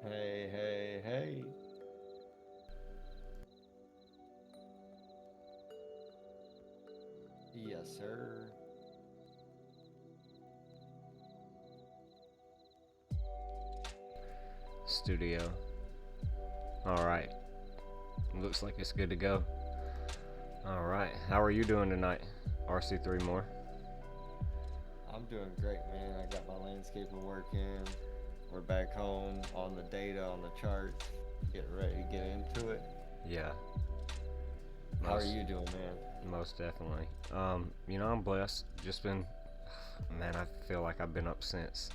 Hey, hey, hey. Yes, sir. Studio. Alright, looks like it's good to go. Alright, how are you doing tonight, RC3.Moore? I'm doing great, man. I got my landscaping working. We're back home on the data, on the charts, getting ready to get into it. Yeah, How are most you doing, man? most definitely. I'm blessed. Just been, man, I feel like I've been up since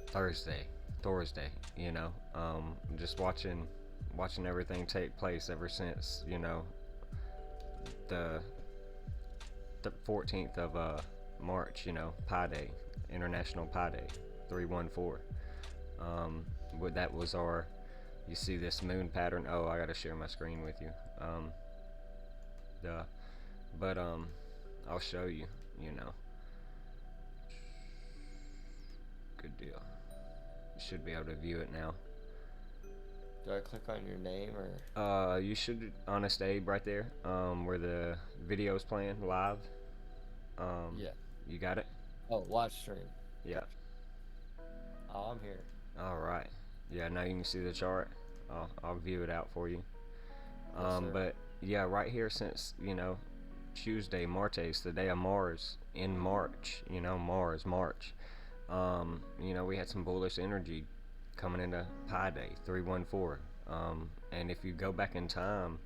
Thursday, Thursday. Just watching everything take place ever since the the 14th of March. Pi Day, International Pi Day, 314. But that was our. You see this moon pattern. Oh, I gotta share my screen with you. Duh. But I'll show you. You know, good deal. You should be able to view it now. Do I click on your name or? You should Honest Abe right there. Where the video's playing live. Um, Yeah. you got it. Oh, watch stream. Yeah. Gotcha. Oh, I'm here. All right. Yeah. Now you can see the chart. I'll view it out for you. Yes, sir. But yeah, right here since Tuesday, Martes, the day of Mars in March. Mars, March. We had some bullish energy coming into Pi Day 314. And if you go back in time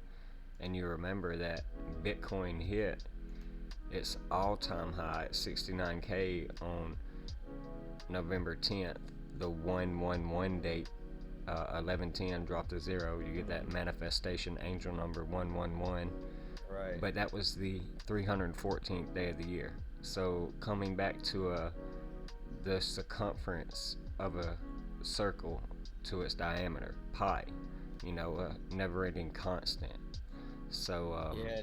and you remember that Bitcoin hit its all-time high at 69K on November 10th, the 111 date, 1110 dropped to zero. You get that manifestation angel number 111. Right. But that was the 314th day of the year. So coming back to the circumference of a circle to its diameter, pi, a never-ending constant. So Yeah,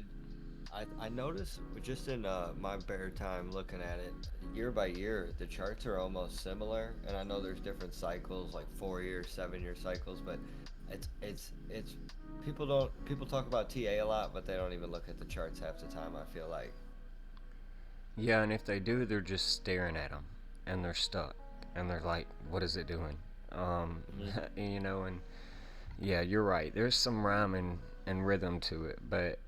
I noticed just in my bare time looking at it, year by year, the charts are almost similar. And I know there's different cycles, like 4 year, 7 year cycles, but it's people talk about TA a lot, but they don't even look at the charts half the time. I feel like. yeah, and if they do, they're just staring at them, and they're stuck, and they're like, "What is it doing?" Hmm. And yeah, you're right. There's some rhyme and rhythm to it, but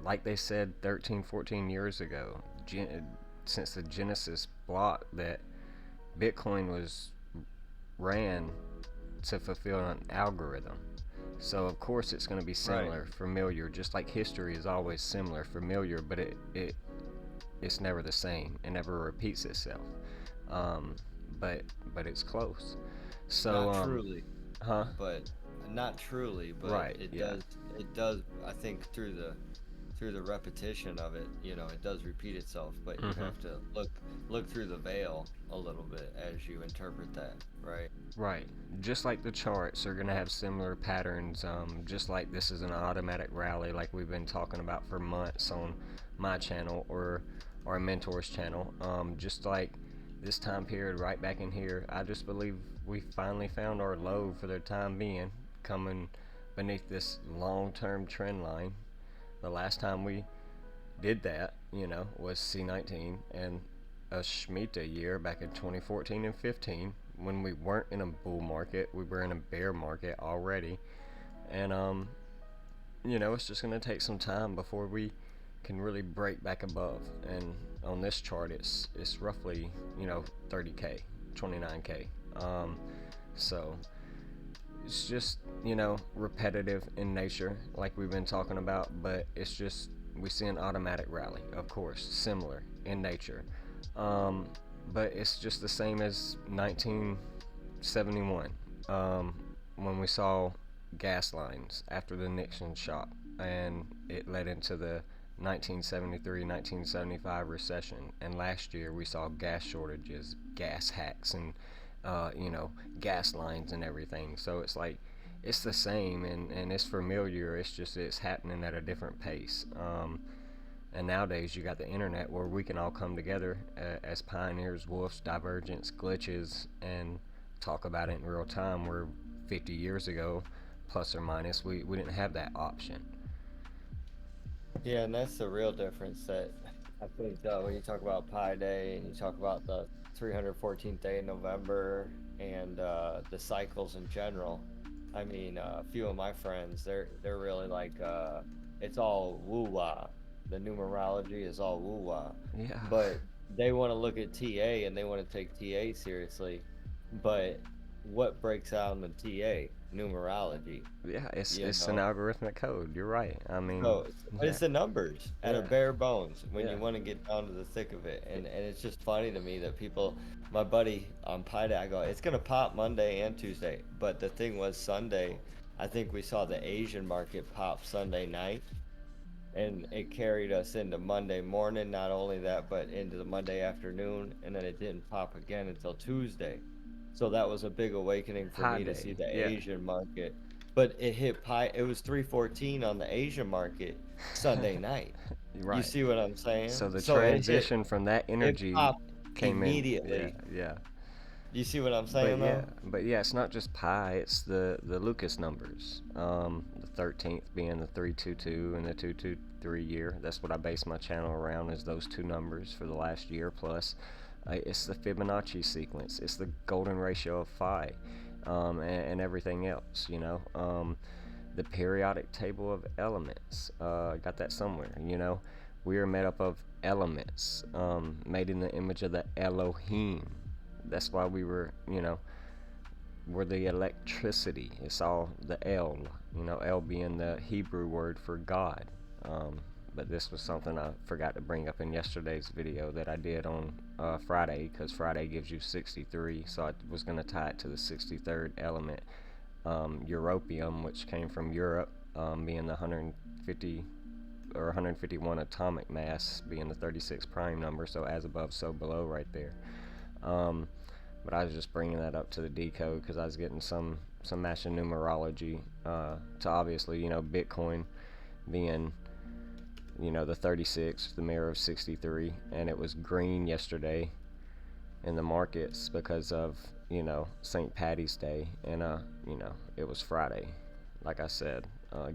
like they said 13, 14 years ago, since the Genesis block, that Bitcoin was ran to fulfill an algorithm. So of course it's going to be Right. similar, familiar, just like history is always similar, familiar, but it's never the same. It never repeats itself. Um, but it's close. So Not truly, huh? but not truly, but Right. it Yeah. does. It does. I think through the repetition of it, it does repeat itself. But you Mhm. have to look through the veil a little bit as you interpret that, right? Right. Just like the charts are going to have similar patterns, just like this is an automatic rally, like we've been talking about for months on my channel or our mentor's channel. Just like this time period right back in here, I just believe we finally found our low for the time being, coming beneath this long term trend line. The last time we did that, was C19 and a Shemitah year back in 2014 and 15 when we weren't in a bull market, we were in a bear market already. And it's just going to take some time before we can really break back above. And on this chart, it's roughly 30k, 29k. So it's just repetitive in nature, like we've been talking about, but it's just we see an automatic rally, of course, similar in nature. Um, but it's just the same as 1971 when we saw gas lines after the Nixon shot, and it led into the 1973-1975 recession. And last year we saw gas shortages, gas hacks, and gas lines and everything. So it's like it's the same, and it's familiar. It's just it's happening at a different pace. And nowadays you got the internet where we can all come together as pioneers, wolves, divergence, glitches, and talk about it in real time. Where 50 years ago, plus or minus, we didn't have that option. Yeah, and that's the real difference that I think when you talk about Pi Day and you talk about the 314th day in November and the cycles in general. I mean, a few of my friends, they're really like it's all woo-wah. The numerology is all woo-wah. Yeah, But they want to look at TA and they want to take TA seriously. But what breaks down the TA? Numerology, yeah, you it's an know? algorithmic code. You're right. I mean, So, but yeah, it's the numbers at a yeah, bare bones when yeah. you want to get down to the thick of it. And it's just funny to me that people, my buddy on Pi Day, I go, it's gonna pop Monday and Tuesday. But the thing was Sunday, I think we saw the Asian market pop Sunday night, and it carried us into Monday morning. Not only that, but into the Monday afternoon, and then it didn't pop again until Tuesday. So that was a big awakening for High me to see day. the Yeah, Asian market. But it hit pi it was 314 on the Asian market Sunday night. you're You right. see what I'm So saying? the So transition from that it energy popped came in. Yeah, immediately. yeah. You see what I'm But saying yeah, though? but yeah, it's not just pi. It's the Lucas numbers. The 13th being the 322 and the 223 year. That's what I base my channel around. Is those two numbers for the last year plus. It's the Fibonacci sequence. It's the golden ratio of phi, and everything else. The periodic table of elements. Got that somewhere. We are made up of elements, made in the image of the Elohim. That's why we're the electricity. It's all the El, El being the Hebrew word for God. Um, but this was something I forgot to bring up in yesterday's video that I did on Friday, because Friday gives you 63. So I was going to tie it to the 63rd element, europium, which came from Europe, being the 150 or 151 atomic mass, being the 36 prime number. So as above, so below, right there. Um, but I was just bringing that up to the decode because I was getting some matching numerology to obviously Bitcoin being the 36, the mirror of 63, and it was green yesterday in the markets because of St. Patty's Day, and it was Friday, like I said,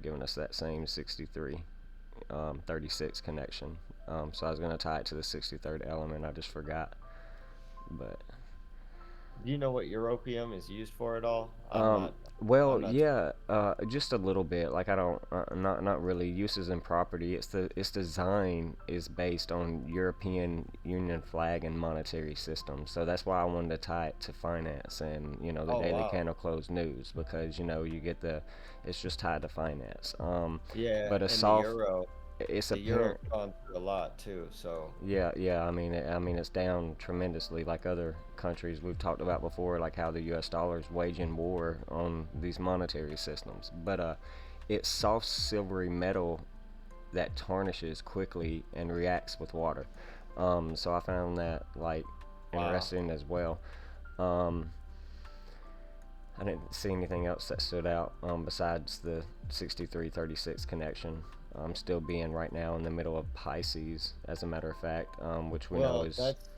giving us that same 63 36 connection. So I was gonna tie it to the 63rd element. I just forgot, but Do you know what europium is used for at all? Um, I'm well, not yeah, just a little bit. Like I don't, not really. Uses and property. Its design is based on European Union flag and monetary system. So that's why I wanted to tie it to finance and the Oh Daily wow. Candle Close News, because you get it's just tied to finance. Yeah, But a and the soft, euro it's the euro's apparent. gone through a lot too, so Yeah, yeah. I mean, it's down tremendously, like other countries we've talked about before, like how the U.S. dollar is waging war on these monetary systems. But it's soft, silvery metal that tarnishes quickly and reacts with water. So I found that like wow. interesting as well. Um, I didn't see anything else that stood out besides the 6336 connection. I'm still being right now in the middle of Pisces, as a matter of fact, which we know Well, is that's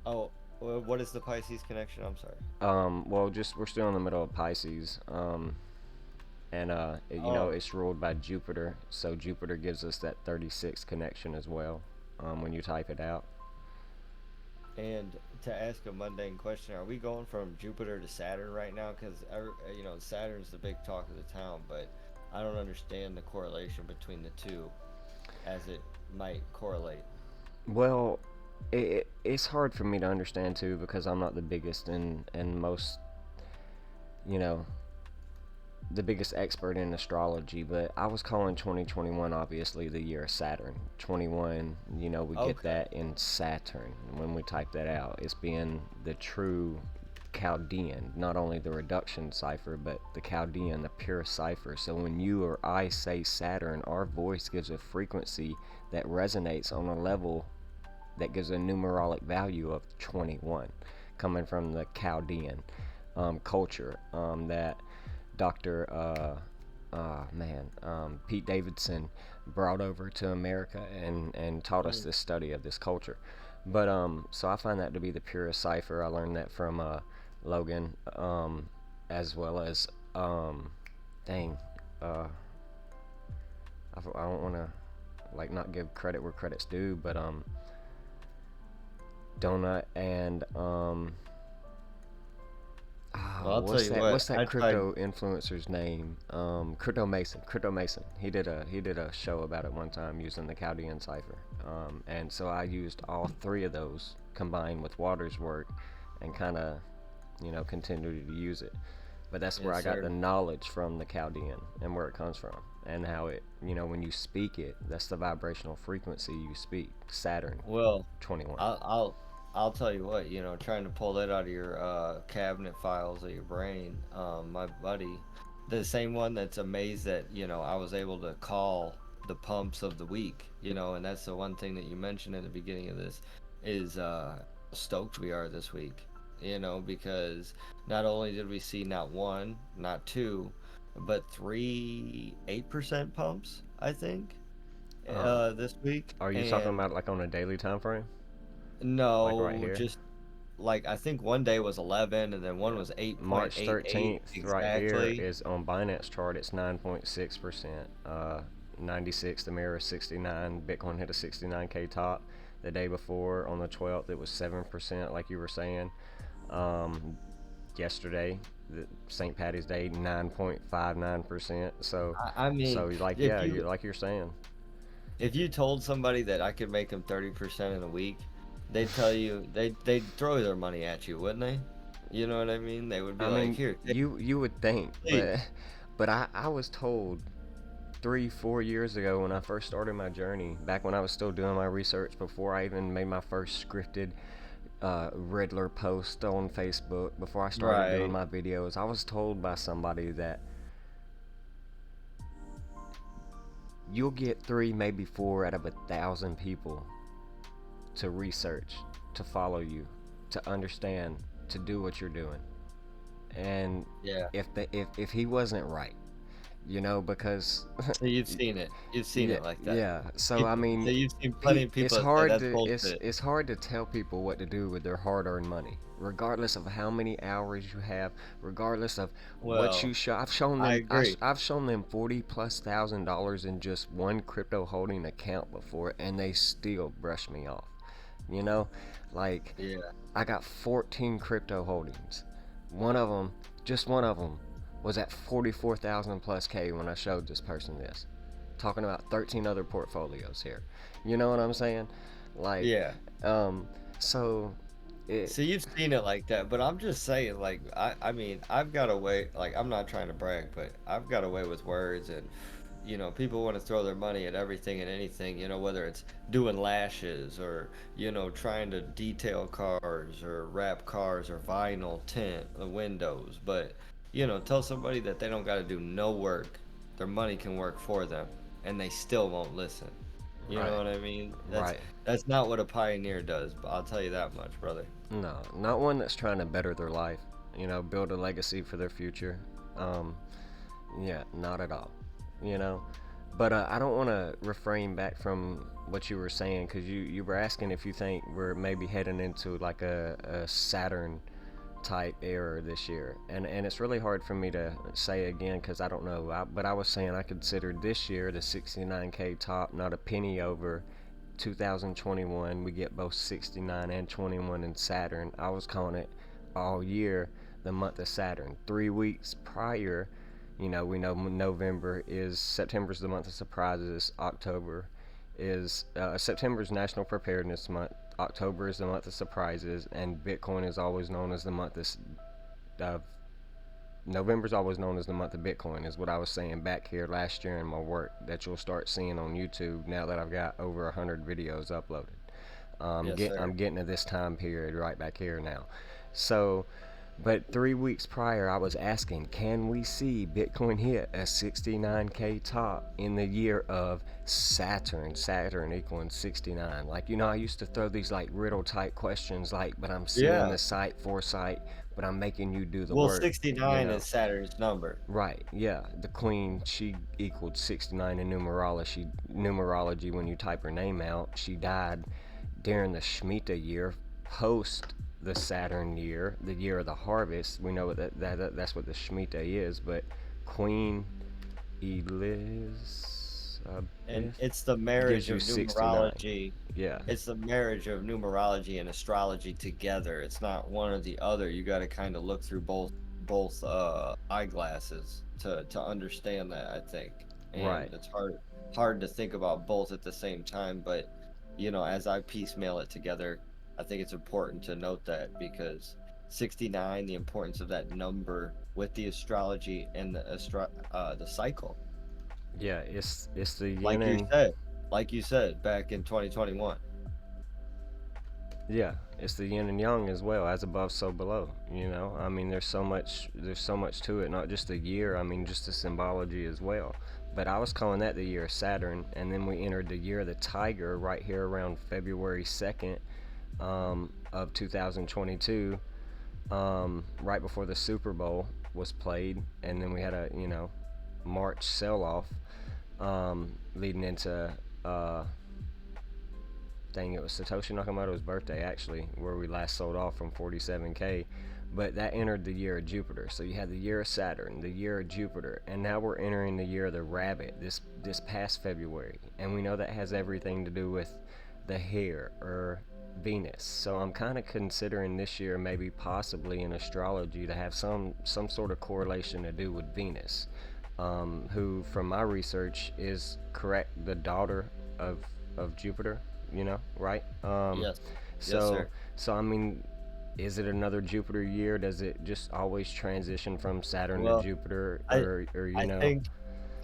oh, well, what is the Pisces connection? I'm sorry. well, just we're still in the middle of Pisces, and Oh, it's ruled by Jupiter, so Jupiter gives us that 36 connection as well when you type it out. and to ask a mundane question, are we going from Jupiter to Saturn right now? Because Saturn's the big talk of the town, but I don't understand the correlation between the two as it might correlate. Well, it's hard for me to understand too because I'm not the biggest and most you know the biggest expert in astrology, but I was calling 2021 obviously the year of Saturn. 21, we get Okay. that in Saturn when we type that out. It's being the true Chaldean, not only the reduction cipher, but the Chaldean, the pure cipher. So when you or I say Saturn, our voice gives a frequency that resonates on a level that gives a numerologic value of 21, coming from the Chaldean culture that Dr. Pete Davidson brought over to America and taught us Mm. this study of this culture. But so I find that to be the purest cipher. I learned that from Logan, as well as dang, uh, I don't want to like not give credit where credit's due, but Donut and Well, I'll tell what's you that? what, What's that I tried. crypto influencer's name? Crypto Mason. Crypto Mason. He did a show about it one time using the Chaldean cipher. And so I used all three of those combined with Waters' work, and kind of continued to use it. But that's where Yes, I got sir. the knowledge from the Chaldean and where it comes from, and how it when you speak it, that's the vibrational frequency you speak. Saturn Well, 21. I'll I'll I'll tell you what, trying to pull that out of your cabinet files of your brain. My buddy, the same one that's amazed that, I was able to call the pumps of the week, and that's the one thing that you mentioned in the beginning of this is how stoked we are this week, because not only did we see not one, not two, but three 8% pumps, I think, Um, this week. are you talking And about like on a daily time frame, like right no, here? just like I think one day was 11 and then one Yeah. was March 8.88 13th, right here, exactly. is on Binance chart. It's 9.6%. 96, the mirror is 69. Bitcoin hit a 69K top. The day before, on the 12th, it was 7%, like you were saying. Um, Yesterday, the St. Patty's Day, 9.59%. So, I mean, like, if yeah, you like you're saying. if you told somebody that I could make them 30% in a week, they'd tell you they'd throw their money at you, wouldn't they? You know what I mean? They would be I like, mean, "Here, take you would think, please." but I was told 3 4 years ago, when I first started my journey, back when I was still doing my research, before I even made my first scripted Riddler post on Facebook, before I started doing Right. my videos, I was told by somebody that you'll get three, maybe four out of 1,000 people to research, to follow you, to understand, to do what you're doing. And Yeah. if he wasn't right, because So you've seen it. You've seen yeah, it like that. yeah. So I So mean, you've seen plenty of it's people that say hard that's to bullshit. it's hard to tell people what to do with their hard-earned money, regardless of how many hours you have, regardless of what you Well, show. I've shown I them agree. I've shown them $40,000+ in just one crypto holding account before, and they still brush me off. You know, like, Yeah. I got 14 crypto holdings. One of them, just one of them, was at 44,000 plus K when I showed this person this. Talking about 13 other portfolios here. You know what I'm saying? Like, Yeah. um, so it, So you've seen it like that, but I'm just saying, like, I mean, I've got a way, like, I'm not trying to brag, but I've got a way with words, and people want to throw their money at everything and anything, whether it's doing lashes or, trying to detail cars or wrap cars or vinyl tint the windows, but, tell somebody that they don't got to do no work, their money can work for them, and they still won't listen. You know right, what I mean? That's right. that's not what a pioneer does, but I'll tell you that much, brother. No, not one that's trying to better their life. Build a legacy for their future. Um, Yeah, not at all. You know, but I don't want to refrain back from what you were saying, because you were asking if you think we're maybe heading into like a Saturn type era this year, and it's really hard for me to say again because I don't know. But I was saying I considered this year the 69K top, not a penny over. 2021, we get both 69 and 21 in Saturn. I was calling it all year the month of Saturn. 3 weeks prior, we know November is September's the month of surprises. October is September's National Preparedness Month. October is the month of surprises, and Bitcoin is always known as the month of November's always known as the month of Bitcoin, is what I was saying back here last year in my work that you'll start seeing on YouTube now that I've got over 100 videos uploaded. Yes, I'm sir. getting to this time period right back here now. So, but 3 weeks prior, I was asking, can we see Bitcoin hit a 69K top in the year of Saturn? Saturn equaling 69. Like, I used to throw these like riddle type questions, like, but I'm seeing Yeah. the site, foresight, but I'm making you do the Well, work, you 69 know? is Saturn's number. Right, yeah. The queen, she equaled 69 in numerology. Numerology, when you type her name out, she died during the Shemitah year, post the Saturn year, the year of the harvest. We know what that's what the Shemitah is, but Queen And Elizabeth it's the gives marriage you of 69. numerology. Yeah, It's the marriage of numerology and astrology together. It's not one or the other. You got to kind of look through both eyeglasses to understand that, I think. And right. it's hard to think about both at the same time, but as I piecemeal it together, I think it's important to note that because 69, the importance of that number with the astrology and the cycle. Yeah, it's the yin Like you and said, back in 2021. yeah, it's the yin and yang as well, as above, so below. I mean, there's so much to it, not just the year. I mean, just the symbology as well. But I was calling that the year of Saturn, and then we entered the year of the Tiger right here around February 2nd of 2022, right before the Super Bowl was played, and then we had a March sell off leading into dang, it was Satoshi Nakamoto's birthday actually, where we last sold off from 47K. But that entered the year of Jupiter. So you had the year of Saturn, the year of Jupiter, and now we're entering the year of the rabbit this past February. And we know that has everything to do with the hare or Venus. So I'm kind of considering this year maybe possibly in astrology to have some sort of correlation to do with Venus, who from my research is correct the daughter of Jupiter, right? Yes. Yes, So, sir. so I mean, is it another Jupiter year? Does it just always transition from Saturn to Well, Jupiter, I or I think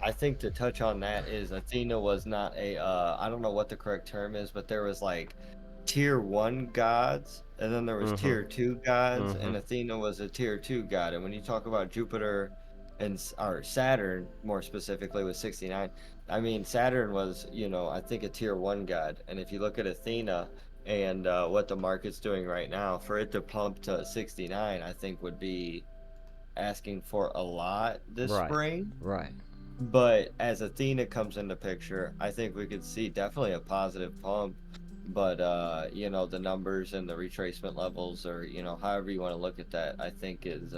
I think to touch on that is Athena was not a I don't know what the correct term is, but there was like tier one gods, and then there was Mm-hmm. tier two gods, Mm-hmm. and Athena was a tier two god. And when you talk about Jupiter or Saturn more specifically with 69, I mean Saturn was, I think a tier one god. And if you look at Athena and what the market's doing right now, for it to pump to 69, I think would be asking for a lot this Right. spring. Right. But as Athena comes into picture, I think we could see definitely a positive pump. But the numbers and the retracement levels, or however you want to look at that, I think is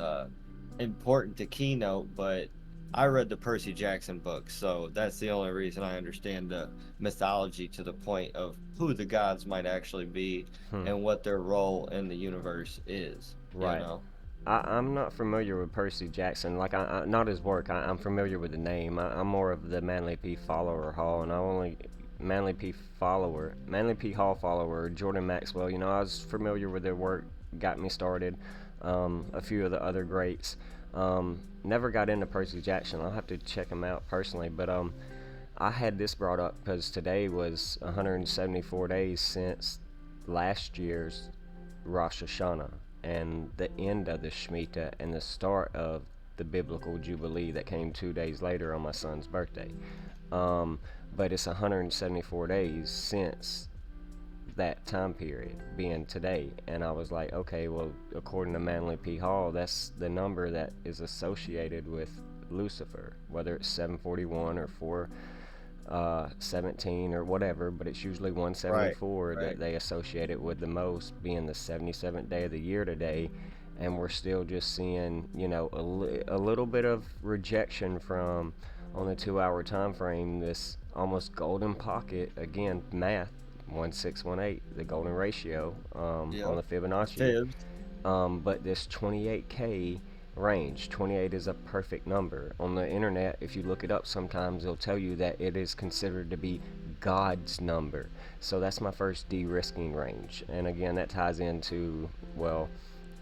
important to keynote. But I read the Percy Jackson book, so that's the only reason I understand the mythology to the point of who the gods might actually be Hmm. and what their role in the universe is, Right. I'm not familiar with Percy Jackson. Like, not his work. I'm familiar with the name. I'm more of the Manly P. follower Hall, and I only Manly P. Hall follower, Jordan Maxwell. I was familiar with their work, got me started. A few of the other greats. Never got into Percy Jackson. I'll have to check him out personally, but I had this brought up because today was 174 days since last year's Rosh Hashanah and the end of the Shemitah and the start of the biblical Jubilee that came 2 days later on my son's birthday. Um, but it's 174 days since that time period being today. And I was like, okay, well, according to Manly P. Hall, that's the number that is associated with Lucifer, whether it's 741 or 417 or whatever, but it's usually right? 174 Right. that they associate it with the most, being the 77th day of the year today. And we're still just seeing, a little bit of rejection from on the 2 hour time frame, this almost golden pocket, again, math 1618, the golden ratio on Yep. the The Fibonacci. fibs. But this 28K range, 28 is a perfect number. On the internet, if you look it up, sometimes it'll tell you that it is considered to be God's number. So that's my first de-risking range. And again, that ties into, well,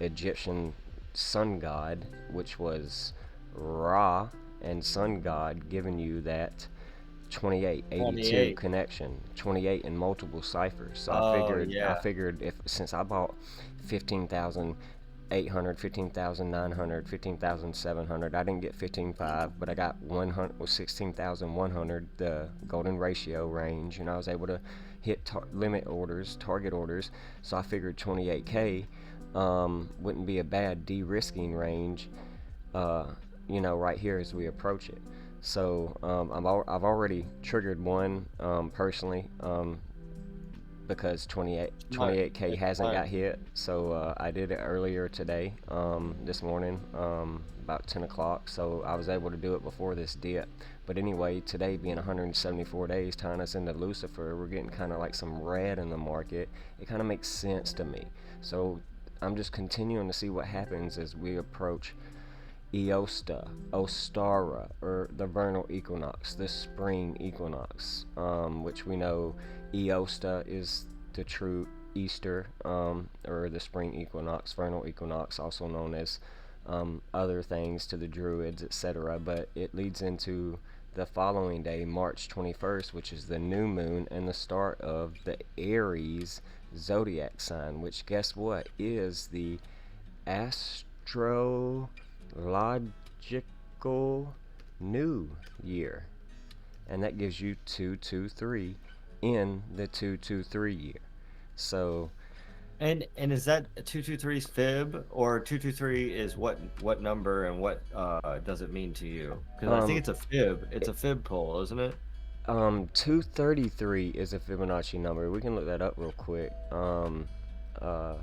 Egyptian sun god, which was Ra, and sun god giving you that 2882 28. connection, 28 in multiple ciphers. So I Oh figured I yeah. figured if since I bought 15,800, 15,900, 15,700, I didn't get 15.5, but I got 100 16,100, the golden ratio range, and I was able to hit limit orders, target orders. So I figured 28K wouldn't be a bad de-risking range, uh, right here as we approach it. So I've already triggered one personally. because Smart. 28K It's hasn't smart. got hit. So I did it earlier today, this morning, about 10 o'clock. So I was able to do it before this dip. But anyway, today being 174 days, tying us into Lucifer, we're getting kind of like some red in the market. It kind of makes sense to me. So I'm just continuing to see what happens as we approach Eosta, Ostara, or the vernal equinox, the spring equinox, which we know Eosta is the true Easter, or the spring equinox, vernal equinox, also known as other things to the Druids, etc. But it leads into the following day, March 21st, which is the new moon and the start of the Aries zodiac sign, which guess what is the astrological new year, and that gives you 223 in the 223 year. So And is that 223's fib, or 223 is what number, and what does it mean to you? Because I think um it's a fib. It's a fib pull, isn't it? 233 is a Fibonacci number. We can look that up real quick. Uh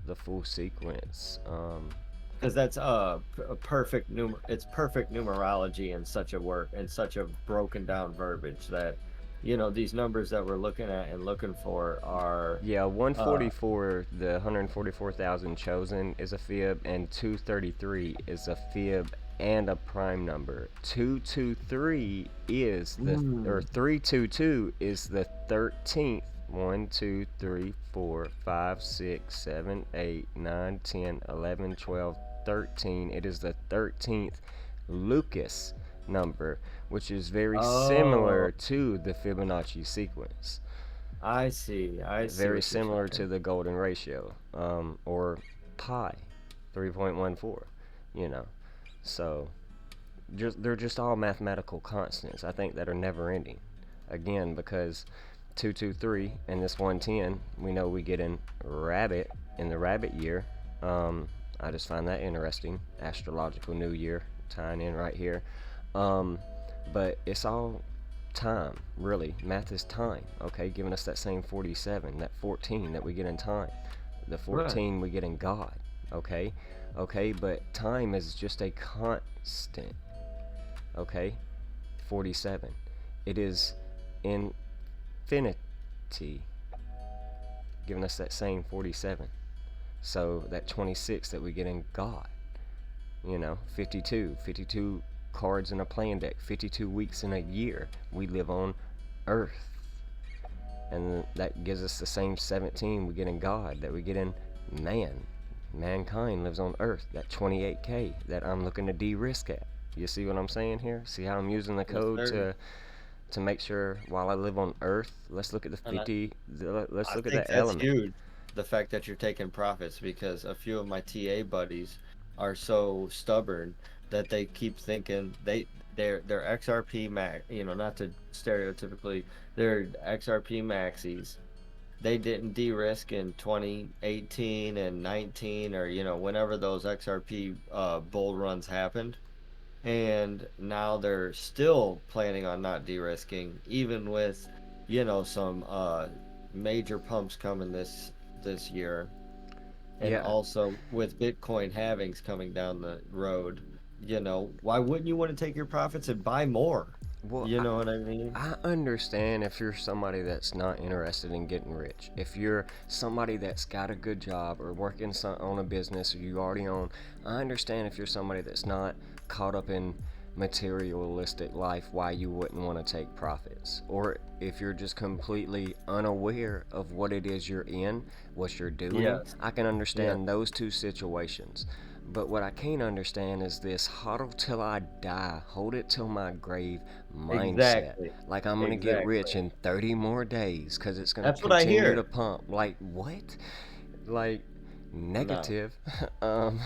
the full sequence. Because that's a perfect it's perfect numerology in such a work and such a broken down verbiage that these numbers that we're looking at and looking for are Yeah, uh 144, the 144,000 chosen is a fib, and 233 is a fib and a prime number. 223 is the, or mm, 322 is the 13th. 1, 2, 3, 4, 5, 6, 7, 8, 9, 10, 11, 12, 13. It is the 13th Lucas number, which is very oh, similar to the Fibonacci sequence, I see very what you're similar to saying. the golden ratio, or pi, 3.14, you know. So they're just all mathematical constants, I think, that are never ending. Again, because 223 and this 110, we know we get in rabbit in the rabbit year. I just find that interesting. Astrological new year tying in right here. Um, but it's all time, really. Math is time, okay? Giving us that same 47, that 14 that we get in time, the Right. 14 we get in God, okay? Okay, but time is just a constant, okay? 47. It is infinity, giving us that same 47. So that 26 that we get in God, 52 cards in a playing deck, 52 weeks in a year. We live on Earth, and that gives us the same 17 we get in God that we get in man. Mankind lives on Earth, that 28K that I'm looking to de-risk at. You see what I'm saying here? See how I'm using the Yes, code sir. to make sure while I live on Earth, let's look at the And 50. Let's I look at think the that's element. huge, the fact that you're taking profits, because a few of my TA buddies are so stubborn that they keep thinking they're XRP max, not to stereotypically, they're XRP maxis. They didn't de-risk in 2018 and 19, or whenever those XRP bull runs happened, and now they're still planning on not de-risking, even with some major pumps coming this year, and Yeah. also with Bitcoin halvings coming down the road. Why wouldn't you want to take your profits and buy more? Well, You know what I mean? I understand if you're somebody that's not interested in getting rich. If you're somebody that's got a good job or working on a business or you already own, I understand if you're somebody that's not caught up in materialistic life why you wouldn't want to take profits. Or if you're just completely unaware of what it is you're in, what you're doing, Yes. I can Yes. understand those two situations. But what I can't understand is this hodl till I die, hold it till my grave mindset. Exactly. Like I'm gonna get Exactly. rich in 30 more days because it's gonna That's what I continue to hear. pump. Like, what? Like, No. negative. um,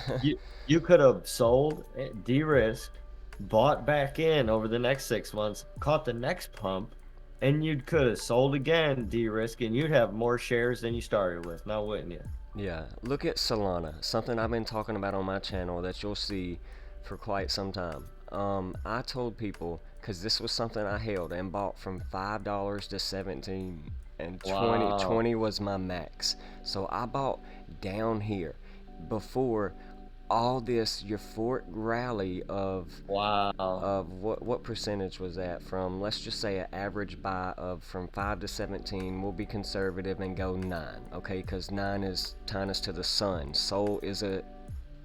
You could have sold, de-risked, bought back in over the next 6 months, caught the next pump, and you could have sold again, de-risk, and you'd have more shares than you started with, now wouldn't you? yeah, look at Solana, something I've been talking about on my channel that you'll see for quite some time. I told people, because this was something I held and bought from $5 to 17, and Wow. 20 was my max. So I bought down here before all this euphoric rally Wow. of what percentage was that from? Let's just say an average buy of from 5 to 17. We'll be conservative and go 9, okay? Because 9 is tying us to the sun. Sol is a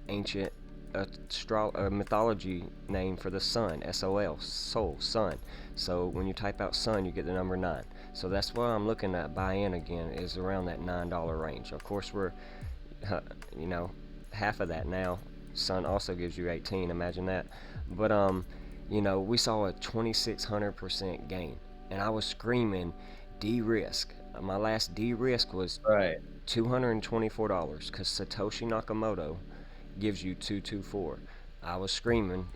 ancient a mythology name for the sun. Sol, Sol, sun. So when you type out sun, you get the number 9. So that's what I'm looking at buy in again is around that $9 range. Of course, we're you know half of that now. Sun also gives you 18. Imagine that. But we saw a 2,600% gain, and I was screaming, de-risk. My last de-risk was Right. $224 because Satoshi Nakamoto gives you 224. I was screaming,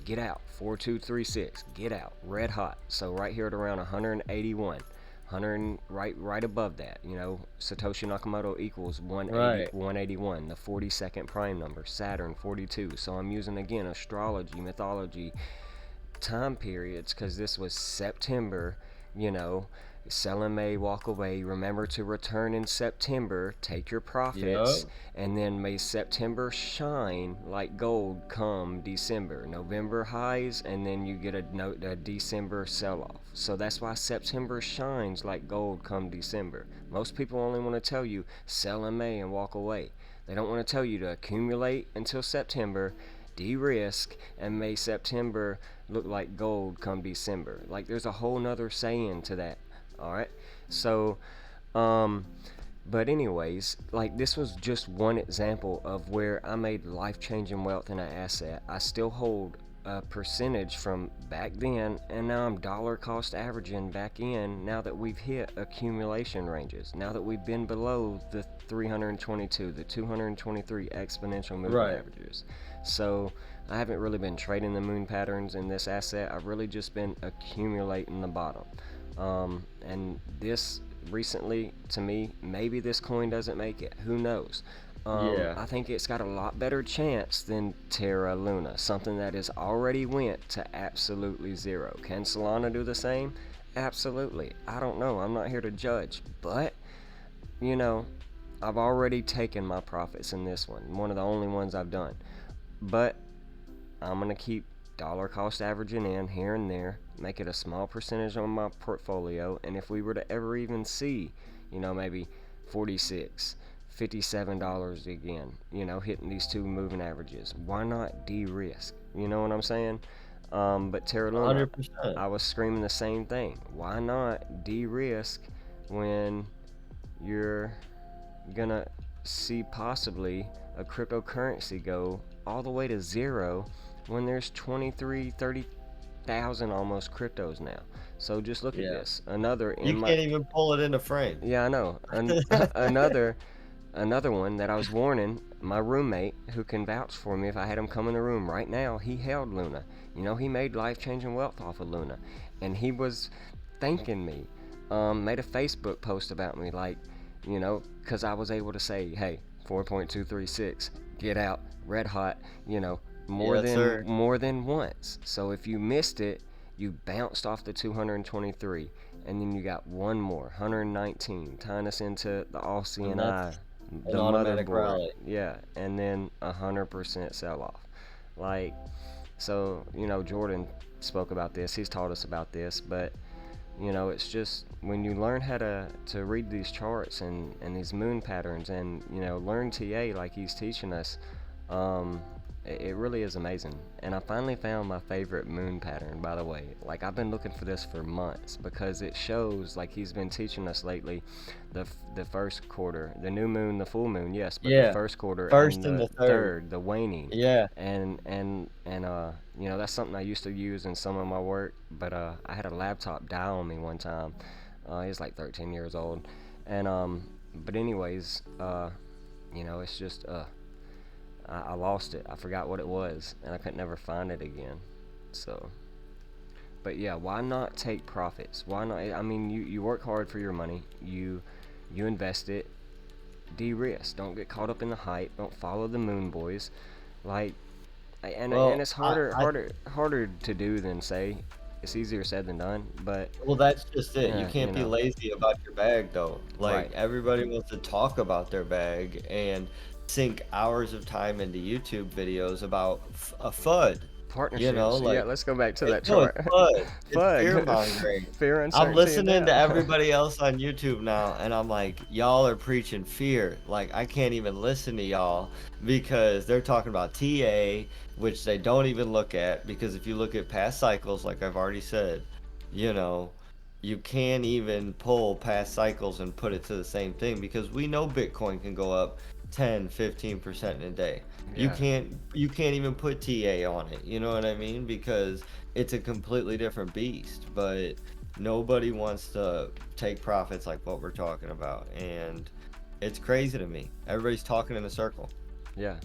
get out, 4236, get out, red hot. So right here at around 181, 100 right above that, Satoshi Nakamoto equals 180, Right. 181, the 42nd prime number, Saturn 42. So I'm using again astrology, mythology, time periods because this was September, you know, sell in May, walk away. Remember to return in September, take your profits, Yep. and then may September shine like gold come December. November highs, and then you get a December sell off. So that's why September shines like gold come December. Most people only want to tell you sell in May and walk away. They don't want to tell you to accumulate until September, de-risk, and may September look like gold come December. Like there's a whole nother saying to that. All right. So, um, but anyways, like this was just one example of where I made life-changing wealth in an asset. I still hold a percentage from back then, and now I'm dollar cost averaging back in now that we've hit accumulation ranges. Now that we've been below the 322, the 223 exponential moving Right. averages. So I haven't really been trading the moon patterns in this asset. I've really just been accumulating the bottom. And this recently, to me, maybe this coin doesn't make it. Who knows? Yeah. I think it's got a lot better chance than Terra Luna, something that has already went to absolutely zero. Can Solana do the same? Absolutely. I don't know. I'm not here to judge, but you know, I've already taken my profits in this one of the only ones I've done. But I'm gonna keep dollar cost averaging in here and there, make it a small percentage on my portfolio, and if we were to ever even see, maybe 46, $57 again, hitting these two moving averages, why not de-risk? You know what I'm saying? But Terra Luna, 100%. I was screaming the same thing. Why not de-risk when you're gonna see possibly a cryptocurrency go all the way to zero when there's 23, 30,000 almost cryptos now. So just look at Yeah. this. Another You in my can't even pull it into frame. Yeah, I know. Another one that I was warning my roommate, who can vouch for me if I had him come in the room right now. He held Luna. He made life-changing wealth off of Luna, and he was thanking me. Made a Facebook post about me, like, because I was able to say, hey, 4.236, get out, red hot, more Yes, than sir. more than once. So if you missed it, you bounced off the 223, and then you got one more 119, tying us into the all And CNI, that's an the automatic motherboard. rally. Yeah, and then 100% sell off. Like, so Jordan spoke about this. He's taught us about this, but it's just when you learn how to read these charts and these moon patterns, and learn TA like he's teaching us, um, it really is amazing. And I finally found my favorite moon pattern, by the way. Like, I've been looking for this for months because it shows, like he's been teaching us lately, the first quarter, the new moon, the full moon, yes, but the Yeah. first quarter and First and the the third. third, the waning. Yeah. And that's something I used to use in some of my work, but I had a laptop die on me one time. He was like 13 years old, and but anyways, it's just I lost it. I forgot what it was, and I could never find it again. So, but yeah, why not take profits? Why not? I mean, you work hard for your money. You invest it. De-risk. Don't get caught up in the hype. Don't follow the moon boys. Like, and Well, it's I harder to do than say. it's easier said than done, but Well, that's just it. You you can't be know, lazy about your bag, though. Like, right. everybody wants to talk about their bag and sink hours of time into YouTube videos about a FUD. You know, Partnerships. Yeah, like, let's go back to that no, it's chart. FUD. It's fear FUD. mongering. Fear, I'm uncertainty, and listening to doubt. everybody else on YouTube now, and I'm like, y'all are preaching fear. Like, I can't even listen to y'all because they're talking about TA, which they don't even look at. Because if you look at past cycles, like I've already said, you know, you can't even pull past cycles and put it to the same thing because we know Bitcoin can go up 10, 15% in a day. You Yeah. can't you can't even put TA on it. You know what I mean? Because it's a completely different beast, but nobody wants to take profits like what we're talking about, and it's crazy to me. Everybody's talking in a circle. Yeah.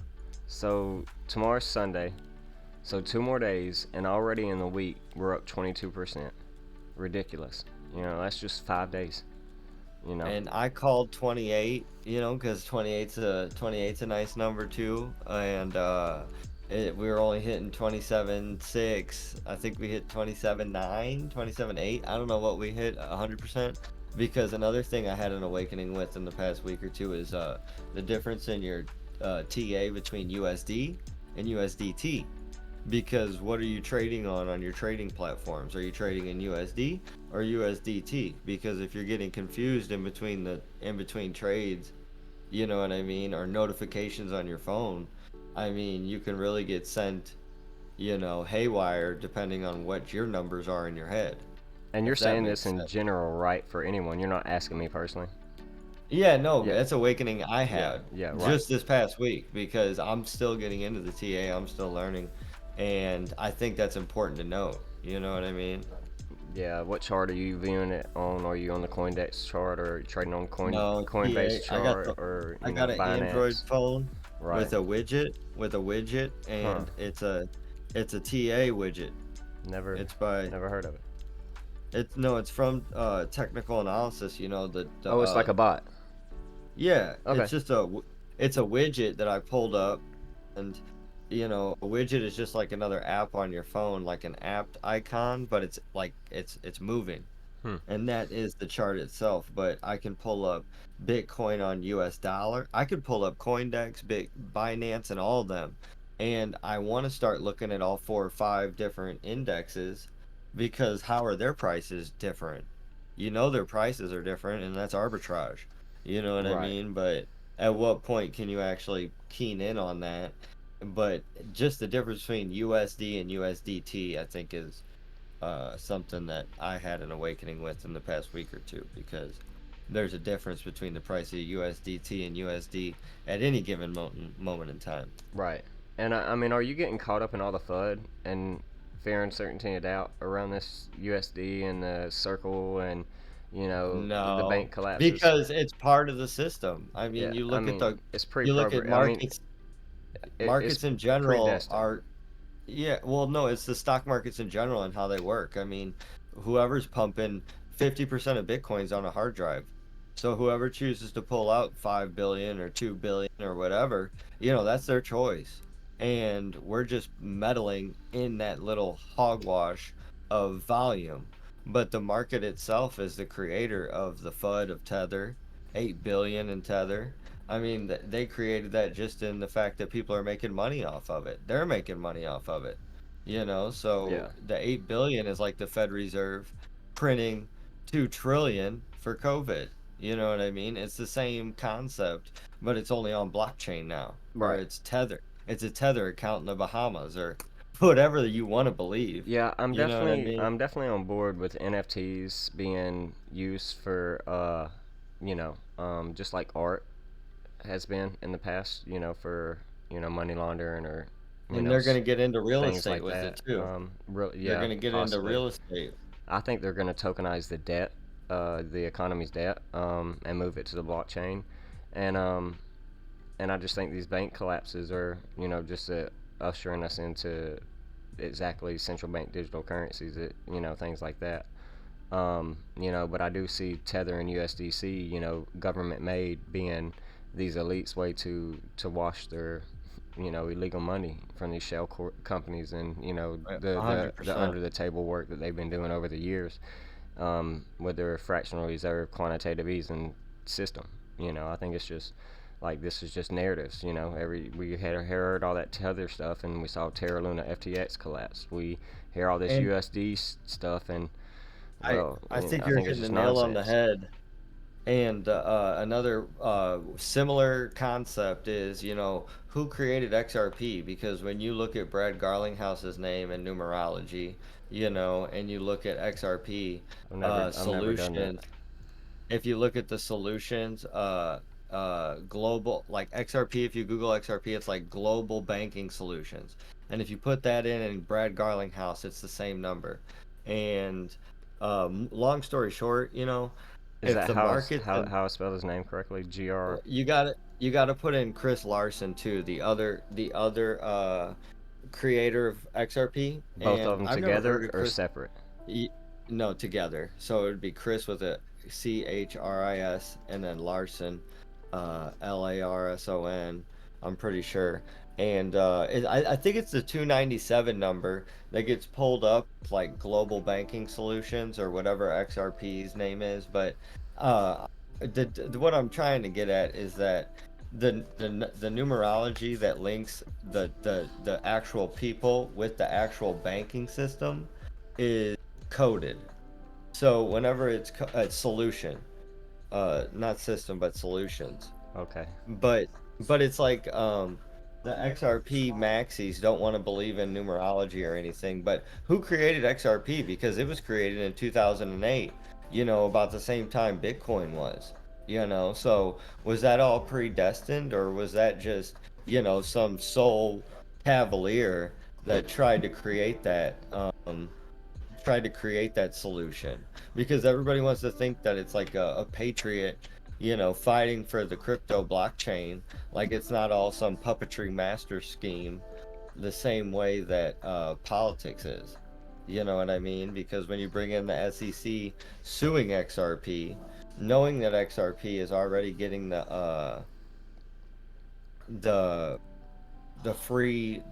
So tomorrow's Sunday. So 2 more days, and already in the week we're up 22%. Ridiculous. That's just 5 days. You know. And I called 28, because 28's a nice number too, and we were only hitting 27.6. I think we hit 27.9, 27.8. I don't know what we hit 100%. Because another thing I had an awakening with in the past week or two is the difference in your TA between USD and USDT. Because what are you trading on your trading platforms? Are you trading in USD or USDT? Because if you're getting confused in between trades, you know what I mean, or notifications on your phone, I mean, you can really get sent, haywire depending on what your numbers are in your head, And you're if that saying this makes in sense. general, right? For anyone. You're not asking me personally. Yeah, no, Yeah. that's awakening I Yeah. had Yeah. Right. just this past week because I'm still getting into the TA, I'm still learning, and I think that's important to note. You know what I mean? Yeah. What chart are you viewing it on? Are you on the CoinDex chart, or trading on No, Coinbase TA. chart, or I got an Android Binance? phone Right. with a widget, Huh. and it's a TA widget. Never. It's by Never heard of it. it's no, it's from technical analysis. You know the Oh, it's like a bot. yeah, Okay. it's a widget that I pulled up, and a widget is just like another app on your phone, like an app icon, but it's like it's moving. Hmm. And that is the chart itself. But I can pull up Bitcoin on US dollar. I could pull up CoinDex, Binance, and all of them. And I want to start looking at all 4 or 5 different indexes because how are their prices different? Their prices are different, and that's arbitrage. You know what I Right. mean? But at what point can you actually keen in on that? But just the difference between USD and USDT, I think, is something that I had an awakening with in the past week or two because there's a difference between the price of USDT and USD at any given moment in time. Right. And I mean, are you getting caught up in all the FUD and fear, uncertainty, and doubt around this USD and the circle and the No, bank collapses? because it's part of the system. I mean, Yeah. I mean, it's you look at pre-programmed. I mean, markets. it's Markets in general predestined. are Yeah, well, no, it's the stock markets in general and how they work. I mean, whoever's pumping 50% of Bitcoin's on a hard drive. So whoever chooses to pull out 5 billion or 2 billion or whatever, that's their choice. And we're just meddling in that little hogwash of volume. But the market itself is the creator of the FUD of Tether, 8 billion in Tether. I mean, they created that just in the fact that people are making money off of it. They're making money off of it. Yeah. So the 8 billion is like the Fed Reserve printing 2 trillion for COVID. You know what I mean? It's the same concept, but it's only on blockchain now, or Right. it's Tether. It's a Tether account in the Bahamas or whatever you want to believe. Yeah, You know what I mean? I'm definitely on board with NFTs being used for just like art has been in the past, for money laundering or you And know they're going s- to get into real things estate like with it that. too. They're Yeah, going to get into possibly. real estate. I think they're going to tokenize the debt, the economy's debt, and move it to the blockchain, and I just think these bank collapses are just ushering us into exactly central bank digital currencies, things like that. But I do see Tether and USDC, government made, being these elites' way to wash their illegal money from these companies, and the 100%. under the table work that they've been doing over the years, with their fractional reserve quantitative easing system. I think it's just like this is just narratives. Every we had heard all that other stuff, and we saw Terra Luna FTX collapse. We hear all this And USD stuff, and I well, I think I you're think it's hitting the just nail on the nonsense. head. And another similar concept is, who created XRP? Because when you look at Brad Garlinghouse's name and numerology, and you look at XRP I've never done that. solutions, if you look at the solutions, global, like XRP, if you Google XRP, it's like global banking solutions. And if you put that in Brad Garlinghouse, it's the same number. And long story short, Is if that the how markets and I spell his name correctly? GR. you got to put in Chris Larson too, the other creator of XRP, Both of and them I've never heard together of or Chris. separate? No, together. So it would be Chris with a CHRIS and then Larson, LARSON. I'm pretty sure. And I think it's the 297 number that gets pulled up like Global Banking Solutions or whatever XRP's name is. But what I'm trying to get at is that the numerology that links the actual people with the actual banking system is coded. So whenever it's solution, not system, but solutions. Okay. But it's like the XRP maxis don't want to believe in numerology or anything. But who created XRP? Because it was created in 2008. About the same time Bitcoin was. So was that all predestined, or was that just some soul cavalier that tried to create that solution? Because everybody wants to think that it's like a patriot, fighting for the crypto blockchain, like it's not all some puppetry master scheme, the same way that politics is. You know what I mean? Because when you bring in the SEC suing XRP, knowing that XRP is already getting the the free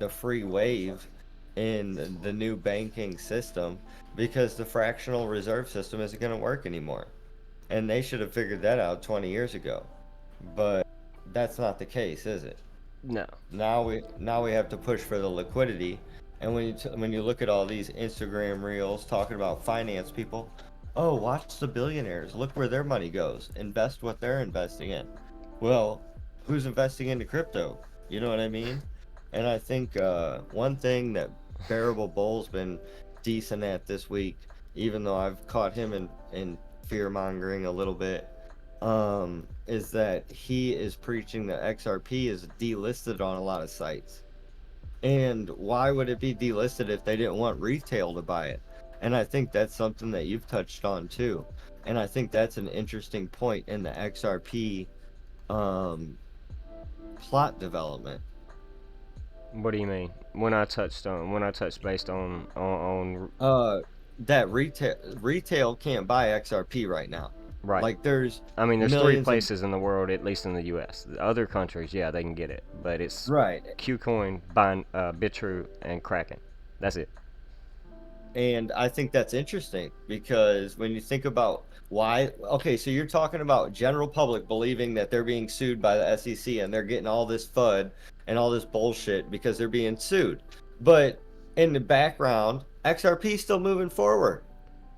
wave in the new banking system, because the fractional reserve system isn't going to work anymore. And they should have figured that out 20 years ago. But that's not the case, is it? No. Now we have to push for the liquidity. And when you look at all these Instagram reels talking about finance people, oh, watch the billionaires. Look where their money goes. Invest what they're investing in. Well, who's investing into crypto? You know what I mean? And I think one thing that Bearable Bull's been decent at this week, even though I've caught him in fear mongering a little bit, is that he is preaching that XRP is delisted on a lot of sites. And why would it be delisted if they didn't want retail to buy it? And I think that's something that you've touched on too. And I think that's an interesting point in the XRP um, plot development. What do you mean? When I touched based on Uh, that retail can't buy XRP right now. right. Like there's I mean, there's three millions of places in the world, at least in the U.S. The other countries, yeah, they can get it, but it's right. KuCoin, Bitrue, and Kraken. That's it. And I think that's interesting because when you think about why, okay, so you're talking about general public believing that they're being sued by the SEC and they're getting all this FUD and all this bullshit because they're being sued. But in the background, XRP is still moving forward.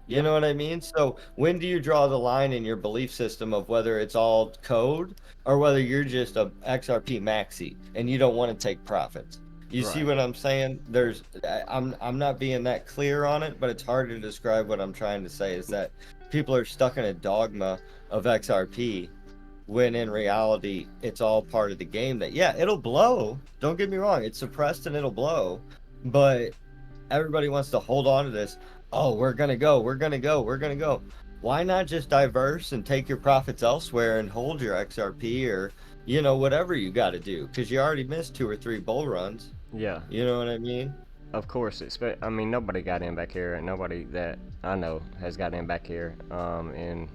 You Yeah. know what I mean? So when do you draw the line in your belief system of whether it's all code or whether you're just a XRP maxi and you don't want to take profits? You see Right. what I'm saying? I'm not being that clear on it, but it's hard to describe what I'm trying to say is that people are stuck in a dogma of XRP when in reality it's all part of the game. That, yeah, it'll blow. Don't get me wrong, it's suppressed and it'll blow, but everybody wants to hold on to this. Oh, we're gonna go. Why not just diverse and take your profits elsewhere and hold your XRP, or whatever you got to do, because you already missed two or three bull runs. Yeah. You know what I mean? Of course, I mean, nobody got in back here, and nobody that I know has got in back here in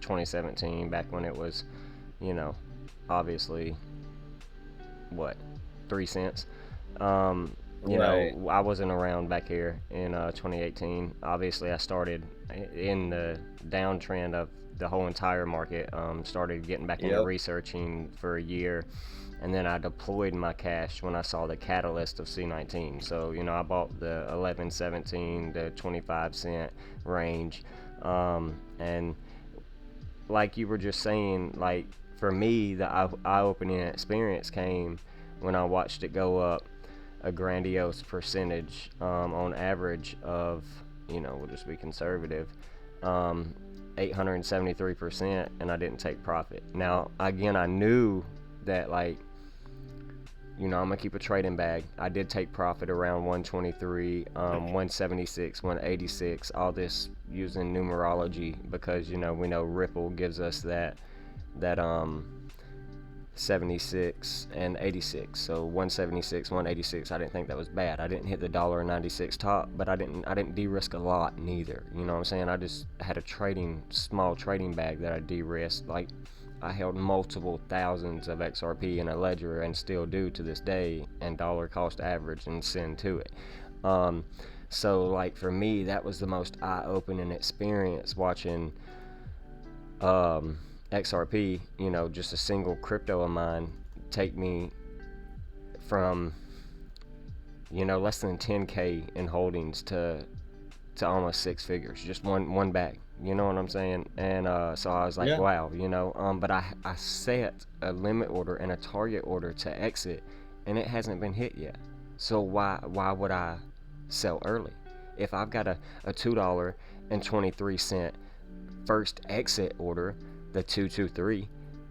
2017, back when it was, you know, obviously, what, 3 cents. Right. I wasn't around back here in 2018. Obviously, I started in the downtrend of the whole entire market. Started getting back into Yep. researching for a year, and then I deployed my cash when I saw the catalyst of C19. So I bought the 11, 17, the 25 cent range, and like you were just saying, like for me, the eye-opening experience came when I watched it go up a grandiose percentage, on average of, we'll just be conservative, um, 873%, and I didn't take profit. Now, again, I knew that, like, I'm gonna keep a trading bag. I did take profit around 123, 176, 186. All this using numerology because we know Ripple gives us that 76 and 86. So 176, 186. I didn't think that was bad. I didn't hit the $1.96 top, but I didn't de-risk a lot neither. You know what I'm saying? I just had a small trading bag that I de-risked. Like, I held multiple thousands of XRP in a ledger and still do to this day, and dollar cost average and send to it. Um, so like for me, that was the most eye-opening experience watching XRP. Just a single crypto of mine take me from less than 10K in holdings to almost six figures, just one bag. You know what I'm saying? And so I was like, Yeah. wow, but I set a limit order and a target order to exit, and it hasn't been hit yet. So why would I sell early? If I've got a $2.23 first exit order, the 223,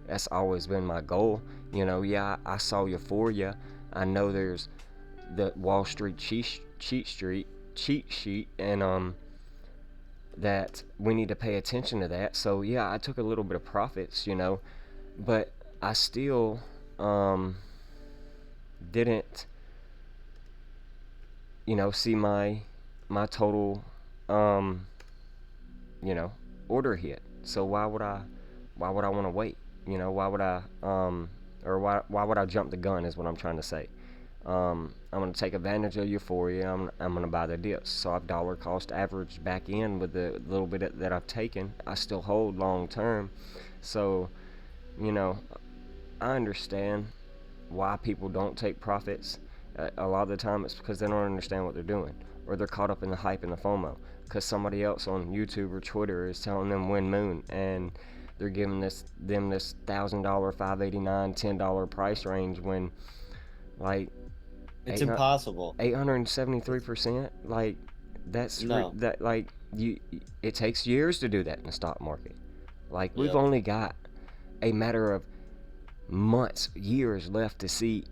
that's always been my goal. Yeah, I saw Euphoria. I know there's the Wall Street cheat sheet, and that we need to pay attention to that. So yeah, I took a little bit of profits, but I still didn't, see my total um, you know, order hit. So why would I want to wait? Why would I or why would I jump the gun is what I'm trying to say. I'm gonna take advantage of Euphoria. I'm gonna buy the dips. So I've dollar cost averaged back in with the little bit that I've taken. I still hold long term. So you know I understand why people don't take profits. A lot of the time it's because they don't understand what they're doing, or they're caught up in the hype and the FOMO. Because somebody else on YouTube or Twitter is telling them win moon, and they're giving this $1,000, 589, $10 price range when like It's 800 impossible. It's 873%. Like no. that like you. It takes years to do that in the stock market. Like we've Yep. only got a matter of months, years left to see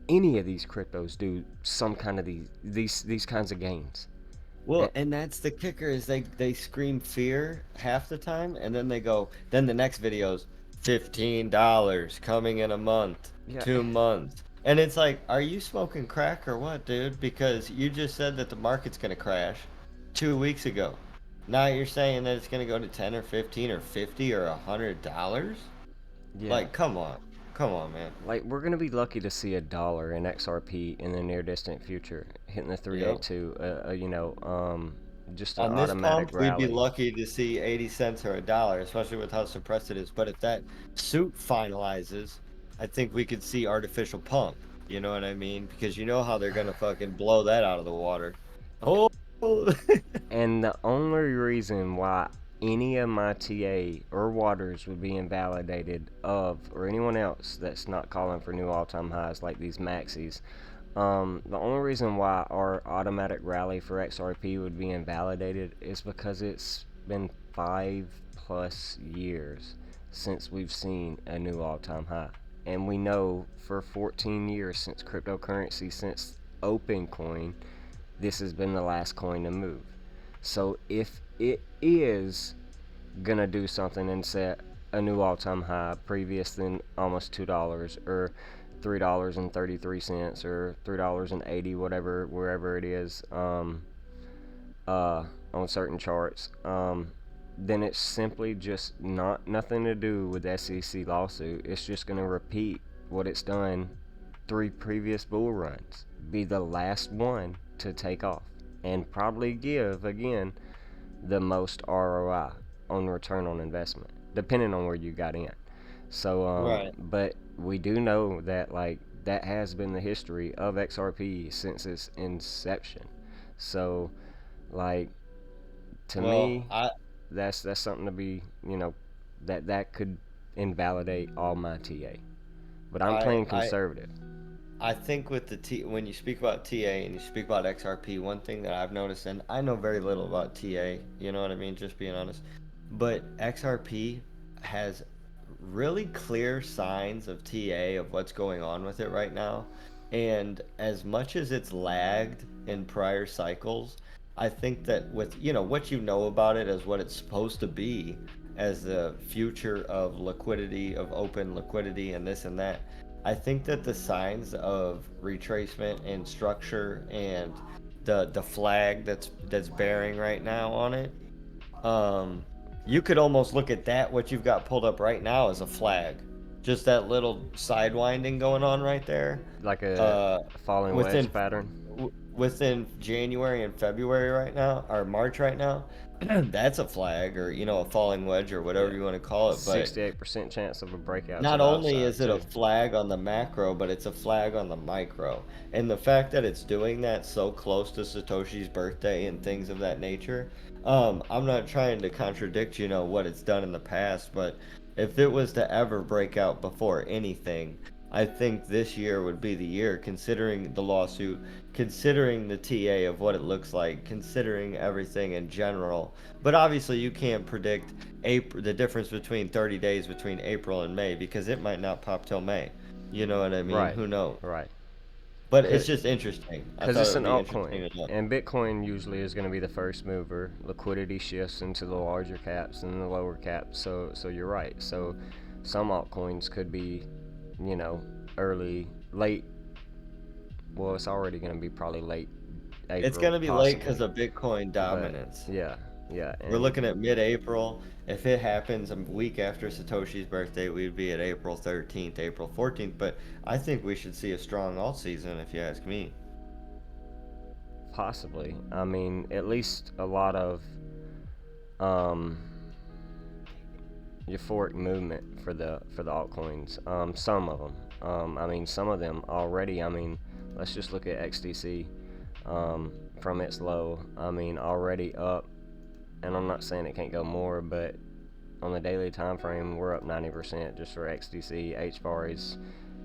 any of these cryptos do some kind of these kinds of gains. Well, Eh, and that's the kicker is they scream fear half the time, and then they go, then the next video's $15 coming in a month, yeah, 2 months. And it's like, are you smoking crack or what, dude? Because you just said that the market's gonna crash 2 weeks ago. Now you're saying that it's gonna go to 10 or 15 or 50 or $100? yeah. Like, come on. Come on, man. Like we're gonna be lucky to see $1 in XRP in the near distant future, hitting the Yep. 382. Just an On this automatic pump, we'd be rally. lucky to see 80 cents or $1, especially with how suppressed it is. But if that suit finalizes, I think we could see artificial pump. You know what I mean? Because you know how they're gonna fucking blow that out of the water. Oh, And the only reason why any of my TA or waters would be invalidated or anyone else that's not calling for new all-time highs like these maxis, the only reason why our automatic rally for XRP would be invalidated is because it's been 5+ years since we've seen a new all-time high. And we know for 14 years since cryptocurrency, since OpenCoin, this has been the last coin to move. So if it is gonna do something and set a new all-time high previous than almost $2 or $3.33 or $3.80, whatever, wherever it is, on certain charts, then it's simply just nothing to do with the SEC lawsuit. It's just gonna repeat what it's done 3 previous bull runs, be the last one to take off, and probably give, again, the most ROI on return on investment, depending on where you got in. So, Right. but we do know that like that has been the history of XRP since its inception. So, like to Well, me, that's something to be, that could invalidate all my TA. But I'm I playing I conservative. I think with the when you speak about TA and you speak about XRP, one thing that I've noticed, and I know very little about TA, you know what I mean, just being honest, but XRP has really clear signs of TA of what's going on with it right now. And as much as it's lagged in prior cycles, I think that with, what you know about it as what it's supposed to be as the future of liquidity, of open liquidity and this and that, I think that the signs of retracement and structure and the flag that's bearing right now on it, um, you could almost look at that, what you've got pulled up right now, as a flag. Just that little sidewinding going on right there. Like a Uh, falling wedge within pattern. within January and February right now, or March right now, that's a flag, or a falling wedge, or whatever Yeah. you want to call it. But 68% chance of a breakout to not the only upside is it a too. flag on the macro, but it's a flag on the micro. And the fact that it's doing that so close to Satoshi's birthday and things of that nature, I'm not trying to contradict, what it's done in the past, but if it was to ever break out before anything, I think this year would be the year, considering the lawsuit, considering the TA of what it looks like, considering everything in general. But obviously, you can't predict the difference between 30 days between April and May, because it might not pop till May. You know what I mean? Right. Who knows? Right. But it's just interesting. I Because thought it's it would an be interesting altcoin, to know. and Bitcoin usually is going to be the first mover. Liquidity shifts into the larger caps and the lower caps. So you're right. So some altcoins could be, you know, early, late. Well, it's already going to be probably late It's April, going to be late possibly. because of Bitcoin But dominance. yeah, yeah, We're and looking at mid-April. If it happens a week after Satoshi's birthday, we'd be at April 13th, April 14th. But I think we should see a strong alt season, if you ask me. possibly. I mean, at least a lot of um, euphoric movement for the altcoins. Some of them. I mean, some of them already. I mean, let's just look at XDC from its low. I mean, already up, and I'm not saying it can't go more, but on the daily time frame, we're up 90% just for XDC. HBAR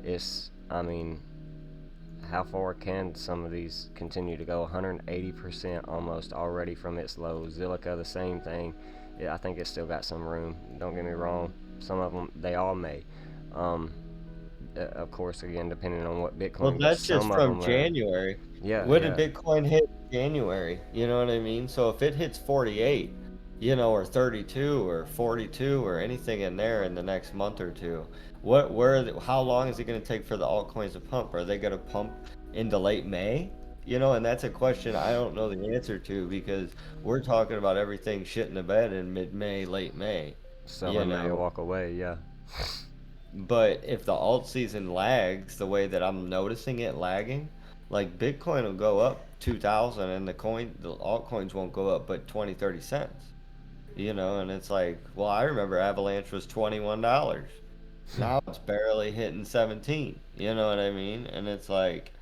is. I mean, how far can some of these continue to go? 180% almost already from its low. Zilliqa, the same thing. Yeah, I think it's still got some room. Don't get me wrong. Some of them, they all may. Um, of course, again, depending on what Well, Bitcoin, but that's just some of from them are. January. Yeah, What did yeah. Bitcoin hit in January? You know what I mean? So if it hits 48, or 32 or 42 or anything in there in the next month or two, how long is it going to take for the altcoins to pump? Are they going to pump into late May? And that's a question I don't know the answer to, because we're talking about everything shit in the bed in mid-May, late May, you Seller may know. walk away. Yeah, But if the alt season lags the way that I'm noticing it lagging, like Bitcoin will go up 2000 and the altcoins won't go up but 20, 30 cents. And it's like, well, I remember Avalanche was $21. Now it's barely hitting 17. You know what I mean? And it's like,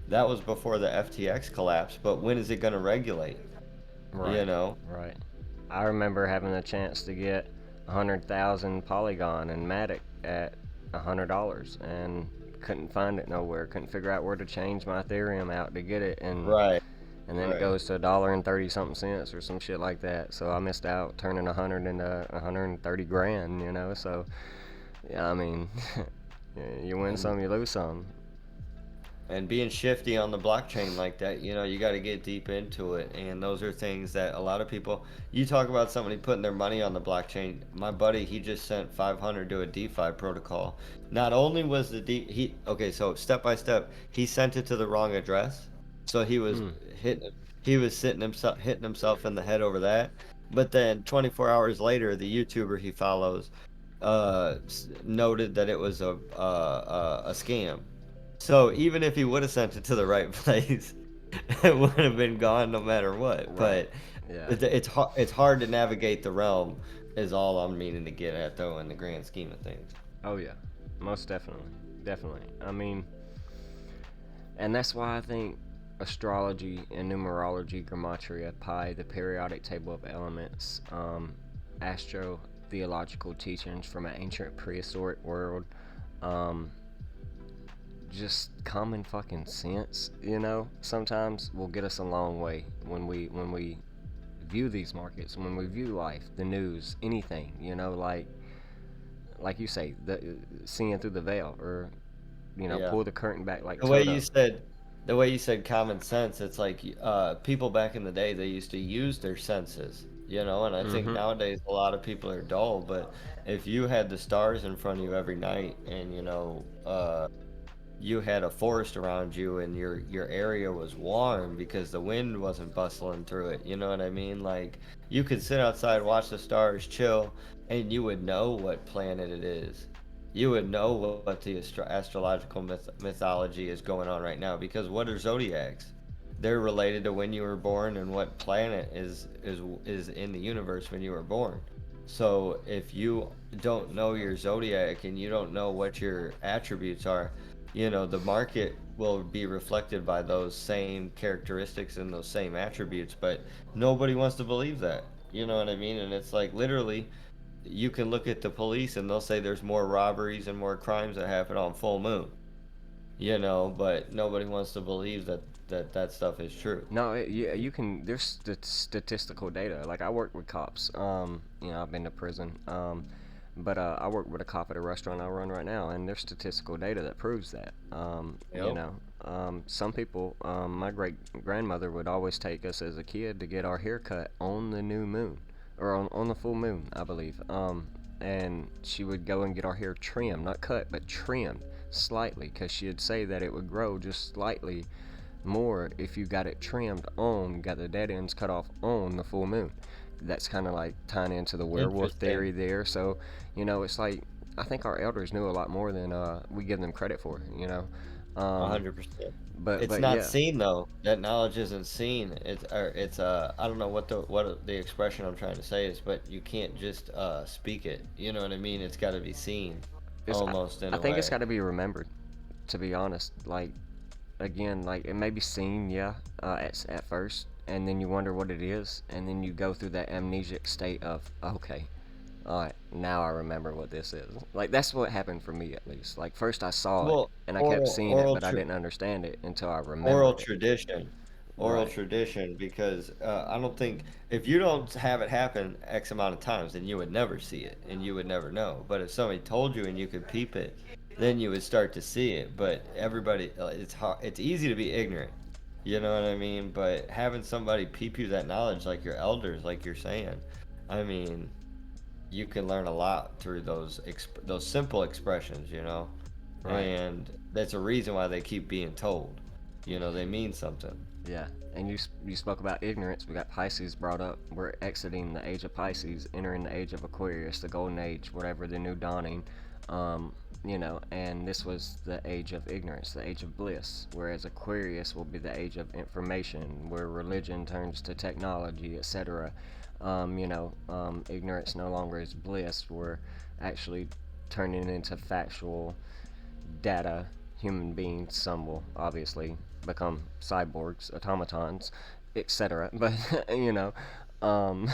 that was before the FTX collapse, but when is it going to regulate? You right, know? right. I remember having a chance to get 100,000 Polygon and Matic at $100 and couldn't find it nowhere. Couldn't figure out where to change my Ethereum out to get it, Right, and then it right. goes to $1.30 something or some shit like that. So I missed out turning 100 into 130 grand. So yeah, I mean, you win And some, you lose some. and being shifty on the blockchain like that, you got to get deep into it. And those are things that a lot of people, you talk about somebody putting their money on the blockchain. My buddy, he just sent 500 to a DeFi protocol. Not only was okay, so step by step, he sent it to the wrong address. So Mm. he was hitting himself in the head over that. But then 24 hours later, the YouTuber he follows noted that it was a scam. So even if he would have sent it to the right place, it would have been gone no matter what. Right. But Yeah. it's hard to navigate the realm, is all I'm meaning to get at, though, in the grand scheme of things. Oh yeah. Most definitely. Definitely. I mean, and that's why I think astrology and numerology, gematria, pi, the periodic table of elements, astro theological teachings from an ancient prehistoric world, um, just common fucking sense, sometimes will get us a long way when we view these markets, when we view life, the news, anything, like you say, the seeing through the veil, or Yeah. pull the curtain back like The way you Toto. said, the way you said common sense, it's like people back in the day, they used to use their senses, and I think Mm-hmm. nowadays a lot of people are dull, but if you had the stars in front of you every night and you had a forest around you and your area was warm because the wind wasn't bustling through it, you know what I mean? Like you could sit outside, watch the stars, chill, and you would know what planet it is. You would know what the astrological mythology is going on right now, because what are zodiacs? They're related to when you were born and what planet is in the universe when you were born. So if you don't know your zodiac and you don't know what your attributes are, the market will be reflected by those same characteristics and those same attributes, but nobody wants to believe that. You know what I mean? And it's like literally you can look at the police and they'll say there's more robberies and more crimes that happen on full moon. But nobody wants to believe that stuff is true. No, you can. There's statistical data. Like I work with cops. I've been to prison. But I work with a cop at a restaurant I run right now, and there's statistical data that proves that. Yep. Some people, my great grandmother would always take us as a kid to get our hair cut on the new moon, or on the full moon, I believe. And she would go and get our hair trimmed, not cut, but trimmed slightly, because she'd say that it would grow just slightly more if you got it trimmed on, got the dead ends cut off on the full moon. That's kind of like tying into the werewolf Interesting. theory there. So, it's like I think our elders knew a lot more than we give them credit for. Um, 100%. but It's but not yeah, seen though. That knowledge isn't seen. It's I don't know what the expression I'm trying to say is, but you can't just speak it. You know what I mean? It's got to be seen, it's almost in I a think it's way. got to be remembered. To be honest, like again, like it may be seen, yeah, at first, and then you wonder what it is, and then you go through that amnesic state of okay, all right, now I remember what this is. Like that's what happened for me at least. Like first I saw it Well, and I kept oral seeing it, oral but I tr didn't understand it until I oral remembered it. tradition, oral Right. tradition, because I don't think if you don't have it happen X amount of times, then you would never see it and you would never know. But if somebody told you and you could peep it, then you would start to see it. But everybody, it's hard, it's easy to be ignorant. You know what I mean? But having somebody peep you that knowledge, like your elders, like you're saying, I mean, you can learn a lot through those simple expressions, Right. and that's a reason why they keep being told. They mean something. Yeah. And you spoke about ignorance. We got Pisces brought up. We're exiting the age of Pisces, entering the age of Aquarius, the golden age, whatever, the new dawning. Um, and this was the age of ignorance, the age of bliss, whereas Aquarius will be the age of information, where religion turns to technology, etc. Ignorance no longer is bliss. We're actually turning into factual data. Human beings, some will obviously become cyborgs, automatons, etc. But um,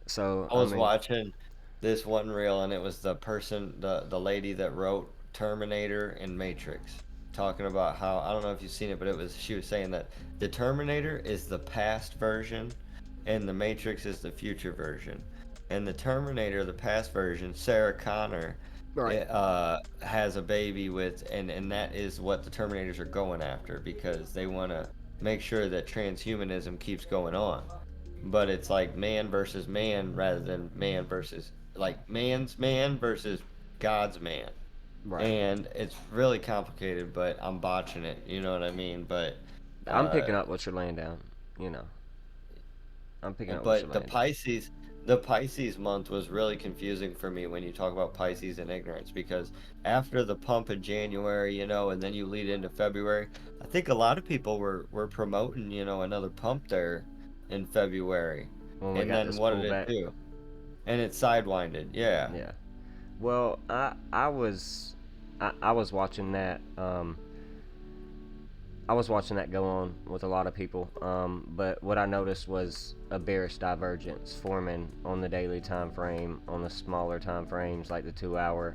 so I I was mean, watching this one reel, and it was the lady that wrote Terminator and Matrix, talking about how, I don't know if you've seen it, but she was saying that the Terminator is the past version, and the Matrix is the future version. And the Terminator, the past version, Sarah Connor, right, has a baby with, and that is what the Terminators are going after, because they want to make sure that transhumanism keeps going on, but it's like man versus man rather than man versus, like, man's man versus God's man. right. And it's really complicated, but I'm botching it. You know what I mean? But I'm uh, picking up what you're laying down. You know, I'm picking up what you're but the laying down. Pisces, The Pisces month was really confusing for me when you talk about Pisces and ignorance because after the pump in January, and then you lead into February, I think a lot of people were promoting, another pump there in February. when we And got then this what did it pullback. do? And it sidewinded. Yeah. Yeah. Well, I was watching that. I was watching that go on with a lot of people, but what I noticed was a bearish divergence forming on the daily time frame, on the smaller time frames like the 2 hour,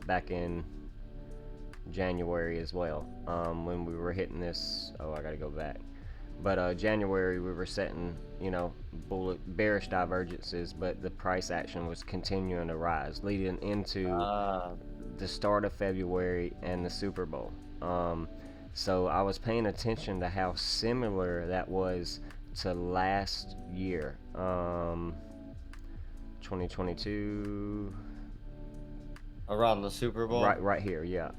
back in January as well, when we were hitting this. Oh, I gotta go back. But January we were setting, bearish divergences, but the price action was continuing to rise, leading into Ah, the start of February and the Super Bowl. Um, so I was paying attention to how similar that was to last year, 2022. around the Super Bowl? Right here, yeah.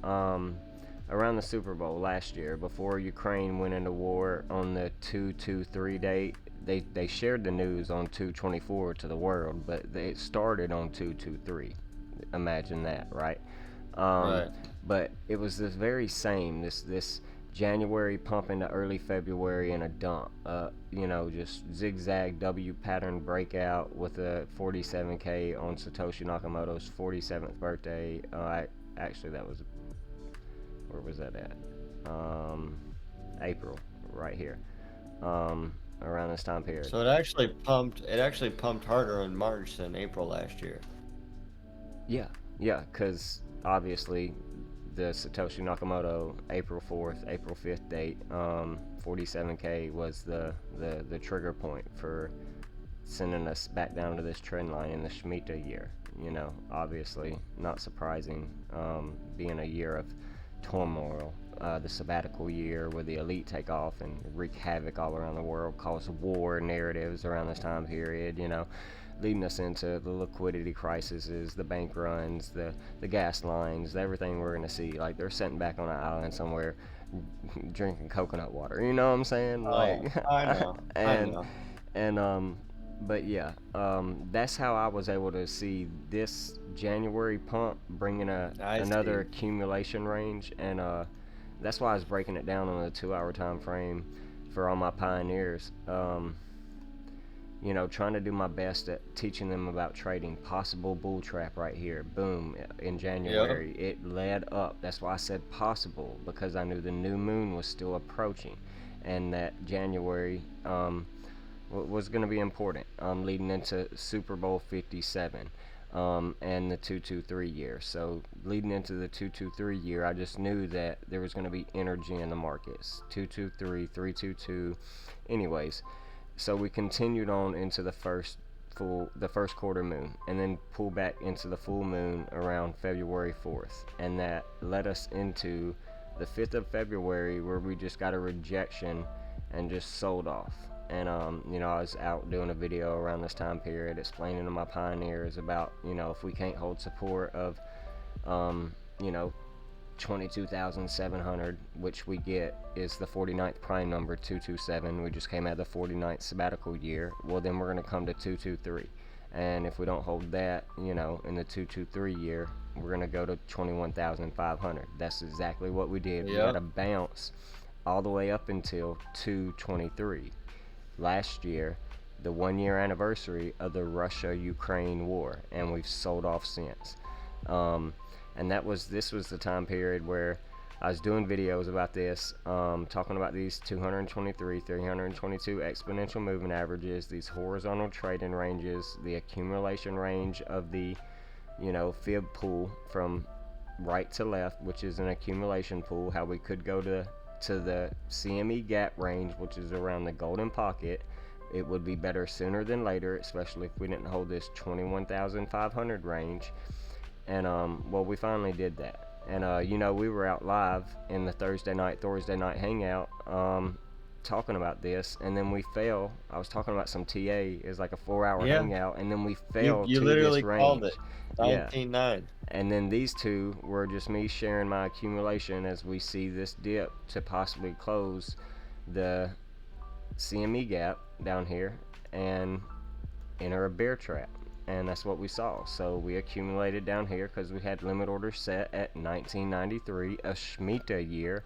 Around the Super Bowl last year, before Ukraine went into war on the 2/23 date, they shared the news on 2/24 to the world, but it started on 2/23. Imagine that, right? Um, Right. but it was this very same this January pump into early February and a dump. Just zigzag W pattern breakout with a 47K on Satoshi Nakamoto's 47th birthday. Actually, that was, where was that at? April, right here. Around this time period. So it actually pumped harder in March than April last year. Yeah, yeah, because obviously the Satoshi Nakamoto April 4th, April 5th date, 47K was the trigger point for sending us back down to this trend line in the Shemitah year. Obviously not surprising, being a year of turmoil. The sabbatical year where the elite take off and wreak havoc all around the world, cause war narratives around this time period, leading us into the liquidity crises, the bank runs, the gas lines, everything we're going to see. Like, they're sitting back on an island somewhere drinking coconut water. You know what I'm saying? Oh, Like, I know. I and know. and but yeah, that's how I was able to see this January pump bringing I another see. accumulation range, and that's why I was breaking it down on a 2 hour time frame for all my pioneers. Trying to do my best at teaching them about trading. Possible bull trap right here. Boom. In Yep. January, it led up. That's why I said possible, because I knew the new moon was still approaching, and that January was going to be important, leading into Super Bowl 57. And the 223 year. So leading into the 223 year, I just knew that there was going to be energy in the markets. 223, 322. Anyways, so we continued on into the first quarter moon, and then pull back into the full moon around February 4th, and that led us into the 5th of February, where we just got a rejection and just sold off. And I was out doing a video around this time period explaining to my pioneers about, if we can't hold support of um, you know 22,700, which we get is the 49th prime number, 227. We just came out of the 49th sabbatical year. Well, then we're going to come to 223. And if we don't hold that, in the 223 year, we're going to go to 21,500. That's exactly what we did. We got Yep. a bounce all the way up until 223 last year, the 1 year anniversary of the Russia-Ukraine war, and we've sold off since. Um, and this was the time period where I was doing videos about this, talking about these 223, 322 exponential moving averages, these horizontal trading ranges, the accumulation range of the, fib pool from right to left, which is an accumulation pool, how we could go to the CME gap range, which is around the golden pocket. It would be better sooner than later, especially if we didn't hold this 21,500 range. And well, we finally did that. And we were out live in the Thursday night hangout, talking about this, and then we fell. I was talking about some TA is like a 4 hour Yeah. hangout, and then we You fell you to this literally called range. it. Yeah. 19.9. And then these two were just me sharing my accumulation as we see this dip to possibly close the CME gap down here, and enter a bear trap. And that's what we saw. So we accumulated down here because we had limit orders set at 1993, a Shemitah year,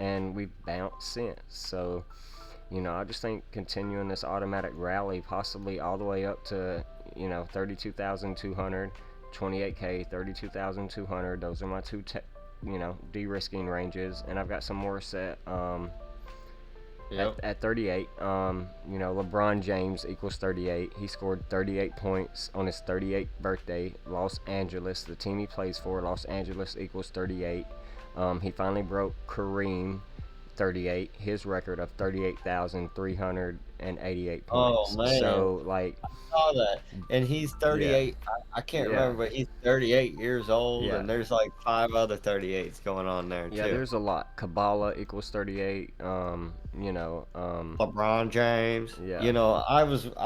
and we've bounced since. So, I just think continuing this automatic rally, possibly all the way up to, 32,200, 28K, 32,200. Those are my two, de-risking ranges. And I've got some more set Yep. at 38. LeBron James equals 38. He scored 38 points on his 38th birthday. Los Angeles, the team he plays for, Los Angeles equals 38. He finally broke Kareem 38, his record of 38,388 Oh points. man, So, like, saw that. And he's yeah, 38. I can't yeah, remember, but he's 38 years old, yeah. and there's like five other 38s going on there Yeah, too. there's a lot. Kabbalah equals 38. LeBron James. Yeah, I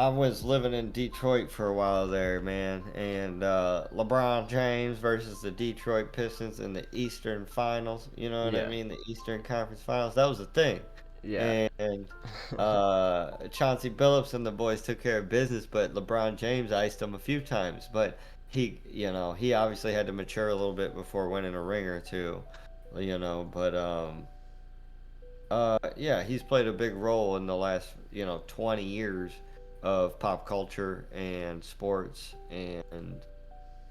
was living in Detroit for a while there, man, and LeBron James versus the Detroit Pistons in the Eastern Finals. You know what I yeah, mean? The Eastern Conference Finals. That was the thing. yeah, And Chauncey Billups and the boys took care of business, but LeBron James iced him a few times. But he obviously had to mature a little bit before winning a ring or two, But yeah, he's played a big role in the last 20 years of pop culture and sports and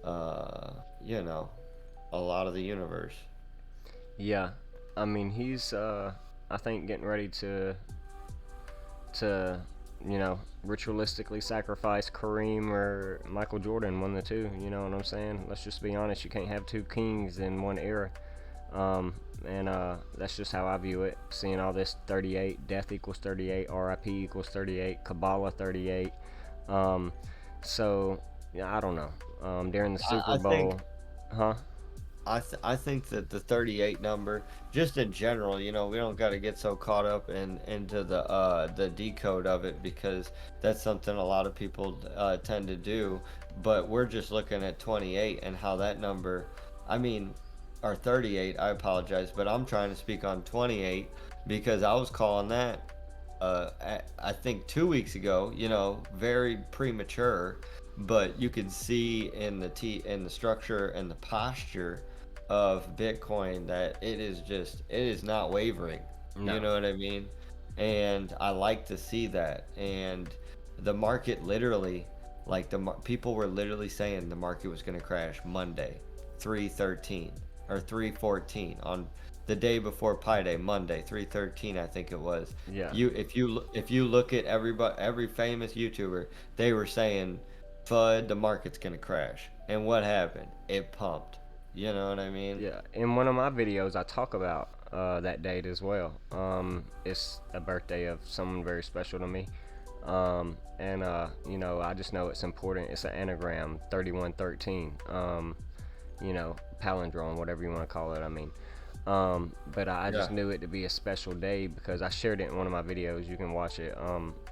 uh, you know, a lot of the universe. yeah. I mean, he's I think getting ready to ritualistically sacrifice Kareem or Michael Jordan, one of the two. You know what I'm saying? Let's just be honest. You can't have two kings in one era. And that's just how I view it. Seeing all this 38, death equals 38, RIP equals 38, Kabbalah 38. Um, so yeah, I don't know. During the I, Super I think Bowl, huh? I think that the 38 number, just in general, we don't got to get so caught up into the decode of it, because that's something a lot of people tend to do. But we're just looking at 28 and how that number, I mean, or 38. I apologize, but I'm trying to speak on 28 because I was calling that I think 2 weeks ago. Very premature, but you can see in the structure and the posture of Bitcoin that it is not wavering. You No. know what I mean? And I like to see that. And the market literally, like people were literally saying the market was going to crash Monday, 3/13 or 3/14 on the day before Pi Day, Monday, 3/13 I think it was. Yeah. If you look at every famous YouTuber, they were saying, "FUD, the market's gonna crash." And what happened? It pumped. You know what I mean? Yeah. In one of my videos, I talk about that date as well. It's a birthday of someone very special to me. And I just know it's important. It's an anagram, 3113. Palindrome, whatever you want to call it. I mean, but I Yeah. just knew it to be a special day because I shared it in one of my videos. You can watch it.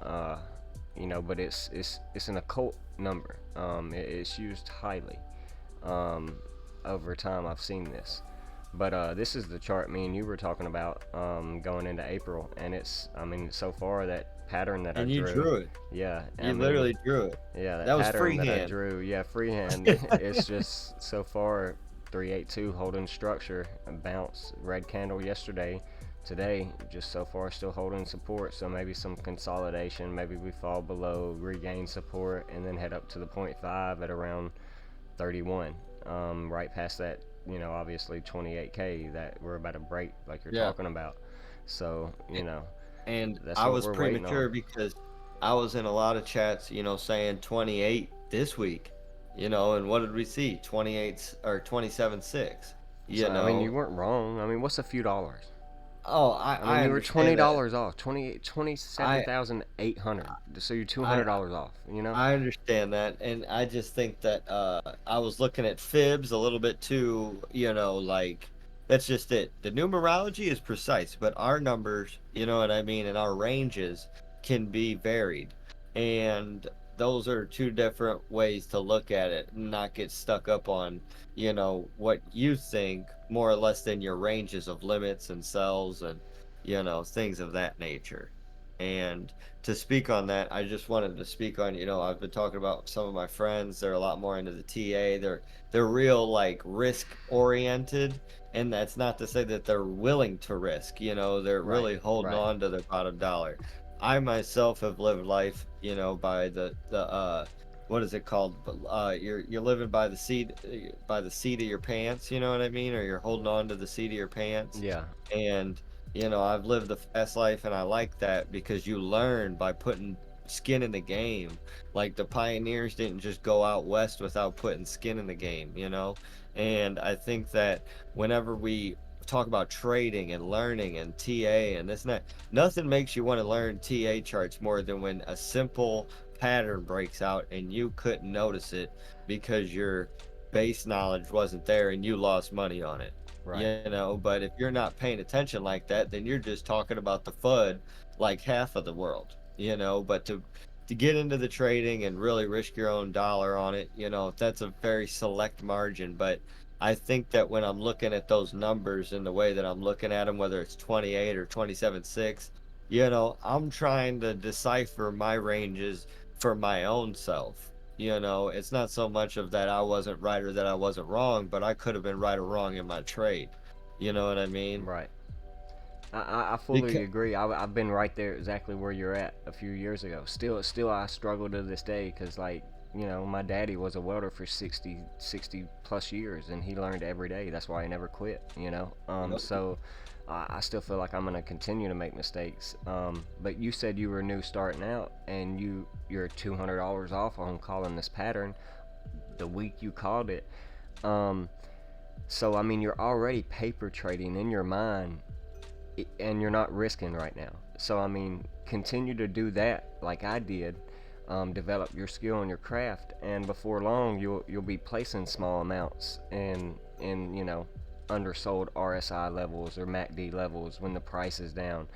But it's an occult number. It's used highly. Um, Over time, I've seen this. But this is the chart me and you were talking about going into April, and I mean, so far that pattern that I And you drew, drew it. yeah, I You mean, literally drew it. yeah, that That was pattern that I freehand. drew, yeah, freehand, it's just so far 382 holding structure, a bounce, red candle yesterday, today just so far still holding support. So maybe some consolidation, maybe we fall below, regain support, and then head up to the point 5 at around 31, right past that, obviously 28K that we're about to break, like you're Yeah. talking about. So And that's I what was we're waiting on. premature because I was in a lot of chats, saying 28 this week, and what did we see? 28 or 27.6, So you I mean, know. you weren't wrong. I mean, what's a few dollars? Oh, I mean, I you were twenty understand that. dollars off, 27 I thousand 800. So you're two I hundred dollars off. You know? I understand that, and I just think that I was looking at fibs a little bit too, like that's just it. The numerology is precise, but our numbers, you know what I mean, and our ranges can be varied. And those are two different ways to look at it and not get stuck up on, what you think more or less than your ranges of limits and cells and, things of that nature. And to speak on that, I just wanted to speak on, I've been talking about some of my friends. They're a lot more into the TA. They're real like risk oriented, and that's not to say that they're willing to risk. They're Right, really holding right. on to their bottom dollar. I myself have lived life, by the what is it called? You're living by the seat of your pants. You know what I mean? Or you're holding on to the seat of your pants, Yeah, and I've lived the fast life and I like that because you learn by putting skin in the game. Like the pioneers didn't just go out west without putting skin in the game. And I think that whenever we talk about trading and learning and TA and this and that, nothing makes you want to learn TA charts more than when a simple pattern breaks out and you couldn't notice it because your base knowledge wasn't there and you lost money on it. right. But if you're not paying attention like that, then you're just talking about the FUD like half of the world. But to get into the trading and really risk your own dollar on it, that's a very select margin. But I think that when I'm looking at those numbers and the way that I'm looking at them, whether it's 28 or 27.6, I'm trying to decipher my ranges for my own self. It's not so much of that I wasn't right or that I wasn't wrong, but I could have been right or wrong in my trade. You know what I mean? Right. I fully Because agree. I've been right there exactly where you're at a few years ago. Still, I struggle to this day because, like, my daddy was a welder for 60 plus years and he learned every day. That's why he never quit, yep. So I still feel like I'm going to continue to make mistakes. But you said you were new starting out and you're $200 off on calling this pattern the week you called it. Um, so, I mean, you're already paper trading in your mind and you're not risking right now. So I mean, continue to do that like I did. Develop your skill and your craft, and before long, you'll be placing small amounts in undersold RSI levels or MACD levels when the price is down,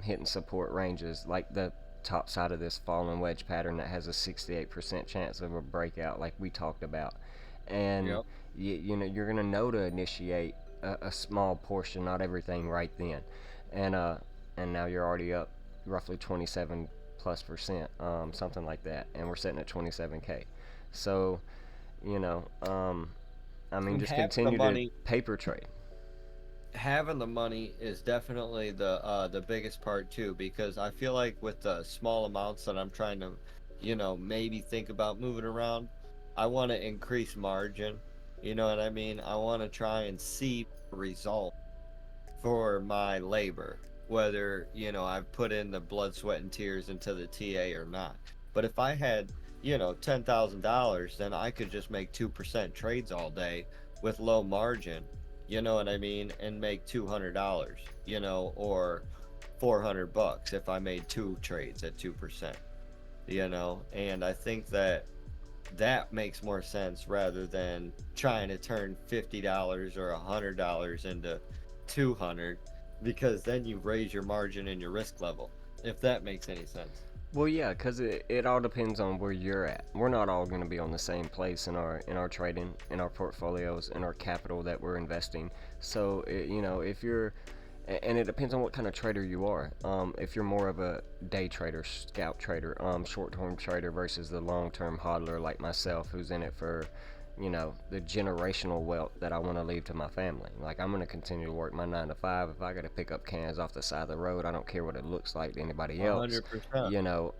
hitting support ranges like the top side of this fallen wedge pattern that has a 68% chance of a breakout, like we talked about, and Yep. you're gonna know to initiate a small portion, not everything right then, and and now you're already up roughly 27 plus percent, something like that, and we're sitting at 27K. So you know, I mean, And just having the continue to money, paper trade. having the money is definitely the biggest part too, because I feel like with the small amounts that I'm trying to, maybe think about moving around, I want to increase margin. You know what I mean? I want to try and see results for my labor, whether, I've put in the blood, sweat, and tears into the TA or not. But if I had, $10,000, then I could just make 2% trades all day with low margin, you know what I mean, and make $200, or $400 if I made two trades at 2%. And I think that that makes more sense rather than trying to turn $50 or $100 into 200, because then you raise your margin and your risk level, if that makes any sense. Well, yeah, because it all depends on where you're at. We're not all going to be on the same place in our trading, in our portfolios, in our capital that we're investing. So if you're, and it depends on what kind of trader you are. If you're more of a day trader, scout trader, short-term trader versus the long-term hodler like myself, who's in it for the generational wealth that I want to leave to my family. Like, I'm going to continue to work my 9 to 5. If I got to pick up cans off the side of the road, I don't care what it looks like to anybody A else. hundred percent. You know,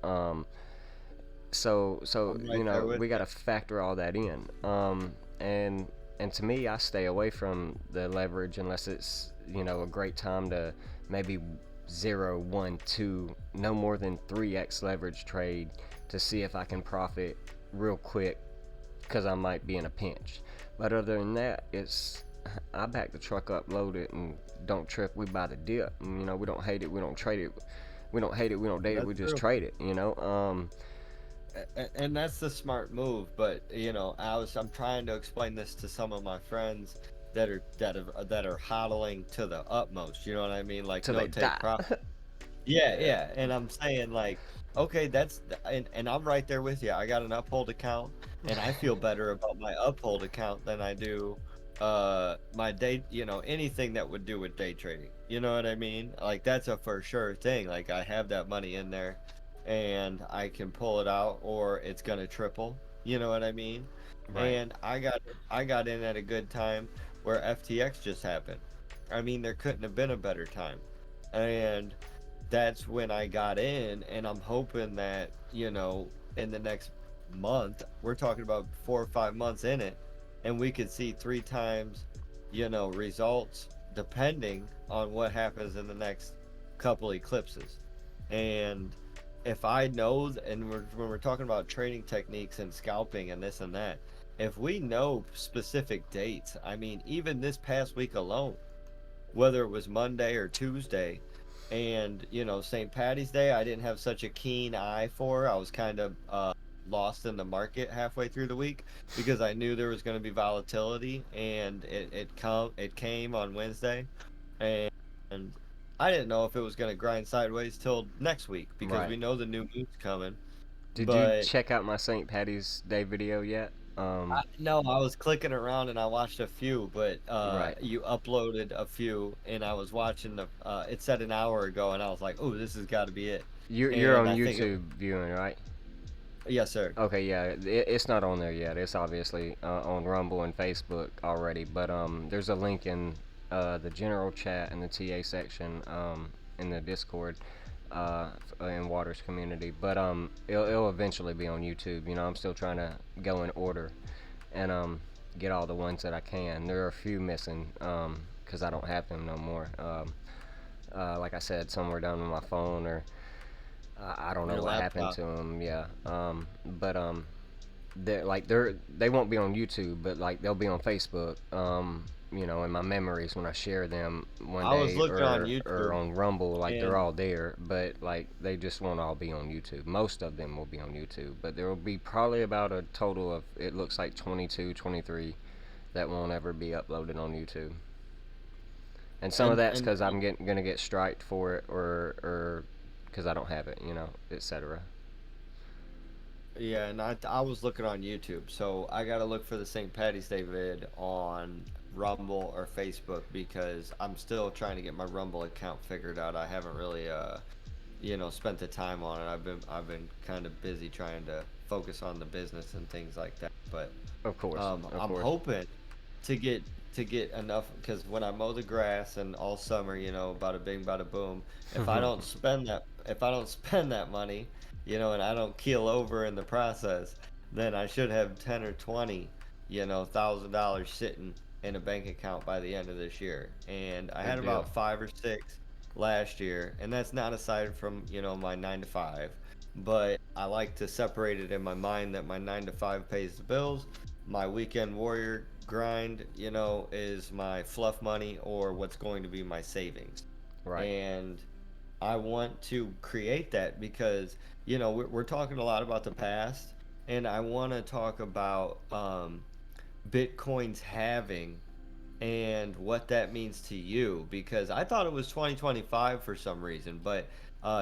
so I'm right there with we got you. to factor all that in. And to me, I stay away from the leverage unless it's a great time to maybe 0, 1, 2, no more than 3x leverage trade to see if I can profit real quick because I might be in a pinch. But other than that, it's I back the truck up, load it, and don't trip. We buy the dip. And, we don't hate it. We don't trade it. We don't hate it. We don't date it. That's We just true. trade it. And that's the smart move. But I'm trying to explain this to some of my friends that are hodling to the utmost. You know what I mean? Like Till no they take die. profit. Yeah, Yeah. yeah. And I'm saying like, okay, and I'm right there with you. I got an uphold account and I feel better about my uphold account than I do my day, anything that would do with day trading. You know what I mean? Like that's a for sure thing. Like I have that money in there and I can pull it out or it's gonna triple. You know what I mean? Right. And I got in at a good time where FTX just happened. I mean, there couldn't have been a better time. And that's when I got in, and I'm hoping that, in the next month, we're talking about 4 or 5 months in it, and we could see 3 times, results depending on what happens in the next couple eclipses. And if I know, and when we're talking about trading techniques and scalping and this and that, if we know specific dates, I mean, even this past week alone, whether it was Monday or Tuesday. And, St. Patty's Day, I didn't have such a keen eye for. I was kind of lost in the market halfway through the week because I knew there was going to be volatility, and it came on Wednesday, and, and I didn't know if it was going to grind sideways till next week because Right. we know the new moon's coming. Did you But check out my St. Patty's Day video yet? no, I was clicking around and I watched a few, but Right. you uploaded a few, and I was watching the. It said an hour ago, and I was like, "Oh, this has got to be it." You're And on I think it. YouTube viewing, right? Yes, sir. Okay, yeah, it's not on there yet. It's obviously on Rumble and Facebook already, but there's a link in the general chat and the TA section in the Discord in Waters community. But it'll eventually be on YouTube. I'm still trying to go in order and get all the ones that I can. There are a few missing because I don't have them no more. Like I said, somewhere down on my phone or I don't know Your what happened laptop. to them. Yeah, but they won't be on YouTube, but like they'll be on Facebook. In my memories when I share them one I was day looking on or YouTube, on Rumble, like they're and all there, but like they just won't all be on YouTube. Most of them will be on YouTube, but there will be probably about a total of it looks like 22, 23 that won't ever be uploaded on YouTube. And some of and that's and because I'm gonna get striked for it, or because I don't have it, etc. yeah, and I was looking on YouTube, so I got to look for the St. Patty's Day vid on Rumble or Facebook because I'm still trying to get my Rumble account figured out. I haven't really spent the time on it. I've been kind of busy trying to focus on the business and things like that. But Of course, of I'm course. hoping to get enough because when I mow the grass and all summer, bada bing, bada boom. If I don't spend that money, and I don't keel over in the process, then I should have 10 or 20, $1,000 sitting in a bank account by the end of this year. And I had Good deal. about 5 or 6 last year, and that's not aside from my 9 to 5. But I like to separate it in my mind that my 9 to 5 pays the bills, my weekend warrior grind, is my fluff money or what's going to be my savings. Right. And I want to create that because, we're talking a lot about the past, and I want to talk about Bitcoin's halving and what that means to you because I thought it was 2025 for some reason, but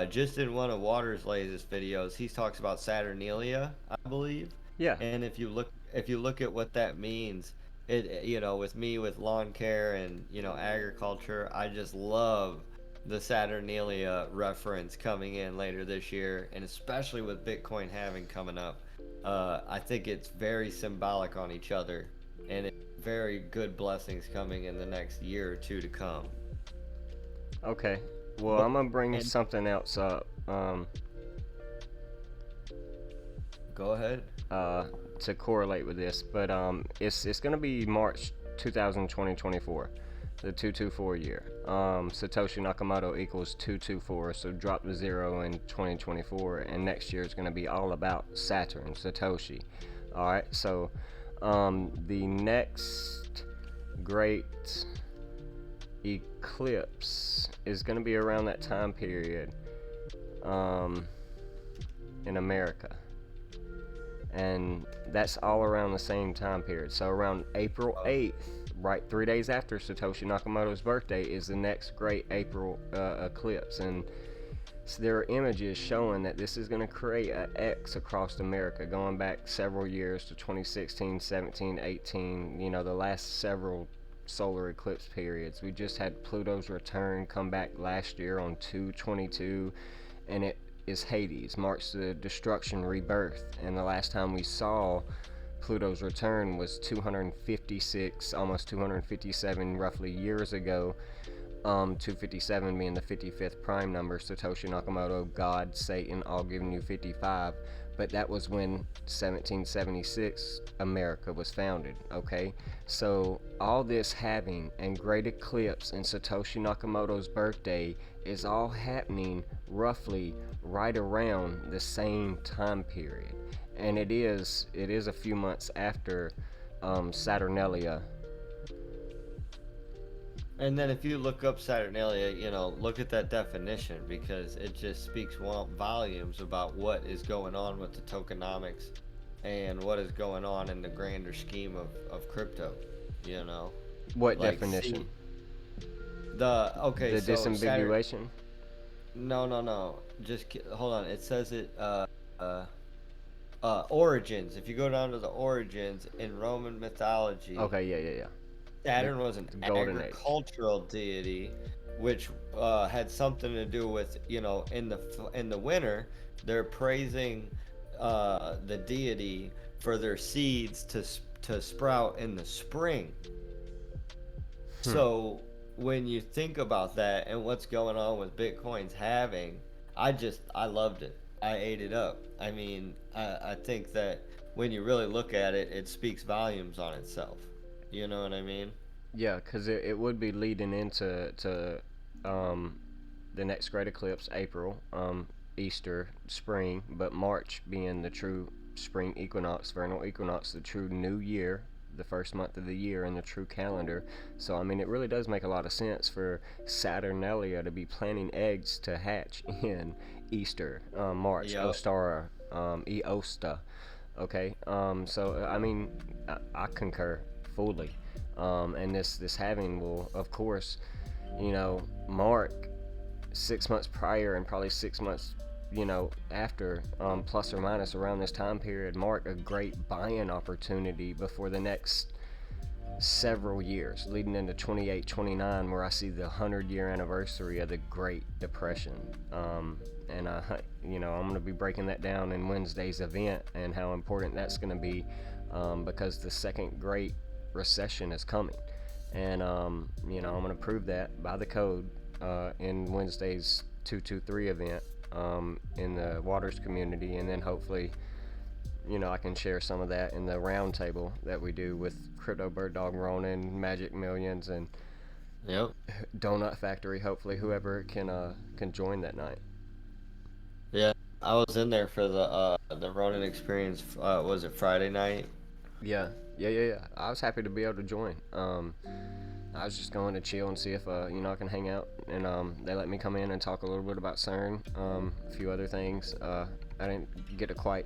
just in one of Waters' latest videos, he talks about Saturnalia, I believe. Yeah. And if you look at what that means, with me with lawn care and agriculture, I just love the Saturnalia reference coming in later this year, and especially with Bitcoin having coming up. I think it's very symbolic on each other, and it's very good blessings coming in the next year or two to come. Okay. Well, But I'm gonna bring and something else up. go ahead. Uh, to correlate with this, but it's gonna be March 2024, the 224 year. Satoshi Nakamoto equals 224, so drop the zero in 2024, and next year is gonna be all about Saturn, Satoshi. All right, so the next great eclipse is gonna be around that time period, um, in America, and that's all around the same time period. So around April Oh, 8th, right 3 days after Satoshi Nakamoto's birthday, is the next great April eclipse. And there are images showing that this is going to create an X across America, going back several years to 2016, 17, 18, the last several solar eclipse periods. We just had Pluto's return come back last year on 2/22, and it is Hades, marks the destruction rebirth. And the last time we saw Pluto's return was 256, almost 257 roughly years ago. 257 being the 55th prime number, Satoshi Nakamoto, God, Satan, all giving you 55. But that was when 1776 America was founded, okay? So all this having and great eclipse and Satoshi Nakamoto's birthday is all happening roughly right around the same time period. And it is a few months after Saturnalia. And then if you look up Saturnalia, look at that definition, because it just speaks volumes about what is going on with the tokenomics and what is going on in the grander scheme of crypto, What like definition? okay, The so disambiguation? no, just hold on. It says it origins. If you go down to the origins in Roman mythology, Okay, yeah. Saturn was an The golden age. agricultural deity, which had something to do with, in the winter, they're praising the deity for their seeds to sprout in the spring. So when you think about that and what's going on with Bitcoin's halving, I loved it. I ate it up. I mean, I think that when you really look at it, it speaks volumes on itself. You know what I mean? Yeah, because it would be leading into um, the next great eclipse, April, Easter, spring, but March being the true spring equinox, vernal equinox, the true new year, the first month of the year in the true calendar. So, I mean, it really does make a lot of sense for Saturnalia to be planting eggs to hatch in Easter, March, Yep. Ostara, Eosta. Okay, so I mean, I concur fully. And this having will, of course, mark 6 months prior and probably 6 months, after, plus or minus around this time period, mark a great buying opportunity before the next several years, leading into 28, 29, where I see the 100-year anniversary of the Great Depression. And I'm going to be breaking that down in Wednesday's event and how important that's going to be, because the second Great Recession is coming. And I'm going to prove that by the code in Wednesday's 223 event, in the Waters community, and then hopefully I can share some of that in the roundtable that we do with Crypto Bird Dog Ronan, Magic Millions, and Yep. Donut Factory. Hopefully, whoever can join that night. Yeah. I was in there for the Ronin experience. Was it Friday night? Yeah. I was happy to be able to join. I was just going to chill and see if I can hang out, and they let me come in and talk a little bit about CERN, a few other things. I didn't get to quite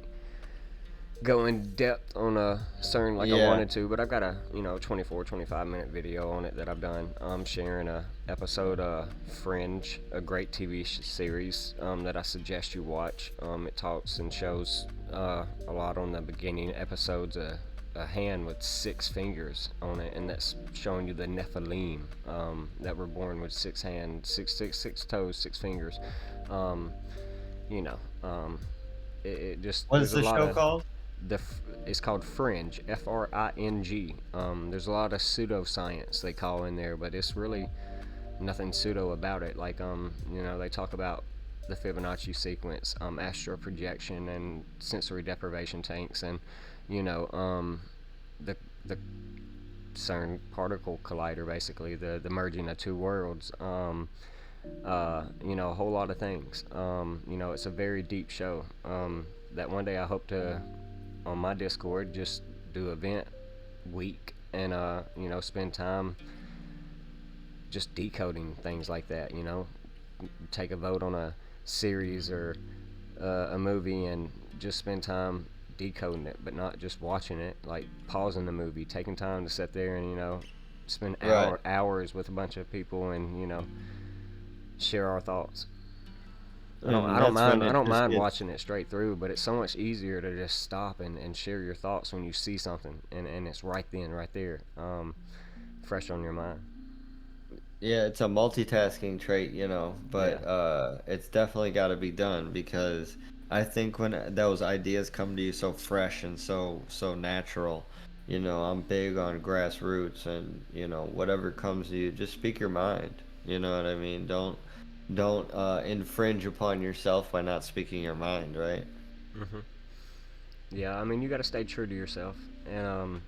go in depth on CERN like I wanted to, but I've got a 24-25 minute video on it that I've done. I'm sharing a episode Fringe, a great TV series that I suggest you watch. It talks and shows a lot on the beginning episodes. A hand with 6 fingers on it, and that's showing you the Nephilim that were born with 6 hands, six toes, 6 fingers. It just, What is there's a the lot show of called? it's called Fringe, Fring. There's a lot of pseudoscience they call in there, but it's really nothing pseudo about it. Like they talk about the Fibonacci sequence, astral projection, and sensory deprivation tanks, and the CERN particle collider, basically the merging of two worlds. A whole lot of things. It's a very deep show. That one day I hope to, on my Discord, just do event week and spend time just decoding things like that. Take a vote on a series or a movie and just spend time decoding it, but not just watching it, like pausing the movie, taking time to sit there and spend hours with a bunch of people and share our thoughts. And that's when I it don't just mind gets. watching it straight through, but it's so much easier to just stop and share your thoughts when you see something and it's right then, right there, fresh on your mind. Yeah, it's a multitasking trait, Yeah. but it's definitely got to be done because I think when those ideas come to you so fresh and so natural, I'm big on grassroots and whatever comes to you, just speak your mind. You know what I mean? Don't infringe upon yourself by not speaking your mind, right? Hmm. Yeah, I mean, you got to stay true to yourself, and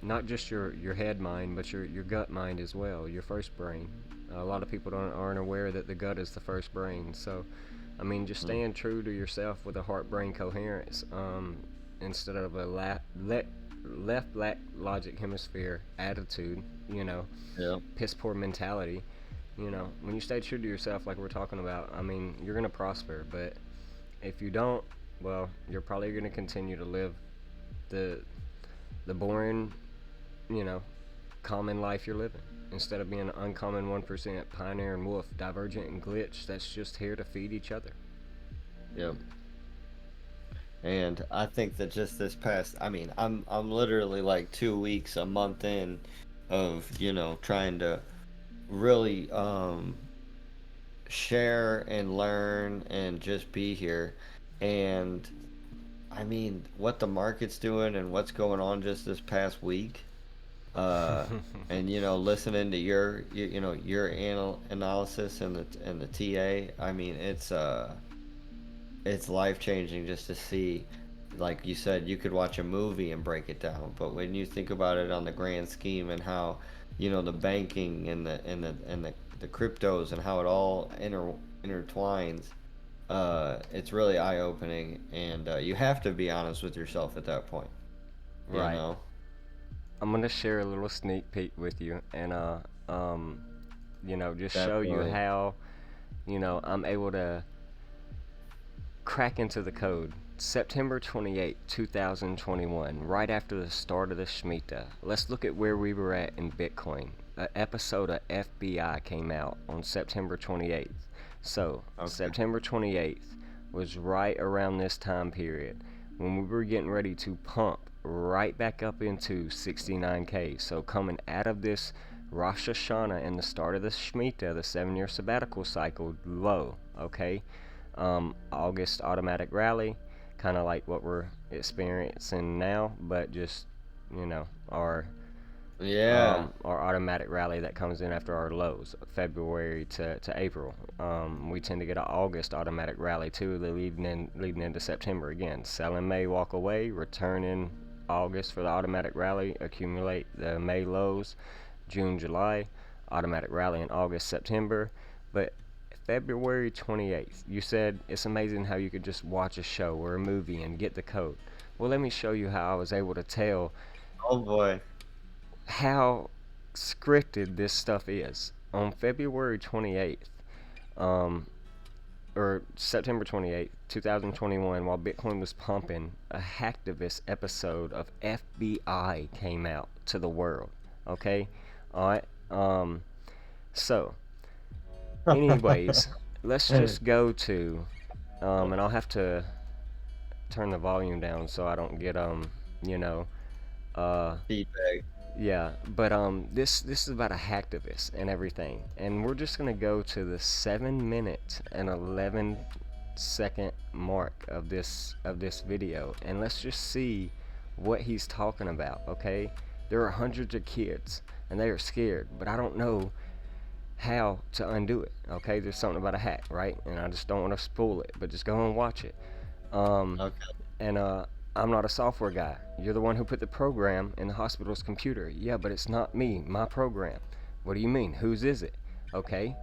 not just your head mind, but your gut mind as well, your first brain. A lot of people aren't aware that the gut is the first brain. So, I mean, just Mm. staying true to yourself with a heart brain coherence, instead of a left black logic hemisphere attitude, you know, Yeah. piss poor mentality. When you stay true to yourself, like we're talking about, I mean, you're gonna prosper. But if you don't, well, you're probably gonna continue to live the the boring, you know, common life you're living. Instead of being an uncommon 1%, pioneer and wolf, divergent and glitch that's just here to feed each other. Yeah. And I think that just this past, I mean, I'm literally like 2 weeks, a month in of, trying to really share and learn and just be here. And I mean, what the market's doing and what's going on just this past week, uh, and listening to your analysis and the TA. I mean, it's life changing just to see. Like you said, you could watch a movie and break it down, but when you think about it on the grand scheme and how, the banking and the cryptos and how it all intertwines, it's really eye opening, and you have to be honest with yourself at that point. You Right. know, I'm gonna share a little sneak peek with you, and just show you definitely. how I'm able to crack into the code. September 28th, 2021, right after the start of the Shemitah. Let's look at where we were at in Bitcoin. An episode of FBI came out on September 28th. So, Okay. September 28th was right around this time period when we were getting ready to pump right back up into 69K. So, coming out of this Rosh Hashanah and the start of the Shemitah, the 7 year sabbatical cycle, low, okay? August automatic rally, kind of like what we're experiencing now, but just our Yeah. our automatic rally that comes in after our lows, February to April. We tend to get an August automatic rally too, leading into September again. Sell in May, walk away, return in August for the automatic rally, accumulate the May lows, June, July, automatic rally in August, September. But February 28th, you said it's amazing how you could just watch a show or a movie and get the code. Well, let me show you how I was able to tell Oh boy. how scripted this stuff is. On February 28th, um, or September 28th, 2021, while Bitcoin was pumping, a hacktivist episode of FBI came out to the world. Okay? Alright? So, anyways, let's just go to, and I'll have to turn the volume down so I don't get, you know, uh, Feedback. yeah, but this is about a hacktivist and everything, and we're just gonna go to the 7 minute and 11 second mark of this video, and let's just see what he's talking about. Okay, there are hundreds of kids, and they are scared, but I don't know how to undo it. Okay, there's something about a hack, right? And I just don't want to spoil it, but just go and watch it. Um, Okay. and I'm not a software guy. You're the one who put the program in the hospital's computer. Yeah, but it's not me, my program. What do you mean? Whose is it? Okay,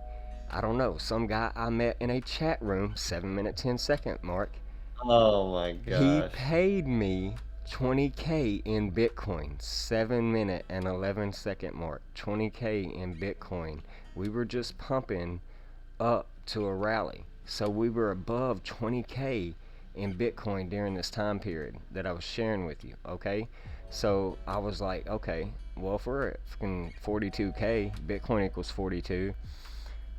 I don't know. Some guy I met in a chat room, 7 minute, 10 second mark. Oh my He gosh. paid me 20K in Bitcoin, 7 minute and 11 second mark. 20K in Bitcoin. We were just pumping up to a rally. So we were above 20K in Bitcoin during this time period that I was sharing with you, okay? So I was like, okay, well, if we're at fucking 42K, Bitcoin equals 42,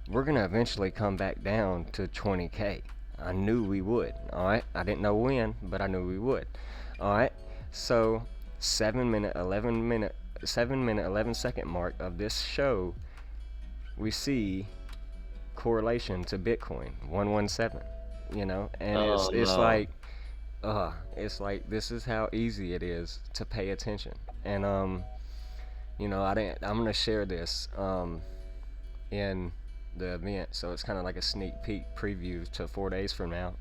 we're going to eventually come back down to 20K, I knew we would. All right, I didn't know when, but I knew we would. All right, so 7 minute 11 second mark of this show, we see correlation to Bitcoin 117. And Oh it's no. like, it's like this is how easy it is to pay attention. And I didn't. I'm gonna share this in the event, so it's kind of like a sneak peek preview to 4 days from now.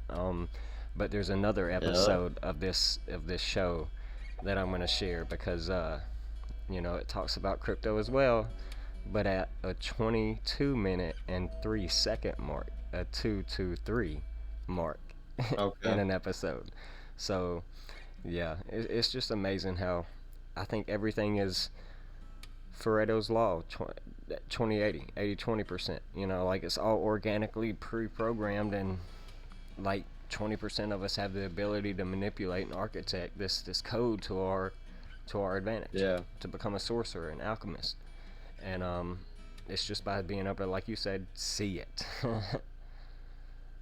But there's another Yeah. episode of this show that I'm gonna share because it talks about crypto as well, but at a 22 minute and 3 second mark, a 223 mark in Okay. an episode. So yeah, it's just amazing how I think everything is Pareto's law, 20 80 20%. Like it's all organically pre-programmed, and like 20% of us have the ability to manipulate and architect this code to our advantage, Yeah. to become a sorcerer, an alchemist. And it's just by being able to, like you said, see it.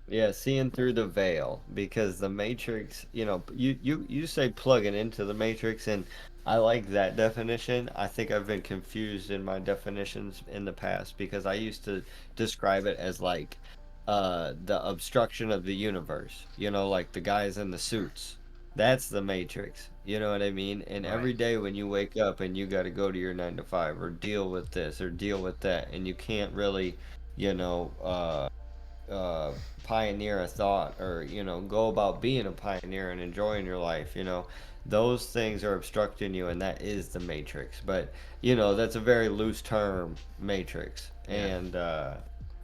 Yeah, seeing through the veil because the matrix, you say plugging into the matrix, and I like that definition. I think I've been confused in my definitions in the past because I used to describe it as like the obstruction of the universe, like the guys in the suits. That's the matrix. You know what I mean? And Right. every day when you wake up and you got to go to your 9 to 5 or deal with this or deal with that and you can't really, you know, uh, pioneer a thought or go about being a pioneer and enjoying your life, those things are obstructing you, and that is the matrix. But that's a very loose term, matrix, Yeah. and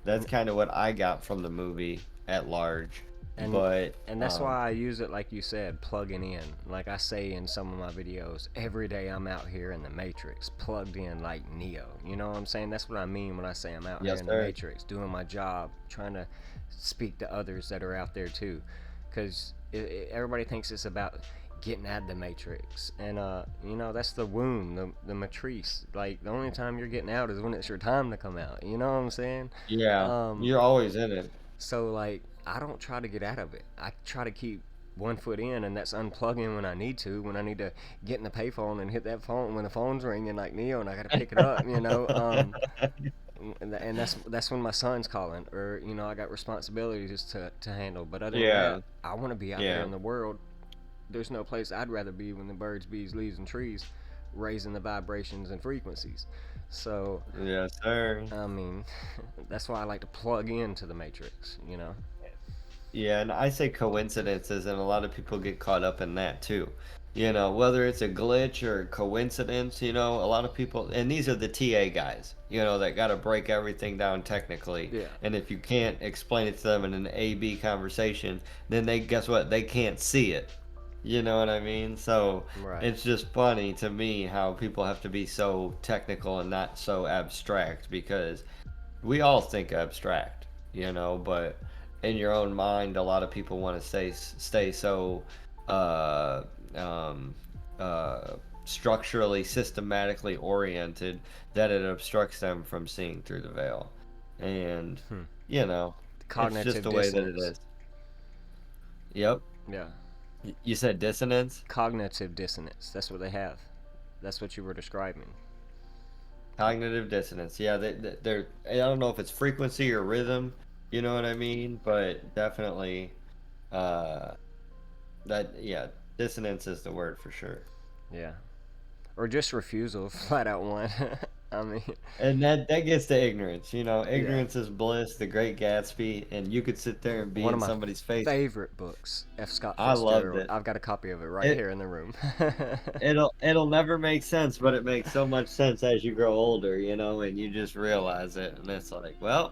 that's kind of what I got from the movie at large. and But and that's why I use it, like you said, plugging in. Like I say in some of my videos, every day I'm out here in the matrix, plugged in like Neo. You know what I'm saying? That's what I mean when I say I'm out here yes in the sir. matrix, doing my job, trying to speak to others that are out there too. Because everybody thinks it's about getting out of the matrix, and that's the womb, the matrice. Like the only time you're getting out is when it's your time to come out. You know what I'm saying? Yeah, um you're always in it. so like I don't try to get out of it. I try to keep one foot in, and that's unplugging when I need to. When I need to get in the payphone and hit that phone when the phone's ringing like Neo, and I gotta pick it up. And that's when my son's calling, or I got responsibilities to handle. But other than that, Yeah. I want to be out there Yeah. in the world. There's no place I'd rather be when the birds, bees, leaves, and trees raising the vibrations and frequencies. So Yes sir. I mean, that's why I like to plug into the matrix. Yeah, and I say coincidences, and a lot of people get caught up in that too. Whether it's a glitch or a coincidence, a lot of people, and these are the TA guys, that got to break everything down technically. Yeah. And if you can't explain it to them in an A/B conversation, then guess what? They can't see it. You know what I mean? So Right. it's just funny to me how people have to be so technical and not so abstract because we all think abstract, but in your own mind, a lot of people want to stay so uh, um, uh, structurally, systematically oriented that it obstructs them from seeing through the veil. And, Hmm. you know, it's just Cognitive the way that it dissonance. is. Yep. Yeah. You said dissonance? Cognitive dissonance. That's what they have. That's what you were describing. Cognitive dissonance. Yeah, they're, I don't know if it's frequency or rhythm, you know what I mean? But definitely, uh, yeah, dissonance is the word for sure. Yeah. Or just refusal, flat out one. I mean, And that gets to ignorance. yeah. Ignorance is bliss, The Great Gatsby, and you could sit there and be One of in my somebody's face. favorite books, F. Scott I loved Fitzgerald. it. I've got a copy of it right It here in the room. it'll never make sense, but it makes so much sense as you grow older, and you just realize it, and it's like, well,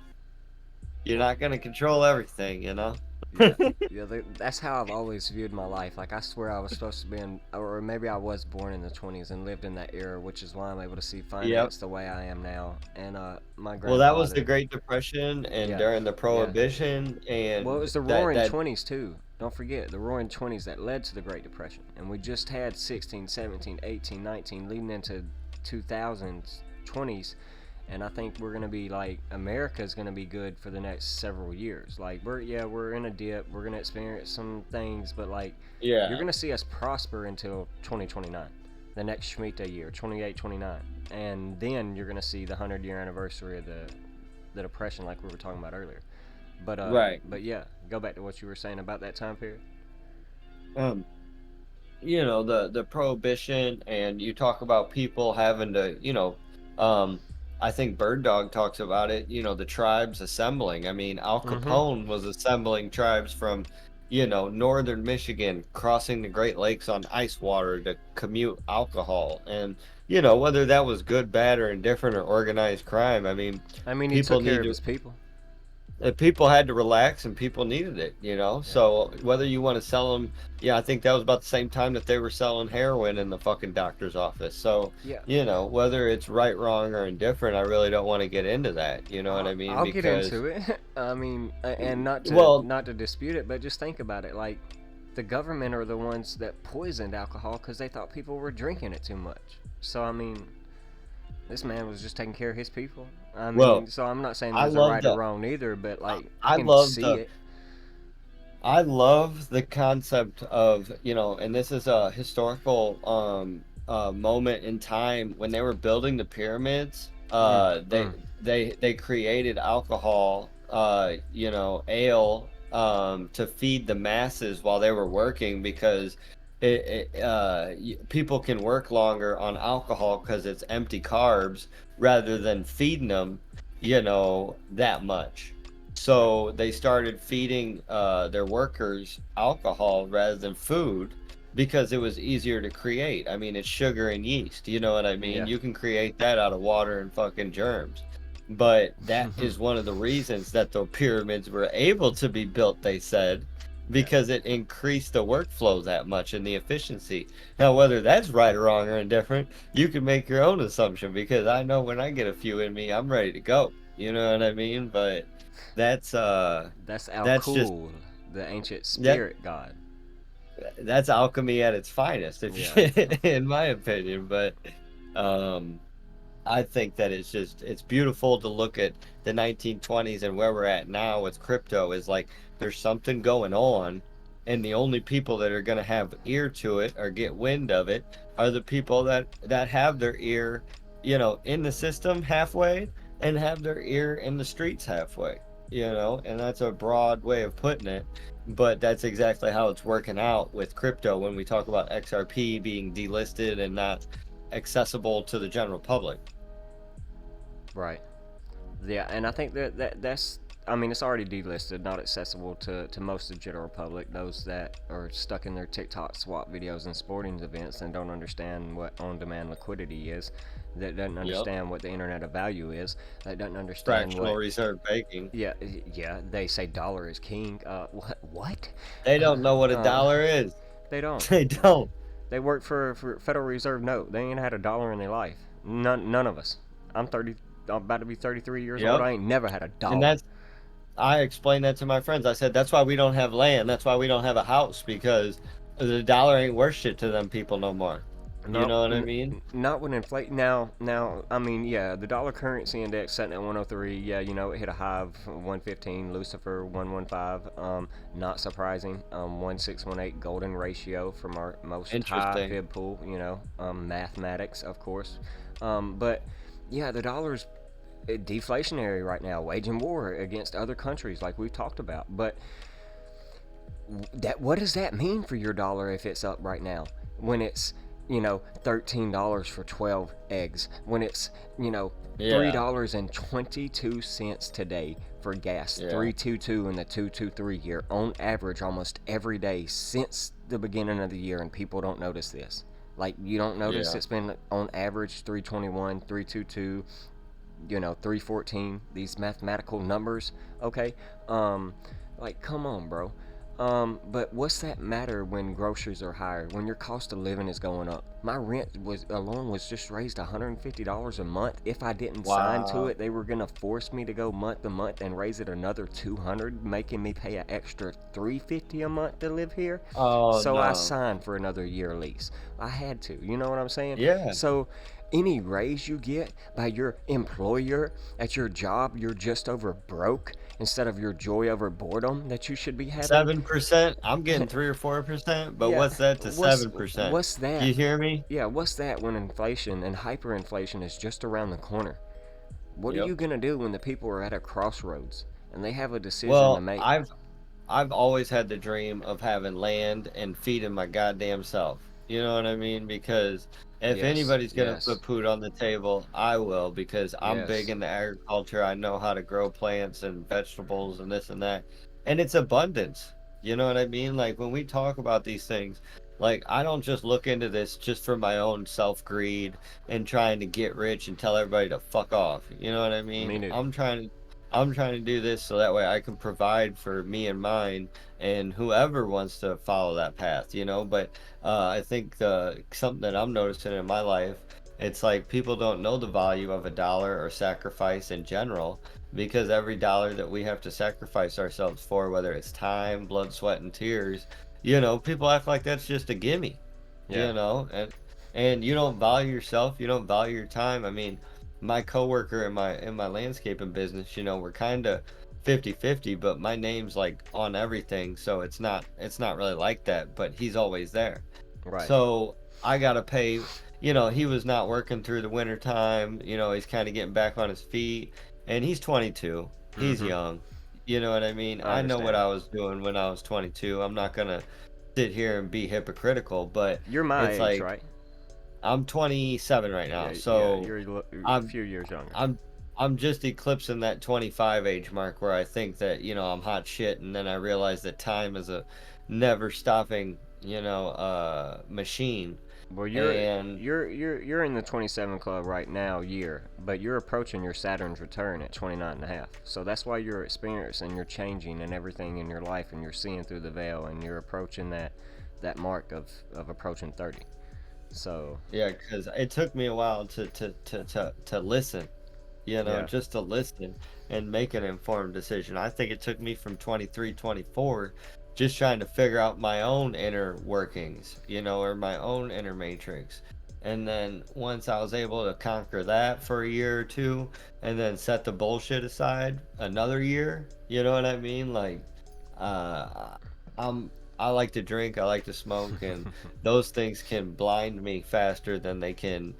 you're not gonna control everything. Yeah, yeah. That's how I've always viewed my life. Like I swear I was supposed to be in, or maybe I was born in the 20s and lived in that era, which is why I'm able to see Yep. finance the way I am now. And my Well, that was the grandfather, Great Depression and yeah, during the yeah. Prohibition, Well, it and was the that Roaring that Twenties too. Don't forget the Roaring Twenties that led to the Great Depression, and we just had 16, 17, 18, 19, leading into 2000s, 20s, And I think we're gonna be like America's gonna be good for the next several years. Like we're in a dip. We're gonna experience some things, but like you're Yeah. gonna see us prosper until 2029, the next Shemitah year, 28, 29, and then you're gonna see the 100-year anniversary of the depression, like we were talking about earlier. Right. But yeah, go back to what you were saying about that time period. Um, the prohibition, and you talk about people having to, I think Bird Dog talks about it, the tribes assembling. I mean, Al Mm-hmm. Capone was assembling tribes from, northern Michigan, crossing the Great Lakes on ice water to commute alcohol. And, whether that was good, bad, or indifferent or organized crime, I mean, I mean, he people took care need of to his people. people had to relax and people needed it. Yeah. So whether you want to sell them, yeah, I think that was about the same time that they were selling heroin in the fucking doctor's office. So, Yeah. whether it's right, wrong, or indifferent, I really don't want to get into that. You know what I'll, I mean? I'll get Because, into it. I mean, and well, not to dispute it, but just think about it. Like, the government are the ones that poisoned alcohol because they thought people were drinking it too much. So I mean, this man was just taking care of his people. I mean, well, so I'm not saying I there's a love right or the, wrong either, but I like I I can love see the it. I love the concept of, and this is a historical moment in time when they were building the pyramids. Mm, They mm. they created alcohol, ale, to feed the masses while they were working because people can work longer on alcohol because it's empty carbs rather than feeding them, that much. Yep. So they started feeding their workers alcohol rather than food because it was easier to create. I mean, it's sugar and yeast. You know what I mean? Yeah. You can create that out of water and fucking germs. But that is one of the reasons that the pyramids were able to be built, they said, Yeah. because it increased the workflow that much and the efficiency. Now, whether that's right or wrong or indifferent, you can make your own assumption because I know when I get a few in me, I'm ready to go. You know what I mean? But that's That's Al that's just Cool, the ancient that spirit god. that's alchemy at its finest, if Yeah. in my opinion. But um I think that it's beautiful to look at the 1920s and where we're at now with crypto is like there's something going on, and the only people that are going to have ear to it or get wind of it are the people that have their ear, in the system halfway and have their ear in the streets halfway, and that's a broad way of putting it, but that's exactly how it's working out with crypto when we talk about XRP being delisted and not accessible to the general public. Right. Yeah, and I think that's. I mean, it's already delisted, not accessible to most of the general public. Those that are stuck in their TikTok swap videos and sporting events and don't understand what on-demand liquidity is, that doesn't Yep. understand what the internet of value is, that doesn't understand Fractional what. reserve banking. Yeah, yeah. They say dollar is king. What? What? They don't know what a Uh, dollar is. they don't. They don't. They work for Federal Reserve note. They ain't had a dollar in their life. None of us. I'm 30. I'm about to be 33 years old. Yep. I ain't never had a And dollar. I explained that to my friends. I said, that's why we don't have land. That's why we don't have a house because the dollar ain't worth shit to them people no more. You Not know what I mean? not when inflate now. I mean, yeah, the dollar currency index sitting at 103. Yeah, it hit a high of 115. Lucifer 115. Not surprising. 1618 golden ratio from our most high Interesting. fib pool. Mathematics, of course. But yeah, the dollar's deflationary right now, waging war against other countries, like we've talked about. But that what does that mean for your dollar if it's up right now when it's $13 for 12 eggs, when it's Yeah. $3.22 today for gas, Yeah. 322 in the 223 here on average almost every day since the beginning of the year, and people don't notice this. Like, you don't notice Yeah. it's been on average 321, 322, 314, these mathematical numbers, okay? Like, come on, bro. But what's that matter when groceries are higher, when your cost of living is going up? My rent was just raised $150 a month. If I didn't sign to Wow. it, they were gonna force me to go month to month and raise it another 200, making me pay an extra 350 a month to live here. Oh So I no. signed for another year lease. I had to. You know what I'm saying? Yeah. So any raise you get by your employer at your job, you're just over broke instead of your joy over boredom that you should be having. 7%. I'm getting 3 or 4%, but Yeah, what's that to what's 7%? what's Do that? you hear me? Yeah, what's that when inflation and hyperinflation is just around the corner? What are Yep. you gonna do when the people are at a crossroads and they have a decision to Well, make? I've always had the dream of having land and feeding my goddamn self. You know what I mean? Because if Yes, anybody's gonna yes, put food on the table, I will, because I'm big yes. into agriculture. I know how to grow plants and vegetables and this and that. And it's abundance. You know what I mean? Like when we talk about these things, like I don't just look into this just for my own self greed and trying to get rich and tell everybody to fuck off. You know what I Me mean? neither. I'm trying to do this so that way I can provide for me and mine and whoever wants to follow that path, you know. But I think something that I'm noticing in my life, it's like people don't know the value of a dollar or sacrifice in general, because every dollar that we have to sacrifice ourselves for, whether it's time, blood, sweat, and tears, you know, people act like that's just a gimme, Yeah, you know, and you don't value yourself, you don't value your time. I mean, my coworker in my landscaping business, you know, we're kind of 50-50, but my name's like on everything, so it's not really like that, but he's always there. right. So I got to pay, you know, he was not working through the winter time, you know, he's kind of getting back on his feet, and he's 22. He's Mm-hmm. young. You know what I mean? I I know what understand. I was doing when I was 22. I'm not going to sit here and be hypocritical, but You're my it's age, like right? I'm 27 right now. Yeah, yeah. So A I'm few years younger. I'm I'm just eclipsing that 25 age mark where I think that, you know, I'm hot shit, and then I realize that time is a never stopping, you know, machine. Well, And you're in the 27 club right now, year, but you're approaching your Saturn's return at 29 and a half. So that's why you're experiencing, you're changing and everything in your life, and you're seeing through the veil, and you're approaching that mark of approaching 30. So yeah, because it took me a while to listen, you know, yeah, just to listen and make an informed decision. I think it took me from 23, 24, just trying to figure out my own inner workings, you know, or my own inner matrix. And then once I was able to conquer that for a year or two, and then set the bullshit aside another year, you know what I mean? Like, uh, I like to drink, I like to smoke, and those things can blind me faster than they can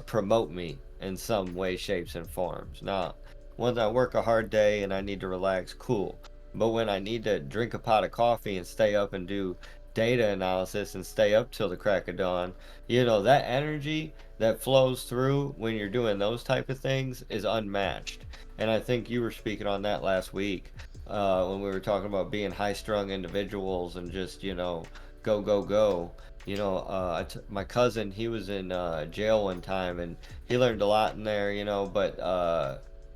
promote me in some way, shapes, and forms. Now, when I work a hard day and I need to relax, cool. But when I need to drink a pot of coffee and stay up and do data analysis and stay up till the crack of dawn, you know, that energy that flows through when you're doing those type of things is unmatched. And I think you were speaking on that last week when we were talking about being high strung individuals and just, you know, go, go, go. You know, my cousin, he was in jail one time, and he learned a lot in there, you know, but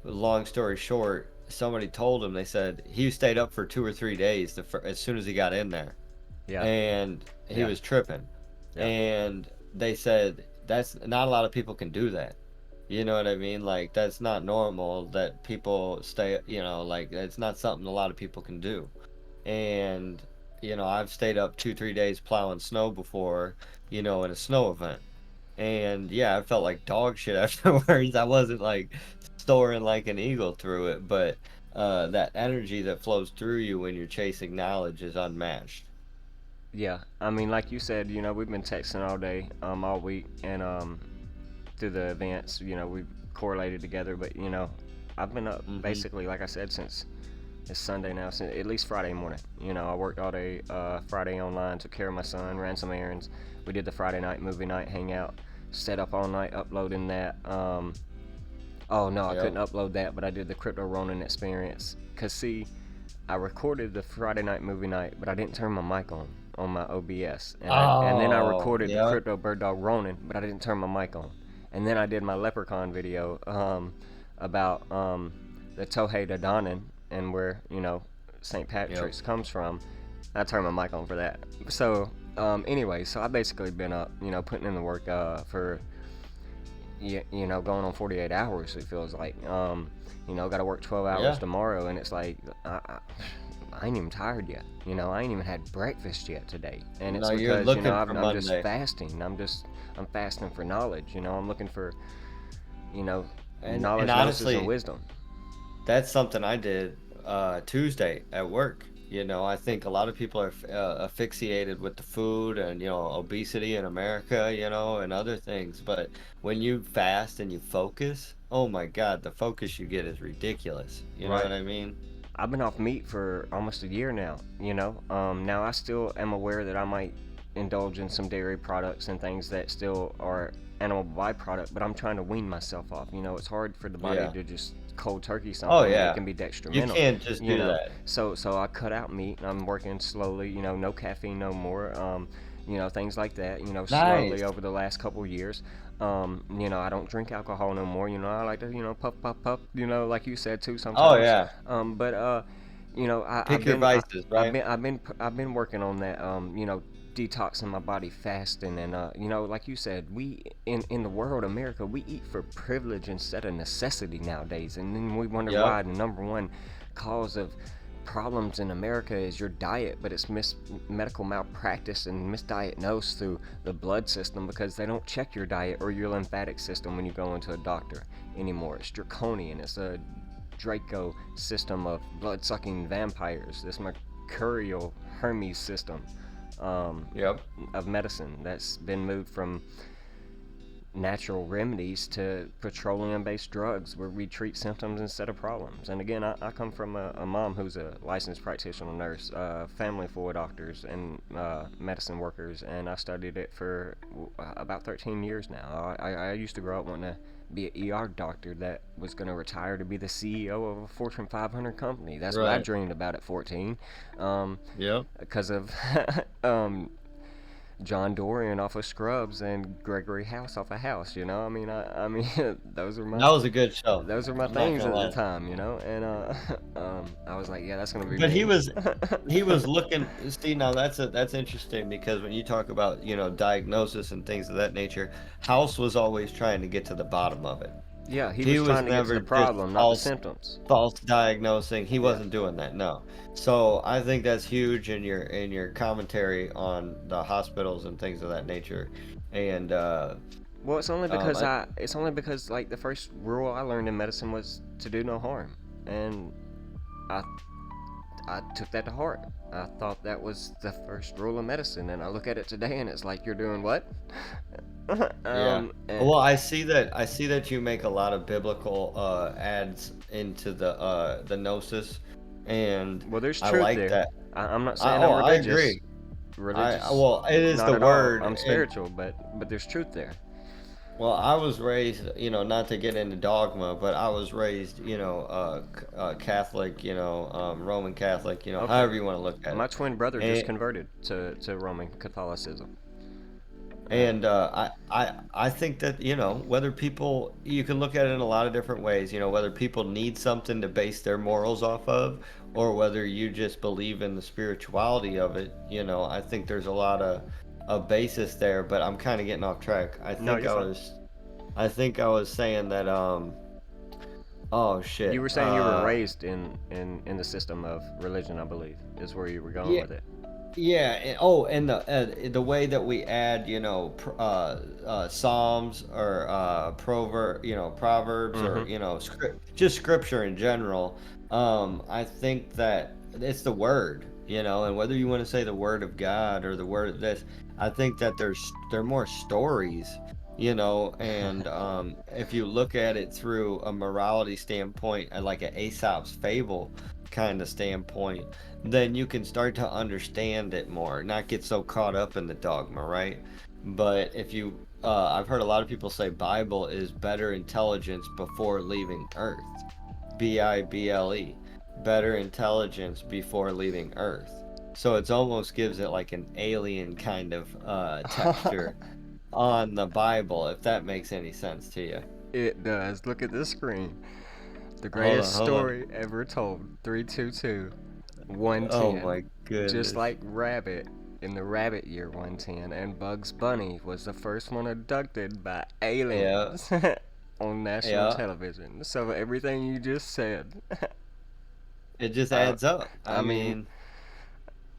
long story short, somebody told him, they said he stayed up for 2 or 3 days as soon as he got in there, yeah, and he yeah, was tripping. yeah, And they said that's not a lot of people can do that. You know what I mean? Like that's not normal that people stay, you know, like it's not something a lot of people can do. And you know, I've stayed up 2, 3 days plowing snow before, you know, in a snow event. And yeah, I felt like dog shit afterwards. I wasn't like soaring like an eagle through it, but that energy that flows through you when you're chasing knowledge is unmatched. yeah. I mean, like you said, we've been texting all day, all week, and through the events, we've correlated together. But I've been up Mm-hmm. basically, like I said, since it's Sunday now, since at least Friday morning. I worked all day Friday online, took care of my son, ran some errands. We did the Friday night movie night hangout, stayed up all night uploading that. Oh no, I Yep. couldn't upload that, but I did the Crypto Ronin experience. Cause see, I recorded the Friday night movie night, but I didn't turn my mic on my OBS, and then I Oh, recorded the yep. Crypto Bird Dog Ronin, but I didn't turn my mic on, and then I did my Leprechaun video about the Tohei Dadanen and where St. Yep. Patrick's comes from. I turned my mic on for that. So anyway, so I basically been up, putting in the work for going on 48 hours. It feels like got to work 12 hours Yeah. tomorrow, and it's like I ain't even tired yet. I ain't even had breakfast yet today, and it's No, you're because looking for I'm just Monday. fasting. I'm fasting for knowledge. I'm looking for you know And knowledge, gnosis, and honestly, wisdom. that's something I did Tuesday at work. I think a lot of people are asphyxiated with the food and, obesity in America, and other things. But when you fast and you focus, oh my God, the focus you get is ridiculous. You know Right. what I mean? I've been off meat for almost a year now. Now I still am aware that I might indulge in some dairy products and things that still are animal byproduct, but I'm trying to wean myself off. It's hard for the body Yeah. to just cold turkey Oh something that yeah. can be You detrimental. can't just You do know, that. so I cut out meat. And I'm working slowly. No caffeine no more. Things like that. Slowly Nice. over the last couple of years. I don't drink alcohol no more. I like to, puff, puff, puff. Like you said too Oh sometimes. yeah. But Pick your vices, right? I've been working on that. Detoxing my body, fasting, and like you said, we in the world, America, we eat for privilege instead of necessity nowadays, and then we wonder Yep. why the number one cause of problems in America is your diet, but it's medical malpractice and misdiagnosed through the blood system because they don't check your diet or your lymphatic system when you go into a doctor anymore. It's draconian. It's a Draco system of blood sucking vampires. This mercurial Hermes system Yep. of medicine that's been moved from natural remedies to petroleum based drugs where we treat symptoms instead of problems. And again, I come from a mom who's a licensed practitioner nurse, family full of doctors and medicine workers, and I studied it for about 13 years now. I used to grow up wanting to be an ER doctor that was going to retire to be the CEO of a Fortune 500 company. That's what I Right. dreamed about at 14 Yep. because of John Dorian off of Scrubs and Gregory House off of House. I mean, those are my That was a good show. those are my I'm not things gonna at the lie. time. And I was like, yeah, that's gonna be But he me. was he was looking. See, now that's interesting because when you talk about, diagnosis and things of that nature, House was always trying to get to the bottom of it. Yeah, he He was was trying to get to never the just problem, not the false symptoms. false diagnosing. He Yeah. wasn't doing that, no. So I think that's huge in your commentary on the hospitals and things of that nature. And Well, I, it's only because like the first rule I learned in medicine was to do no harm, and I I took that to heart. I thought that was the first rule of medicine, and I look at it today, and it's like you're doing what? yeah. And, Well, I see that you make a lot of biblical ads into the gnosis, and well, there's I truth like there. that. I'm not I saying oh, I'm I religious, agree. I religious, well, it is not the at all. word, I'm and spiritual, but there's truth there. well, I was raised, not to get into dogma, but I was raised, Catholic, Roman Catholic, Okay, however you want to look at my it, twin brother just and converted to Roman Catholicism. Uh, and I think that, whether people, you can look at it in a lot of different ways, whether people need something to base their morals off of, or whether you just believe in the spirituality of it. I think there's a lot of basis there, but I'm kind of getting off track. I no, think you're I fine. was I think I was saying that oh You shit. were saying you were raised in the system of religion, I believe, is where you were going Yeah, with it. yeah. And the way that we add, Psalms or Proverbs, or Mm-hmm. just scripture in general. I think that it's the word, and whether you want to say the word of God or the word of this, I think that there are more stories. And if you look at it through a morality standpoint, like an Aesop's fable kind of standpoint, then you can start to understand it more, not get so caught up in the dogma, right? But if you, I've heard a lot of people say Bible is better intelligence before leaving Earth. Bible, better intelligence before leaving Earth. So it almost gives it like an alien kind of texture on the Bible, if that makes any sense to you. It does. Look at this screen. The Hold greatest on, hold on. story ever told. 322 Oh 110. my Just goodness. like Rabbit in the Rabbit Year 110, and Bugs Bunny was the first one abducted by Yeah, aliens on national yeah. television. So everything you just said. It just I, adds up. I I mean, mean,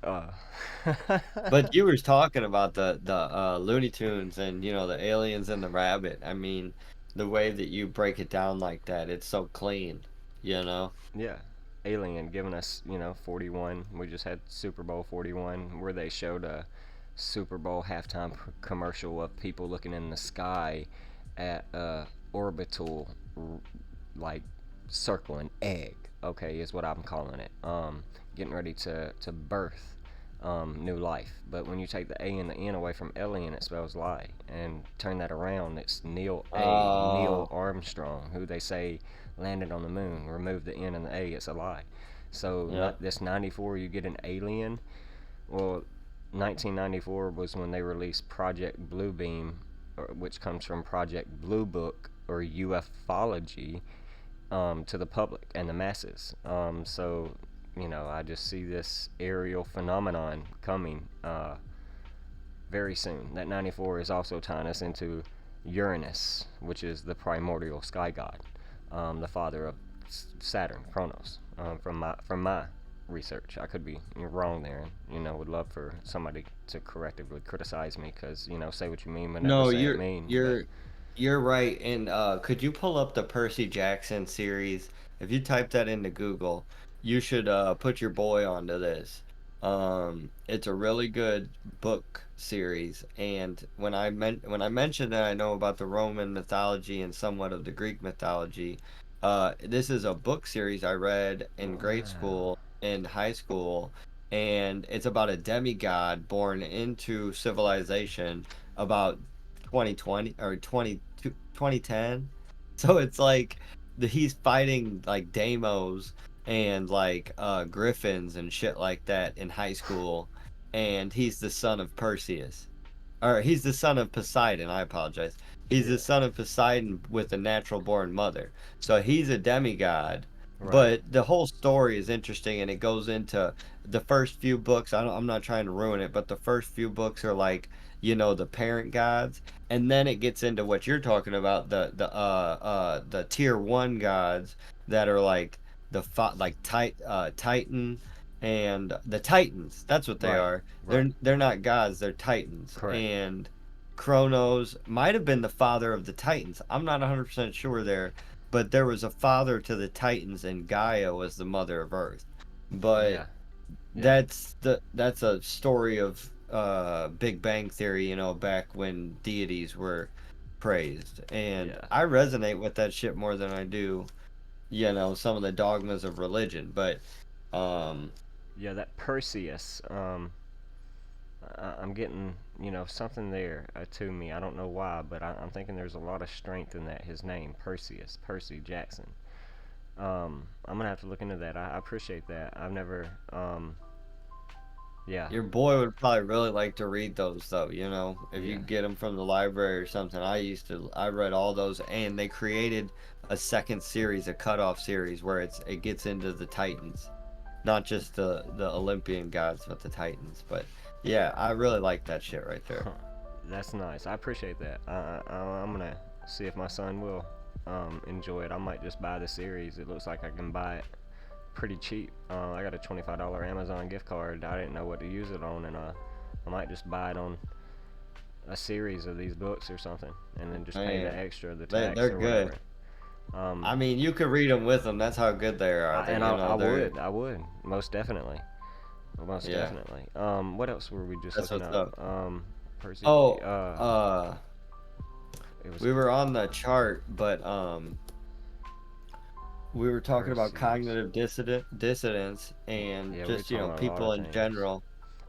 uh, but you were talking about the Looney Tunes and the aliens and the rabbit. I mean, the way that you break it down like that, it's so clean, you know? yeah, Alien giving us 41. We just had Super Bowl 41 where they showed a Super Bowl halftime commercial of people looking in the sky at a orbital like circling egg. Okay, is what I'm calling it. Getting ready to birth new life. But when you take the A and the N away from alien, it spells lie. And turn that around, it's Neil Oh, Armstrong, who they say landed on the moon. Remove the N and the A, it's a lie. So yeah. not this 94, you get an alien. Well, 1994 was when they released Project Bluebeam, which comes from Project Blue Book or ufology, to the public and the masses. I just see this aerial phenomenon coming very soon. That 94 is also tying us into Uranus, which is the primordial sky god, the father of Saturn, Kronos. From my research, I could be wrong there. Would love for somebody to correctively criticize me, because say what you mean, but never No, say it mean. But you're right. And could you pull up the Percy Jackson series? If you type that into Google, you should put your boy onto this. It's a really good book series. And when I mentioned that I know about the Roman mythology and somewhat of the Greek mythology, this is a book series I read in grade wow, school and high school, and it's about a demigod born into civilization about 2020 or 2010. So it's like he's fighting like demos and like griffins and shit like that in high school, and he's the son of Perseus, or he's the son of Poseidon. I apologize. He's the yeah, son of Poseidon with a natural born mother. So he's a demigod. right, But the whole story is interesting, and it goes into the first few books. I'm not trying to ruin it, but the first few books are like, the parent gods, and then it gets into what you're talking about, the tier one gods that are like Titan and the Titans. That's what they right, are. right, They're not gods, they're Titans. correct. And Kronos might have been the father of the Titans. I'm not 100% sure there, but there was a father to the Titans and Gaia was the mother of Earth. But Yeah, yeah, that's a story of Big Bang Theory, back when deities were praised. And yeah, I resonate with that shit more than I do, some of the dogmas of religion. But um yeah. That Perseus. I'm getting something there to me. I don't know why, but I'm thinking there's a lot of strength in that. His name, Perseus, Percy Jackson. I'm gonna have to look into that. I appreciate that. I've never. Yeah, your boy would probably really like to read those though, if you yeah. get them from the library or something. I read all those, and they created a second series, a cutoff series where it gets into the Titans, not just the Olympian gods, but the Titans. But yeah, I really like that shit right there. Huh. That's nice. I appreciate that. I'm gonna see if my son will enjoy it. I might just buy the series. It looks like I can buy it pretty cheap. I got a $25 Amazon gift card. I didn't know what to use it on, and I might just buy it on a series of these books or something, and then just pay the Man, extra, the they're tax or whatever. good. Um, I mean, you could read them with them. That's how good they are. and I They're would, most definitely, most yeah. definitely. What else were we just That's looking what's up? up. Percy. Oh, It was we were on the chart, but we were talking about Perseus. cognitive dissonance and Yeah, we were just, talking about a lot people of in things. general.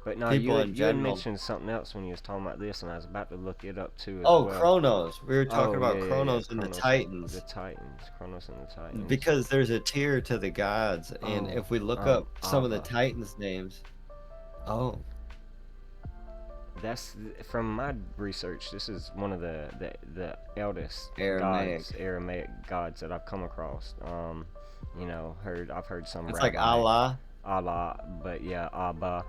But no, People in you had general. mentioned something else when you was talking about this, and I was about to look it up too as Oh, well. Chronos. We were talking Oh yeah, about yeah, yeah. Chronos and the Chronos, the Titans Titans. Chronos and the Titans. because there's a tier to the gods, and Oh, if we look up some of the Abba. Titans names, oh, That's from my research. This is one of the eldest gods, Aramaic. Aramaic gods that I've come across. I've heard some It's like rabbi Allah. Allah, but yeah, Abba,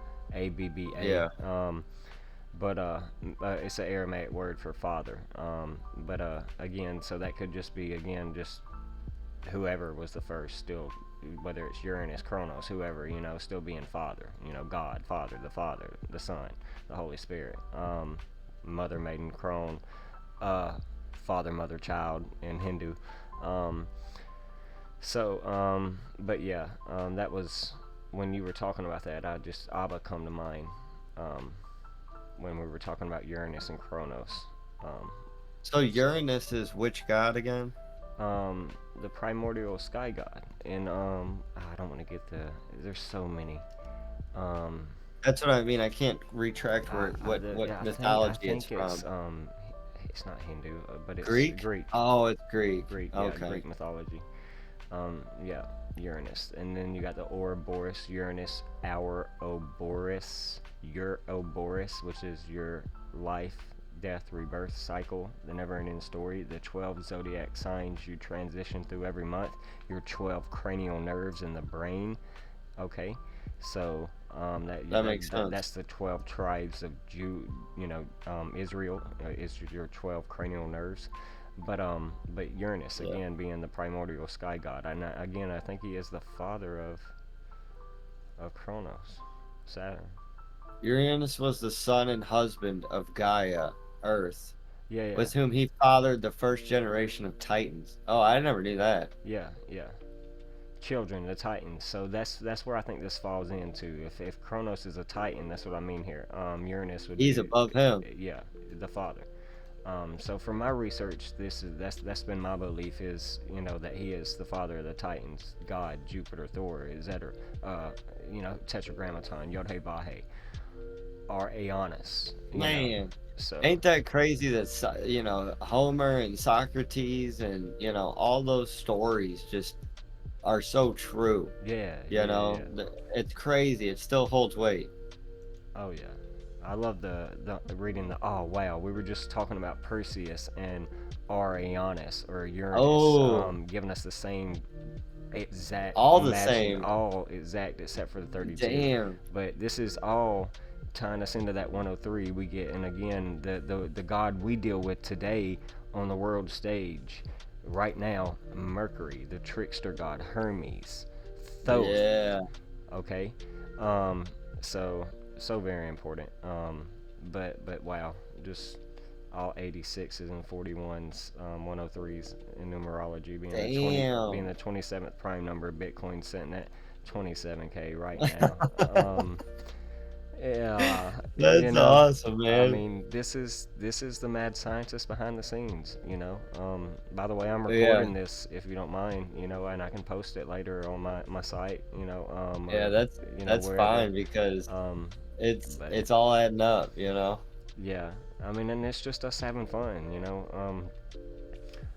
Yeah. ABBA. But it's an Aramaic word for father. But again, so that could just be again just whoever was the first. Still whether it's Uranus, Kronos, whoever, still being Father, God, Father, the Son, the Holy Spirit, Mother, Maiden, Crone, uh, Father, Mother, Child in Hindu. Um, but yeah, that was when you were talking about that. I just Abba come to mind um, when we were talking about Uranus and Kronos. Um, So so Uranus is which god again? um, the primordial sky god, and I don't want to get the. There's so many. Um, That's what I mean. I can't retract I, where I, what yeah, I mythology it's think from. it's not Hindu, but it's Greek? Greek. Oh, it's Greek. Greek, yeah, Okay. Greek mythology. Yeah, Uranus, and then you got the Ouroboros, Uranus, our Ouroboros, your Ouroboros, which is your life, death, rebirth cycle, the never-ending story, the 12 zodiac signs you transition through every month, your 12 cranial nerves in the brain. Okay, so That makes sense. that's the 12 tribes of Israel is your 12 cranial nerves. But Uranus Yeah. again being the primordial sky god, and again I think he is the father of Kronos, Saturn. Uranus was the son and husband of Gaia, Earth, Yeah, yeah, with whom he fathered the first generation of Titans. Oh, I never knew that. yeah, yeah. Children, the Titans. So that's where I think this falls into. If Kronos is a Titan, that's what I mean here. Uranus would He's be, above him. yeah, the father. So from my research, that's been my belief is that he is the father of the Titans, God, Jupiter, Thor, etc. Uh, Tetragrammaton, Yod He Vahe, or Aeonus. Man, So ain't that crazy that Homer and Socrates and all those stories just are so true. yeah, yeah, yeah. It's crazy. It still holds weight. Oh yeah. I love the reading the oh wow, we were just talking about Perseus and Arianus or Uranus, Oh, giving us the same exact all the matching, same. all exact except for the 32. Damn. But this is all tying us into that 103 we get, and again the god we deal with today on the world stage right now, Mercury, the trickster god, Hermes, Thoth. Yeah. Okay, um, so so very important. But wow, just all 86s and 41s, 103s in numerology, being Damn. the 27th prime number. Bitcoin sitting at 27K right now. Yeah, That's awesome, I man. mean, this is the mad scientist behind the scenes. By the way, I'm Yeah. recording this if you don't mind. And I can post it later on my site. Yeah, Or that's wherever. fine because Um, but it's all adding up. yeah, I mean, and it's just us having fun.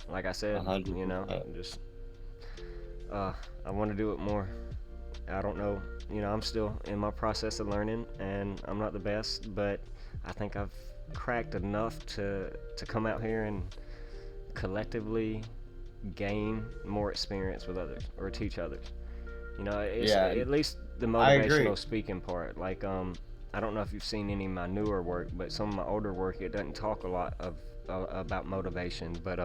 Like I said, 100%. just I want to do it more. I don't know. I'm still in my process of learning, and I'm not the best, but I think I've cracked enough to come out here and collectively gain more experience with others or teach others. It's Yeah, at least the I agree. motivational speaking part. Like, I don't know if you've seen any of my newer work, but some of my older work it doesn't talk a lot of about motivation, but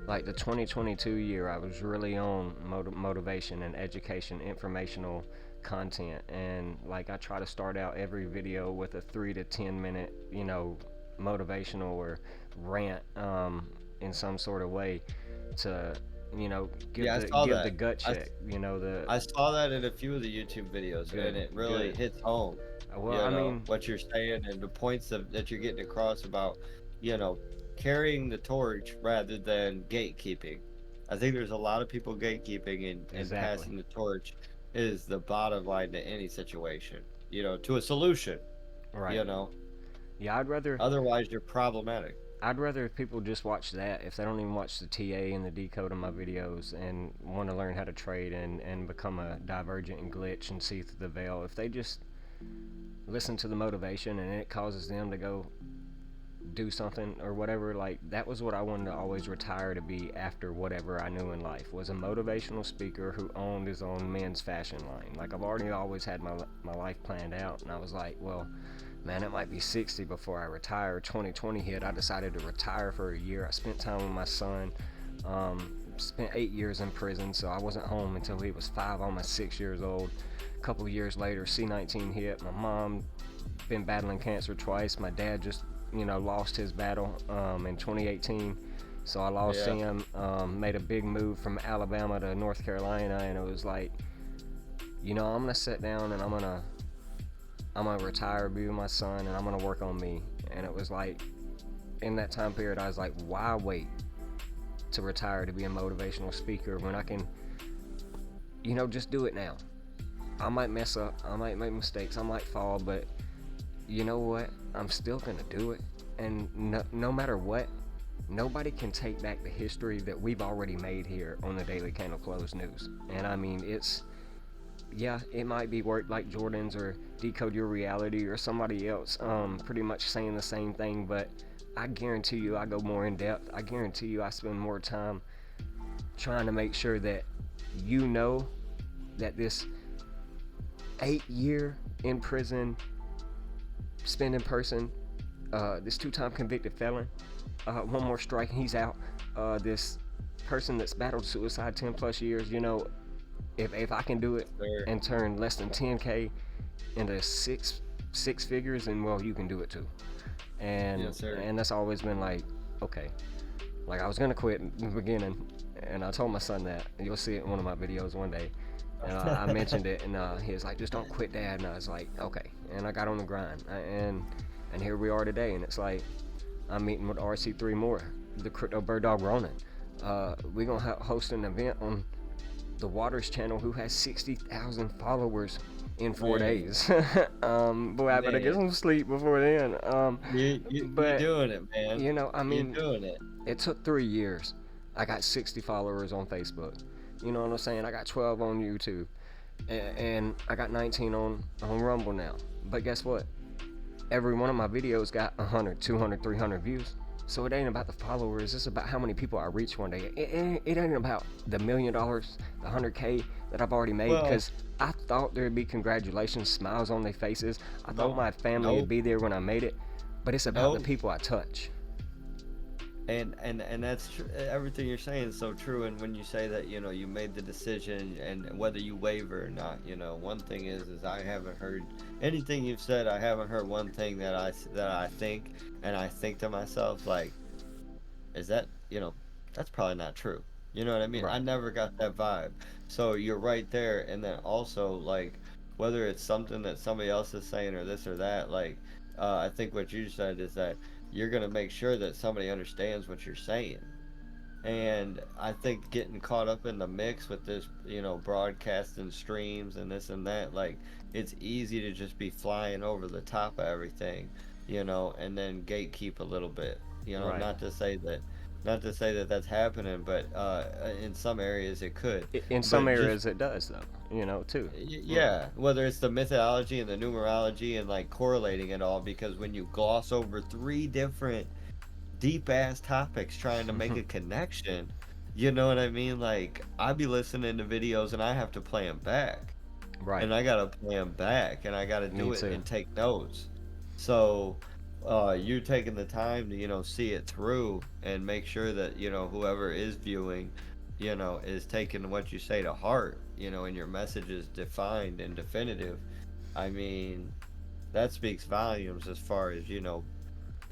like the 2022 year, I was really on motivation and education, informational content, and like I try to start out every video with a 3 to 10 minute, motivational or rant, in some sort of way to, give Yeah, I the saw give the that. gut I check, the I saw that in a few of the YouTube videos, good, and it really good. hits home. Well, I mean, What you're saying and the points that you're getting across about, you know, carrying the torch rather than gatekeeping. I think there's a lot of people gatekeeping and exactly, passing the torch is the bottom line to any situation, to a solution, right. you know. Yeah, Otherwise, you're problematic. I'd rather if people just watch that, if they don't even watch the TA and the decode of my videos and want to learn how to trade and become a divergent and glitch and see through the veil, if they just listen to the motivation and it causes them to go do something or whatever, like that was what I wanted to always retire to be after whatever I knew in life, was a motivational speaker who owned his own men's fashion line. Like I've already always had my life planned out, and I was like, well, man, it might be 60 before I retire. 2020 hit. I decided to retire for a year. I spent time with my son, spent 8 years in prison, so I wasn't home until he was 5, almost 6 years old. A couple of years later, C-19 hit. My mom been battling cancer twice. My dad just, lost his battle in 2018. So I lost Yeah. him. Made a big move from Alabama to North Carolina, and it was like, I'm gonna sit down and I'm gonna retire, be with my son, and I'm gonna work on me. And it was like, in that time period, I was like, why wait to retire to be a motivational speaker when I can, just do it now? I might mess up, I might make mistakes, I might fall, but you know what? I'm still gonna do it. And no matter what, nobody can take back the history that we've already made here on the Daily Candle Close News. And I mean, yeah, it might be work like Jordan's or Decode Your Reality or somebody else pretty much saying the same thing, but I guarantee you I go more in depth. I guarantee you I spend more time trying to make sure that that this 8 year in prison spending person, this 2-time convicted felon, one more strike and he's out, this person that's battled suicide 10 plus years, if I can do it Sure. and turn less than 10K into six figures, then well, you can do it too. And Yes, sir. and that's always been like, okay, like I was gonna quit in the beginning, and I told my son that. You'll see it in one of my videos one day. And I mentioned it, and he was like, just don't quit, Dad. And I was like, okay. And I got on the grind, and here we are today. And it's like, I'm meeting with RC3.Moore, the crypto bird dog Ronin. We're gonna host an event on the Waters channel, who has 60,000 followers in 4 days. Boy, I better get Man, some sleep before then. you But doing it, man. I You mean, doing it. it took 3 years. I got 60 followers on Facebook. You know what I'm saying? I got 12 on YouTube, and I got 19 on Rumble now. But guess what? Every one of my videos got 100, 200, 300 views. So it ain't about the followers. It's about how many people I reach one day. It ain't about the $1 million, the 100K that I've already made. Well, Because I thought there'd be congratulations, smiles on their faces. I thought nope, my family would nope, be there when I made it. But it's about the nope. people I touch. And that's everything you're saying is so true. And when you say that, you made the decision, and whether you waver or not, one thing is I haven't heard anything you've said. I haven't heard one thing that I think, and I think to myself, like, is that, that's probably not true. You know what I mean? I Right. never got that vibe. So you're right there. And then also, like, whether it's something that somebody else is saying or this or that, like, I think what you said is that you're going to make sure that somebody understands what you're saying. And I think getting caught up in the mix with this, broadcasting streams and this and that, like, it's easy to just be flying over the top of everything, and then gatekeep a little bit. Right. Not to say that that's happening, but in some areas it could. In some But just areas it does, though, too. Yeah. yeah, whether it's the mythology and the numerology and like correlating it all, because when you gloss over three different deep ass topics trying to make a connection, you know what I mean? Like, I be listening to videos and I have to play them back, Right. and I gotta play them back, and I gotta Me do it too. and take notes. So, you're taking the time to, see it through and make sure that, whoever is viewing, is taking what you say to heart, and your message is defined and definitive. I mean, that speaks volumes as far as,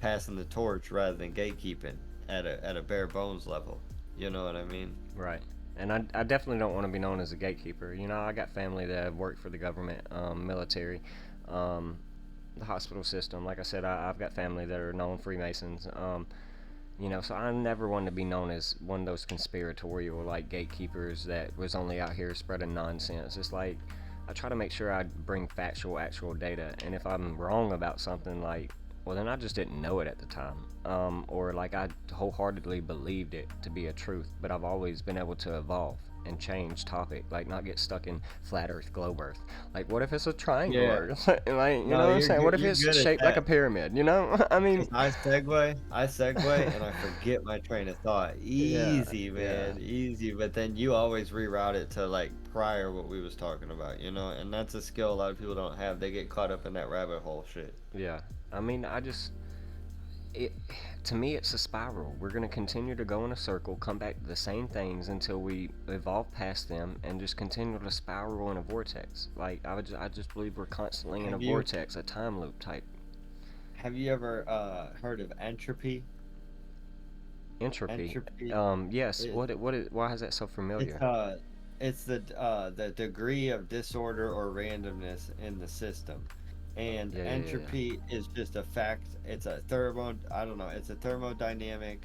passing the torch rather than gatekeeping at a bare bones level. You know what I mean? Right. And I definitely don't want to be known as a gatekeeper. I got family that have worked for the government, military, um, the hospital system. Like I said, I've got family that are known Freemasons. So I never wanted to be known as one of those conspiratorial like gatekeepers that was only out here spreading nonsense. It's like I try to make sure I bring factual, actual data, and if I'm wrong about something, like, well, then I just didn't know it at the time, or like I wholeheartedly believed it to be a truth. But I've always been able to evolve and change topic, like not get stuck in flat Earth, globe Earth. Like, what if it's a triangle Yeah. Earth? Like, you know No, what I'm you're saying? good. What if You're it's good at shaped like a that. pyramid? I mean, Cause I segue, and I forget my train of thought. yeah, Easy, yeah. man, easy. But then you always reroute it to like prior what we was talking about, and that's a skill a lot of people don't have. They get caught up in that rabbit hole shit. Yeah, I mean, it to me it's a spiral. We're going to continue to go in a circle, come back to the same things until we evolve past them and just continue to spiral in a vortex. Like I just believe we're constantly in a Have you vortex, a time loop type. have you ever heard of entropy? Entropy. Entropy Yes, is why is that so it's familiar? uh it's the degree of disorder or randomness in the system. And Yeah, yeah, yeah, yeah. entropy is just a fact. It's a I don't know, it's a thermodynamic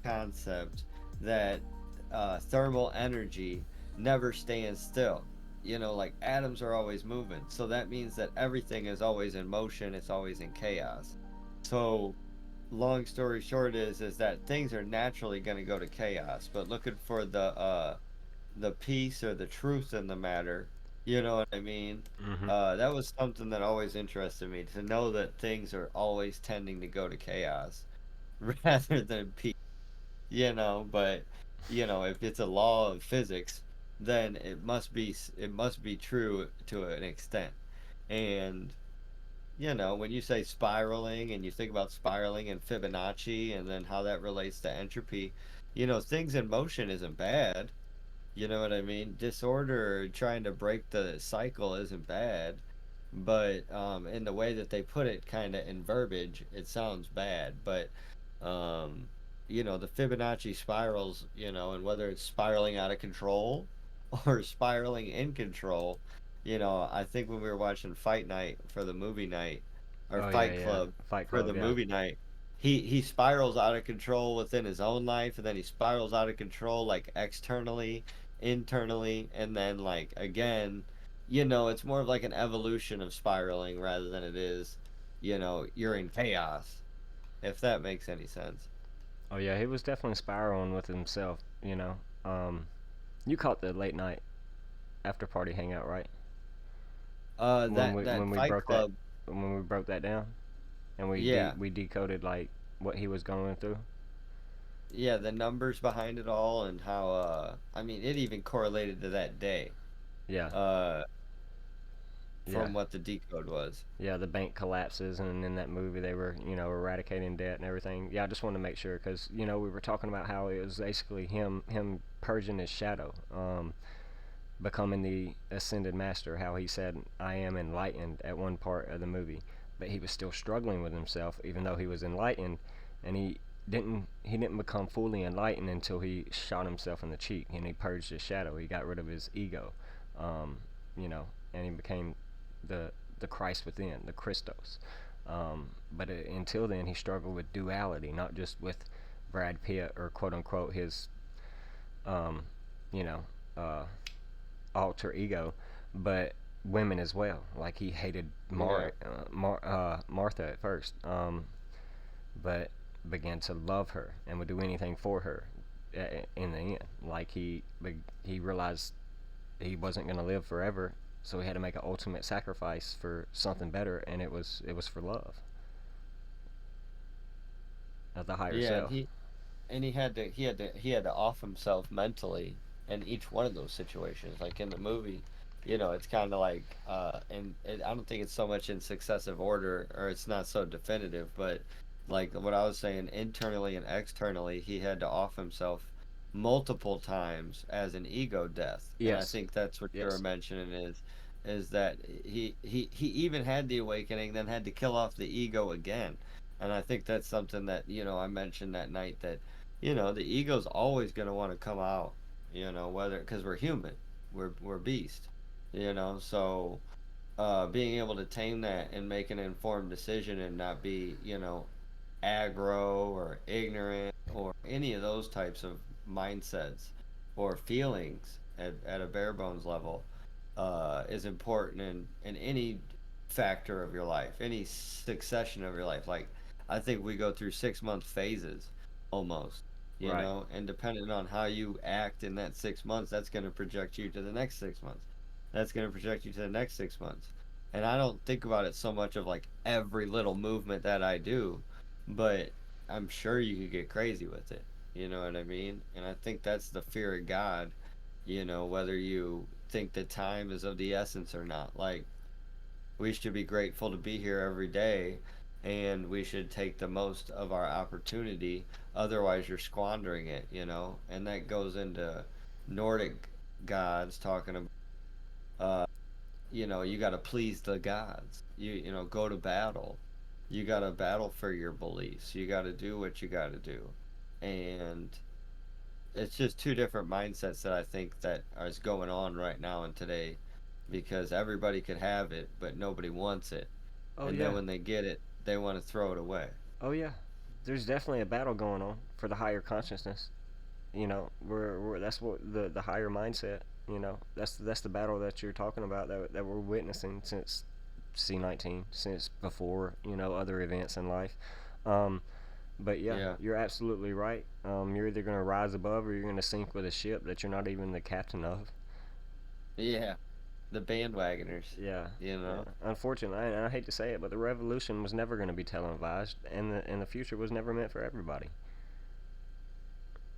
concept that thermal energy never stands still. Like atoms are always moving. So that means that everything is always in motion, it's always in chaos. So long story short is that things are naturally going to go to chaos, but looking for the peace or the truth in the matter, you know what I mean? Mm-hmm. That was something that always interested me, to know that things are always tending to go to chaos rather than peace, but if it's a law of physics, then it must be true to an extent. And when you say spiraling and you think about spiraling and Fibonacci and then how that relates to entropy, things in motion isn't bad. You know what I mean? Disorder, trying to break the cycle isn't bad, but in the way that they put it, kind of in verbiage, it sounds bad. But um, the Fibonacci spirals, and whether it's spiraling out of control or spiraling in control, I think when we were watching Fight Night for the movie night, or Oh yeah, Fight yeah. Club Fight for the Club, yeah. movie night, he spirals out of control within his own life, and then he spirals out of control like externally, internally, and then like again, it's more of like an evolution of spiraling rather than it is, you're in chaos, if that makes any sense. Oh yeah, he was definitely spiraling with himself. Um, you caught the late night after party hangout, right? When That we that when we Fight broke that Club, when we broke that down and yeah, we decoded like what he was going through. yeah, the numbers behind it all and how I mean it even correlated to that day, Yeah, uh yeah, from what the decode was. yeah. The bank collapses, and in that movie they were eradicating debt and everything. Yeah, I just wanted to make sure because we were talking about how it was basically him purging his shadow. Becoming the ascended master, how he said, I am enlightened at one part of the movie. But he was still struggling with himself, even though he was enlightened, and he didn't become fully enlightened until he shot himself in the cheek and he purged his shadow. He got rid of his ego, um, and he became the the Christ within, the Christos. But until then, he struggled with duality, not just with Brad Pitt or quote unquote his, um, you know, uh, alter ego, but women as well. Like he hated Yeah. Martha at first, but began to love her and would do anything for her. In the end, like he realized he wasn't going to live forever, so he had to make an ultimate sacrifice for something better, and it was for love of the higher Yeah, and self. he had to off himself mentally in each one of those situations. Like in the movie, it's kind of like I don't think it's so much in successive order, or it's not so definitive, but like what I was saying, internally and externally, he had to off himself multiple times as an ego death. And I Yes, think that's what you were yes, mentioning is that he even had the awakening, then had to kill off the ego again. And I think that's something that, I mentioned that night, that, the ego's always going to want to come out, whether, because we're human, we're beast, so being able to tame that and make an informed decision and not be, aggro or ignorant or any of those types of mindsets or feelings at a bare bones level is important in any factor of your life, any succession of your life. Like, I think we go through 6 month phases almost, right. and depending on how you act in that 6 months, that's going to project you to the next 6 months. That's going to project you to the next 6 months. And I don't think about it so much of like every little movement that I do, but I'm sure you could get crazy with it. You know what I mean? And I think that's the fear of God, whether you think that time is of the essence or not. Like, we should be grateful to be here every day, and we should take the most of our opportunity. Otherwise, you're squandering it, you know? And that goes into Nordic gods talking about, uh, you know, you got to please the gods. You know, go to battle. You got to battle for your beliefs. You got to do what you got to do. And it's just two different mindsets that I think that is going on right now and today, because everybody could have it, but nobody wants it. Oh And then yeah, when they get it, they want to throw it away. oh yeah. There's definitely a battle going on for the higher consciousness. You know, we're that's what the higher mindset. You know, that's the battle that you're talking about that we're witnessing since C19, since before other events in life. Um, but yeah, Yeah. you're absolutely right. You're either gonna rise above or you're gonna sink with a ship that you're not even the captain of. Yeah. The bandwagoners, Yeah, you yeah. know? Unfortunately, I hate to say it, but the revolution was never going to be televised, and the future was never meant for everybody.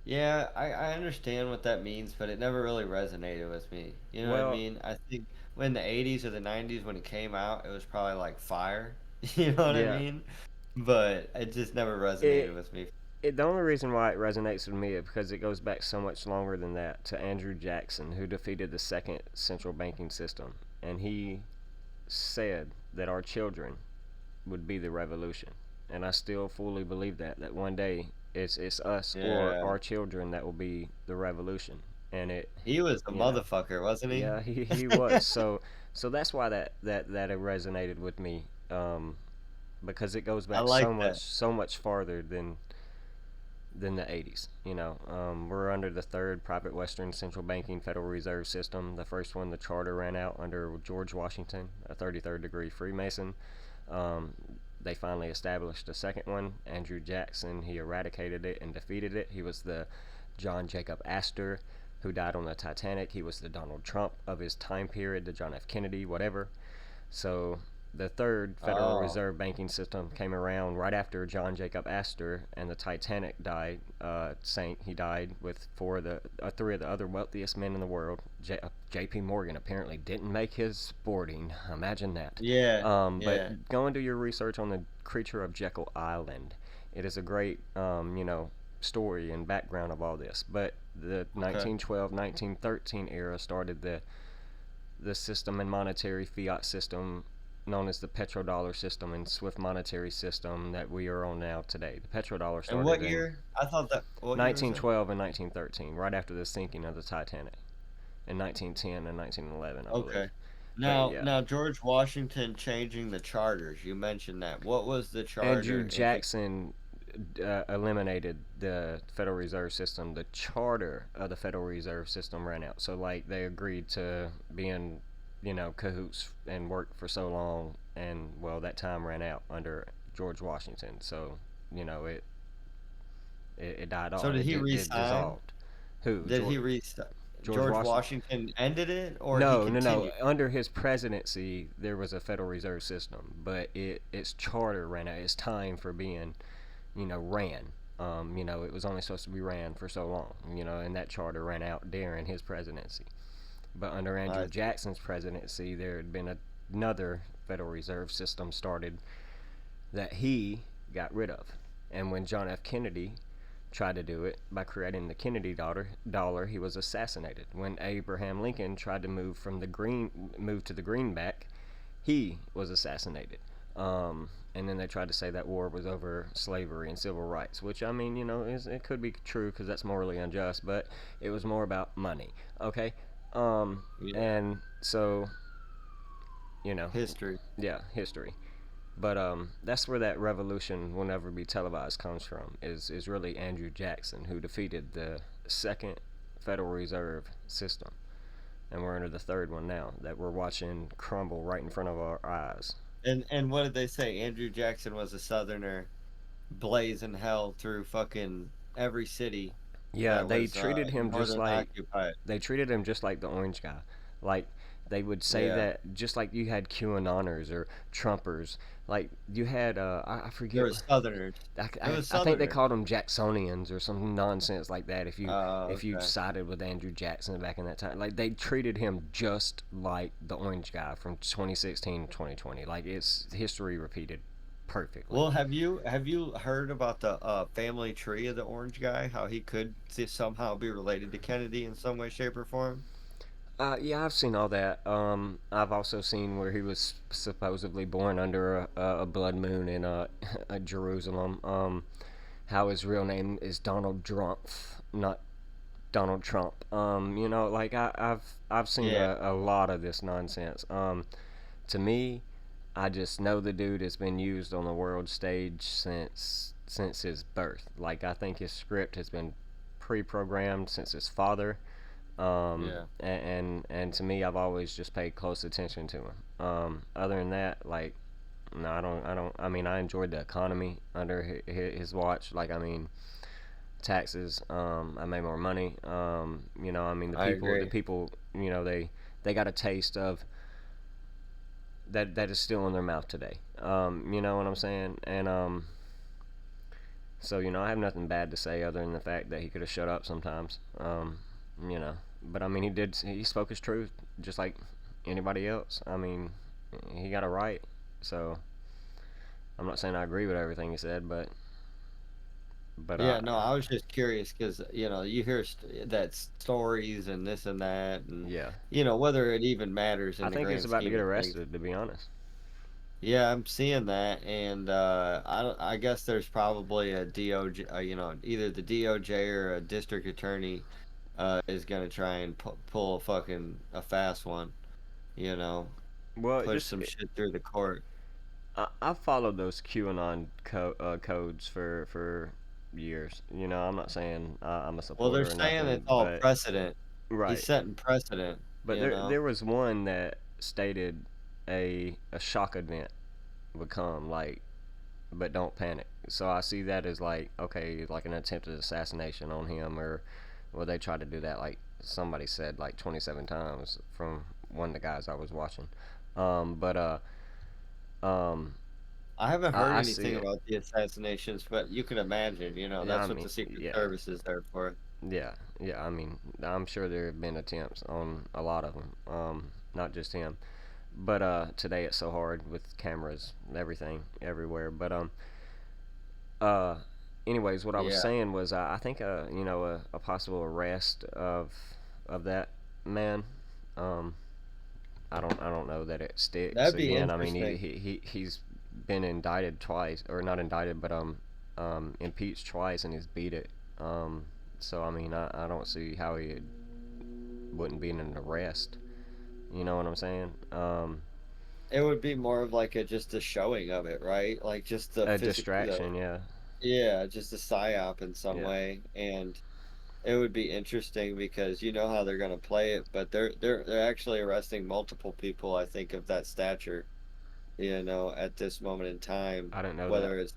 Yeah, I understand what that means, but it never really resonated with me. You know what I Well, mean? I think when the 80s or the 90s when it came out, it was probably like fire. You know what I yeah, mean? But it just never resonated it, with me. the only reason why it resonates with me is because it goes back so much longer than that to Andrew Jackson, who defeated the second central banking system, and he said that our children would be the revolution, and I still fully believe that one day it's us or Yeah. our children that will be the revolution, and it, He was a you know, motherfucker, wasn't he? yeah, he was. So that's why that it resonated with me, because it goes I back like that. so much farther than the 80s. We're under the third private Western central banking Federal Reserve System. The first one, the charter, ran out under George Washington, a 33rd degree Freemason. Um, they finally established a second one. Andrew Jackson, he eradicated it and defeated it. He was the John Jacob Astor who died on the Titanic. He was the Donald Trump of his time period, the John F. Kennedy, whatever. So the third Federal Oh, Reserve banking system came around right after John Jacob Astor and the Titanic died. Sank. He died with three of the other wealthiest men in the world. J.P. Morgan apparently didn't make his boarding. Imagine that. yeah, yeah. But go and do your research on the creature of Jekyll Island. It is a great, story and background of all this. But the Okay. 1912, 1913 era started the system and monetary fiat system known as the petrodollar system and swift monetary system that we are on now today. The petrodollar And started what in year? I thought that, what year was that? 1912 and 1913, right after the sinking of the Titanic, in 1910 and 1911, I believe. Okay. But Now, yeah, now George Washington changing the charters. You mentioned that. What was the Andrew charter? If it, Jackson eliminated the Federal Reserve System. The charter of the Federal Reserve System ran out. So like they agreed to being, cahoots and work for so long, and well, that time ran out under George Washington. So it died so off. did he It resign? dissolved. Who Did he restart? George George Washington? Washington ended it, or he No, no, no. continued? Under his presidency, there was a Federal Reserve System, but its charter ran out. Its time for being ran. It was only supposed to be ran for so long, and that charter ran out during his presidency. But under Andrew I see. Jackson's presidency, there had been another Federal Reserve System started that he got rid of. And when John F. Kennedy tried to do it by creating the Kennedy dollar, he was assassinated. When Abraham Lincoln tried to move to the greenback, he was assassinated. And then they tried to say that war was over slavery and civil rights, which I mean, it could be true because that's morally unjust, but it was more about money. Okay, Yeah. and so you know, History. yeah, history. But that's where that revolution will never be televised comes from. Is really Andrew Jackson who defeated the second Federal Reserve System, and we're under the third one now that we're watching crumble right in front of our eyes. And what did they say? Andrew Jackson was a Southerner blazing hell through fucking every city Yeah, that was Northern occupied. they treated him just like the orange guy. Like they would say Yeah. that just like you had QAnoners or Trumpers, like you had I There forget. was Southerners. It was I think they Southerners. called them Jacksonians or some nonsense like that. Oh, If you okay. sided with Andrew Jackson back in that time, like they treated him just like the orange guy from 2016 to 2020. Like it's history repeated perfectly. Well, have you heard about the family tree of the orange guy? How he could somehow be related to Kennedy in some way, shape, or form? Yeah, I've seen all that. I've also seen where he was supposedly born under a blood moon in Jerusalem. How his real name is Donald Trump, not Donald Trump. Like I've seen Yeah, a lot of this nonsense. To me, I just know the dude has been used on the world stage since his birth. Like I think his script has been pre-programmed since his father. yeah. And to me, I've always just paid close attention to him. Other than that, like no, I don't. I mean, I enjoyed the economy under his watch. Like, I mean, taxes. I made more money. I mean, I the agree. people, they got a taste of that is still in their mouth today. You know what I'm saying? And so I have nothing bad to say other than the fact that he could have shut up sometimes. You know, but I mean, he did. He spoke his truth just like anybody else. I mean, he got it right. So I'm not saying I agree with everything he said, but Yeah, no, I was just curious because you hear that stories and this and that, and yeah, whether it even matters I in the think he's grand about to scheme get of things. arrested. To be honest. Yeah, I'm seeing that, and I guess there's probably a DOJ, either the DOJ or a district attorney is gonna try and pull a fucking a fast one, you know, Well, push some shit through the court. I've followed those QAnon codes for years. I'm not saying I'm a Well, they're supporter or saying it's nothing, all but precedent. He's right. setting precedent, But you know. there was one that stated a shock event would come, like, but don't panic. So I see that as like okay, like an attempted assassination on him, or well, they tried to do that like somebody said like 27 times from one of the guys I was watching. But um, I haven't heard I see anything it. about the assassinations, but you can imagine, Yeah, I that's what mean, the Secret yeah, Service is there for. yeah, yeah. I mean, I'm sure there have been attempts on a lot of them. Not just him, but today it's so hard with cameras, everything, everywhere. But uh, anyways, what I was Yeah, saying was, I think a possible arrest of that man. Um, I don't know that it sticks that'd be again. I mean, interesting. he's been indicted twice, or not indicted, but impeached twice, and he's beat it. Um, so I mean, I don't see how he wouldn't be in an arrest. You know what I'm saying? It would be more of like just a showing of it, right? Like just the A physical, distraction, yeah, yeah, just a psyop in some yeah. way, and it would be interesting because you know how they're gonna play it, but they're actually arresting multiple people, I think, of that stature, at this moment in time, I didn't know that. whether it's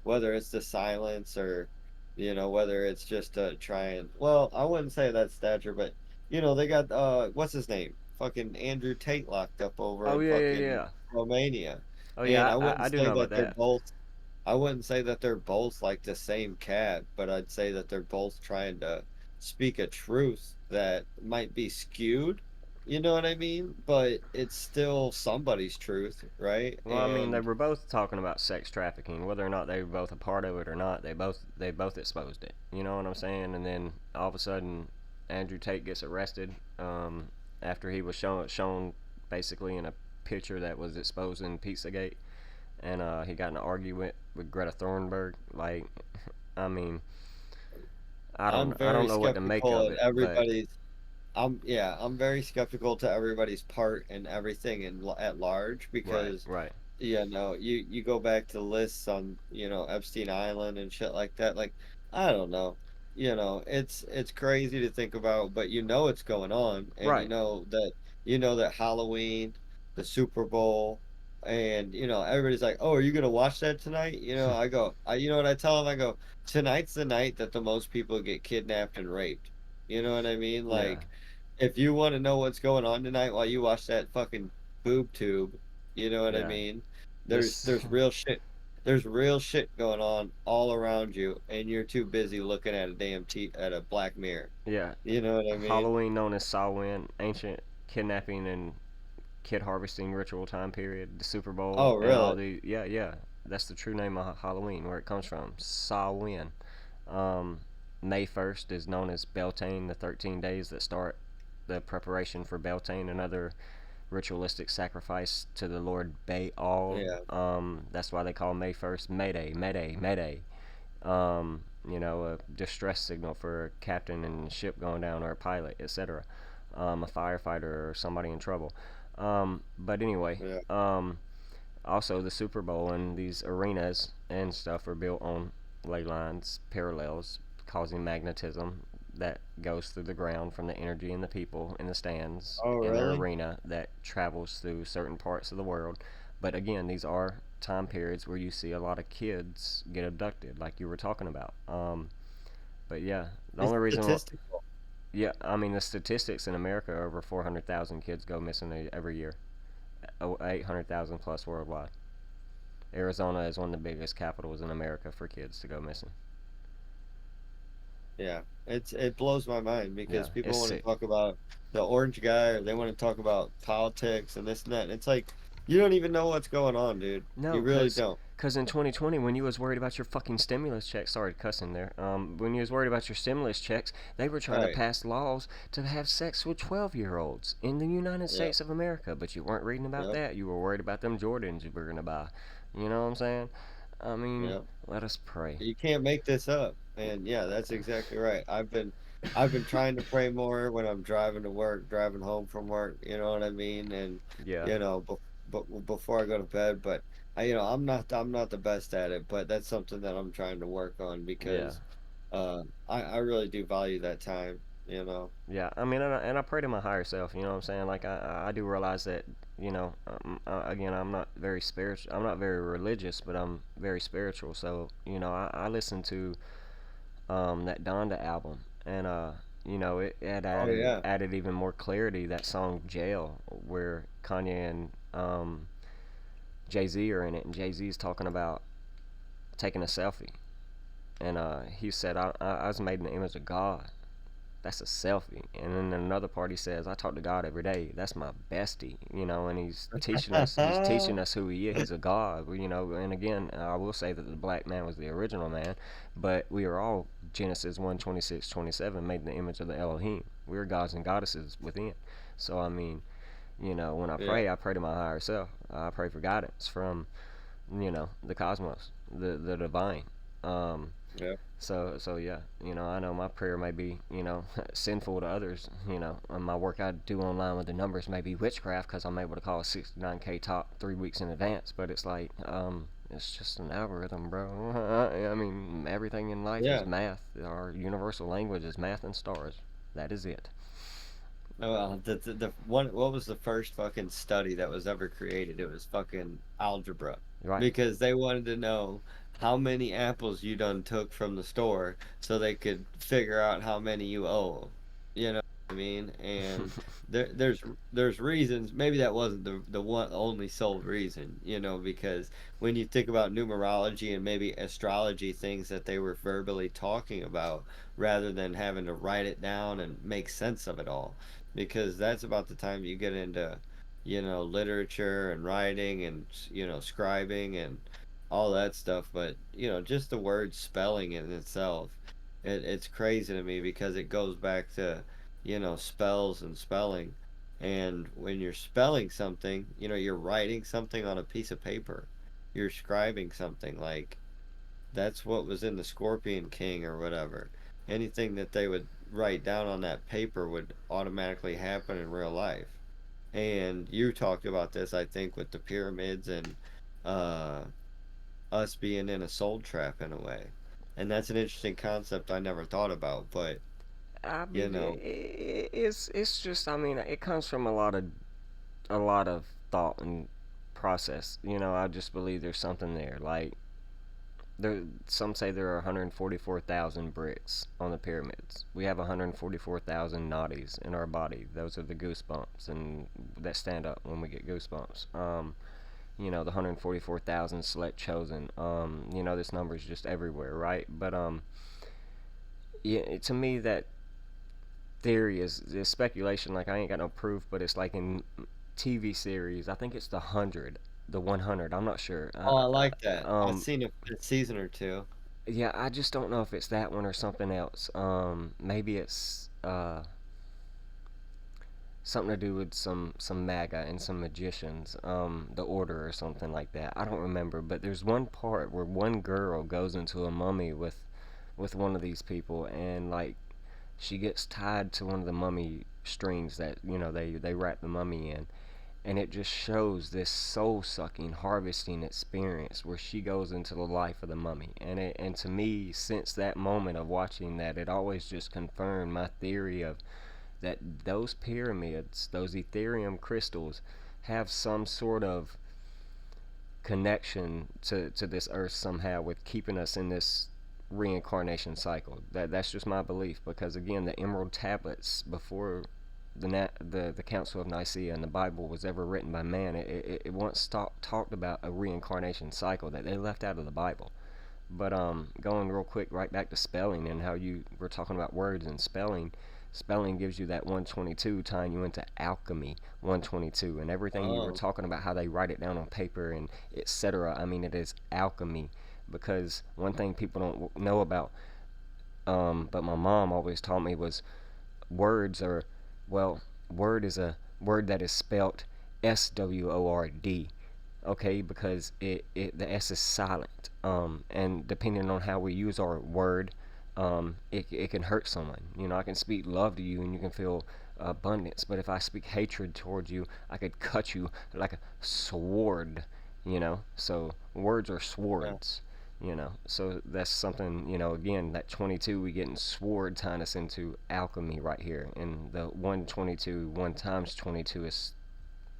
whether it's the silence or whether it's just trying. Well, I wouldn't say that stature, but they got what's his name, fucking Andrew Tate, locked up over Oh in yeah, yeah, fucking yeah. Romania, Oh and yeah, I do know about that. I wouldn't say that they're both like the same cat, but I'd say that they're both trying to speak a truth that might be skewed, you know what I mean, but it's still somebody's truth, right? Well, I mean, they And were both talking about sex trafficking, whether or not they were both a part of it or not. They both exposed it. You know what I'm saying? And then all of a sudden, Andrew Tate gets arrested after he was shown basically in a picture that was exposing Pizzagate, and he got in an argument with Greta Thunberg. Like, I mean, I'm I don't very know what to make skeptical of at it, but everybody's. I'm very skeptical to everybody's part and everything at large right, because right, you go back to lists on Epstein Island and shit like that. Like I don't know, it's crazy to think about, but it's going on, and right. you know that Halloween, the Super Bowl, and everybody's like, oh, are you gonna watch that tonight? I go, you know what I tell them? I go, tonight's the night that the most people get kidnapped and raped. You know what I mean? Yeah, Like, if you want to know what's going on tonight while you watch that fucking boob tube, you know what I yeah. mean? This, There's real shit. There's real shit going on all around you, and you're too busy looking at a at a black mirror. yeah. You know what I mean? Halloween, known as Samhain, ancient kidnapping and kid harvesting ritual time period, the Super Bowl, Oh, and all really? the yeah, yeah. That's the true name of Halloween, where it comes from. Samhain. Um, May 1st is known as Beltane, the 13 days that start the preparation for Beltane, another ritualistic sacrifice to the Lord Baal. Yeah. That's why they call May 1st Mayday, Mayday, Mayday. A distress signal for a captain and ship going down or a pilot, etc. A firefighter or somebody in trouble. But anyway, Yeah. also the Super Bowl and these arenas and stuff are built on ley lines, parallels, causing magnetism that goes through the ground from the energy in the people in the stands Oh, in the really? arena that travels through certain parts of the world. But again, these are time periods where you see a lot of kids get abducted, like you were talking about. But yeah, the It's only reason, statistical. yeah, I mean, the statistics in America are over 400,000 kids go missing every year, 800,000 plus worldwide. Arizona is one of the biggest capitals in America for kids to go missing. Yeah, it blows my mind Yeah, because it's people want to sick. talk about the orange guy or they want to talk about politics and this and that. And it's like you don't even know what's going on, dude. No, You really cause, don't. cause in 2020, when you was worried about your fucking stimulus checks, sorry cussing there. When you was worried about your stimulus checks, they were trying to Right. pass laws to have sex with 12-year-olds in the United Yep. States of America. But you weren't reading about Yep. that. You were worried about them Jordans you were gonna buy. You know what I'm saying? I mean, Yep. let us pray. You can't make this up. And yeah, that's exactly right. I've been trying to pray more when I'm driving to work, driving home from work, you know what I mean? And Yeah, you know, before I go to bed, but I'm not the best at it, but that's something that I'm trying to work on yeah. because I really do value that time, you know. Yeah, I mean, and I pray to my higher self. You know what I'm saying? Like I do realize that. Again, I'm not very spiritual. I'm not very religious, but I'm very spiritual. So I listen to that Donda album, and it Oh added yeah. added even more clarity. That song "Jail," where Kanye and Jay Z are in it, and Jay Z is talking about taking a selfie, and he said, I was made in the image of God. That's a selfie. And then another party says, I talk to God every day. That's my bestie, and he's teaching us who he is. He's a God. And again, I will say that the black man was the original man, but we are all Genesis 1:26-27 made in the image of the Elohim. We're gods and goddesses within. So I mean, when Yeah. I pray to my higher self. I pray for guidance from, the cosmos, the divine. Um, Yeah. so yeah, I know my prayer may be, sinful to others. And my work I do online with the numbers may be witchcraft because I'm able to call a 69K top 3 weeks in advance. But it's like, it's just an algorithm, bro. I mean, everything in life is Yeah. math. Our universal language is math and stars. That is it. Well, the one, what was the first fucking study that was ever created? It was fucking algebra Right. because they wanted to know how many apples you done took from the store so they could figure out how many you owe. You know what I mean? And there's reasons. Maybe that wasn't the one only sole reason, because when you think about numerology and maybe astrology, things that they were verbally talking about rather than having to write it down and make sense of it all because that's about the time you get into literature and writing and scribing and all that stuff. But just the word spelling in itself, it's crazy to me because it goes back to spells and spelling. And when you're spelling something, you're writing something on a piece of paper, you're scribing something. Like that's what was in the Scorpion King or whatever. Anything that they would write down on that paper would automatically happen in real life. And you talked about this, I think, with the pyramids and uh, us being in a soul trap in a way. And that's an interesting concept I never thought about. But, I you mean, know, it's just. I mean, it comes from a lot of thought and process. I just believe there's something there. Like some say there are 144,000 bricks on the pyramids. We have 144,000 nadis in our body. Those are the goosebumps and that stand up when we get goosebumps. The 144,000 select chosen. This number is just everywhere, right? But yeah, to me that theory is speculation. Like I ain't got no proof, but it's like in TV series. I think it's The 100. the 100. I'm not sure. Oh, I like that. I've seen a season or two. Yeah, I just don't know if it's that one or something else. Maybe it's something to do with some MAGA and some magicians, the Order or something like that. I don't remember, but there's one part where one girl goes into a mummy with one of these people, and like she gets tied to one of the mummy strings that they wrap the mummy in, and it just shows this soul sucking harvesting experience where she goes into the life of the mummy, and to me, since that moment of watching that, it always just confirmed my theory of that those pyramids, those Ethereum crystals, have some sort of connection to this earth somehow with keeping us in this reincarnation cycle. That's just my belief because again, the Emerald Tablets before the Council of Nicaea and the Bible was ever written by man, it once talked about a reincarnation cycle that they left out of the Bible. But going real quick right back to spelling and how you were talking about words and spelling. Spelling gives you that 122, tying you into alchemy 122, and everything you were Oh, talking about how they write it down on paper and etc. I mean, it is alchemy because one thing people don't know about, but my mom always taught me was words are, well, word is a word that is spelt SWORD, okay, because the S is silent, and depending on how we use our word, it can hurt someone. I can speak love to you and you can feel abundance, but if I speak hatred towards you, I could cut you like a sword. So words are yeah. swords. So that's something, again, that 22 we getting sword tying us into alchemy right here, and the 122 1 times 22 is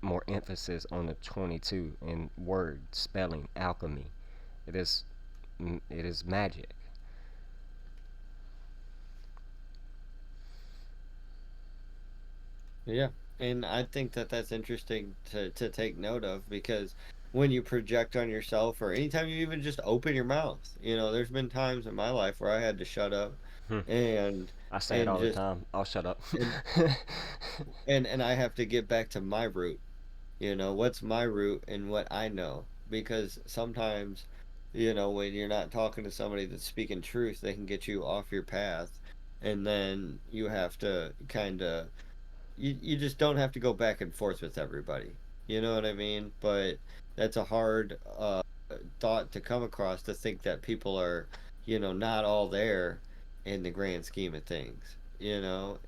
more emphasis on the 22 in word spelling alchemy. It is it is magic. Yeah, and I think that that's interesting to take note of because when you project on yourself or anytime you even just open your mouth, there's been times in my life where I had to shut up Hmm. and I say it and all the just time. I'll shut up. and and I have to get back to my root. What's my root and what I know because sometimes when you're not talking to somebody that's speaking truth, they can get you off your path and then you have to kind of you just don't have to go back and forth with everybody. You know what I mean? But that's a hard thought to come across to think that people are, not all there in the grand scheme of things.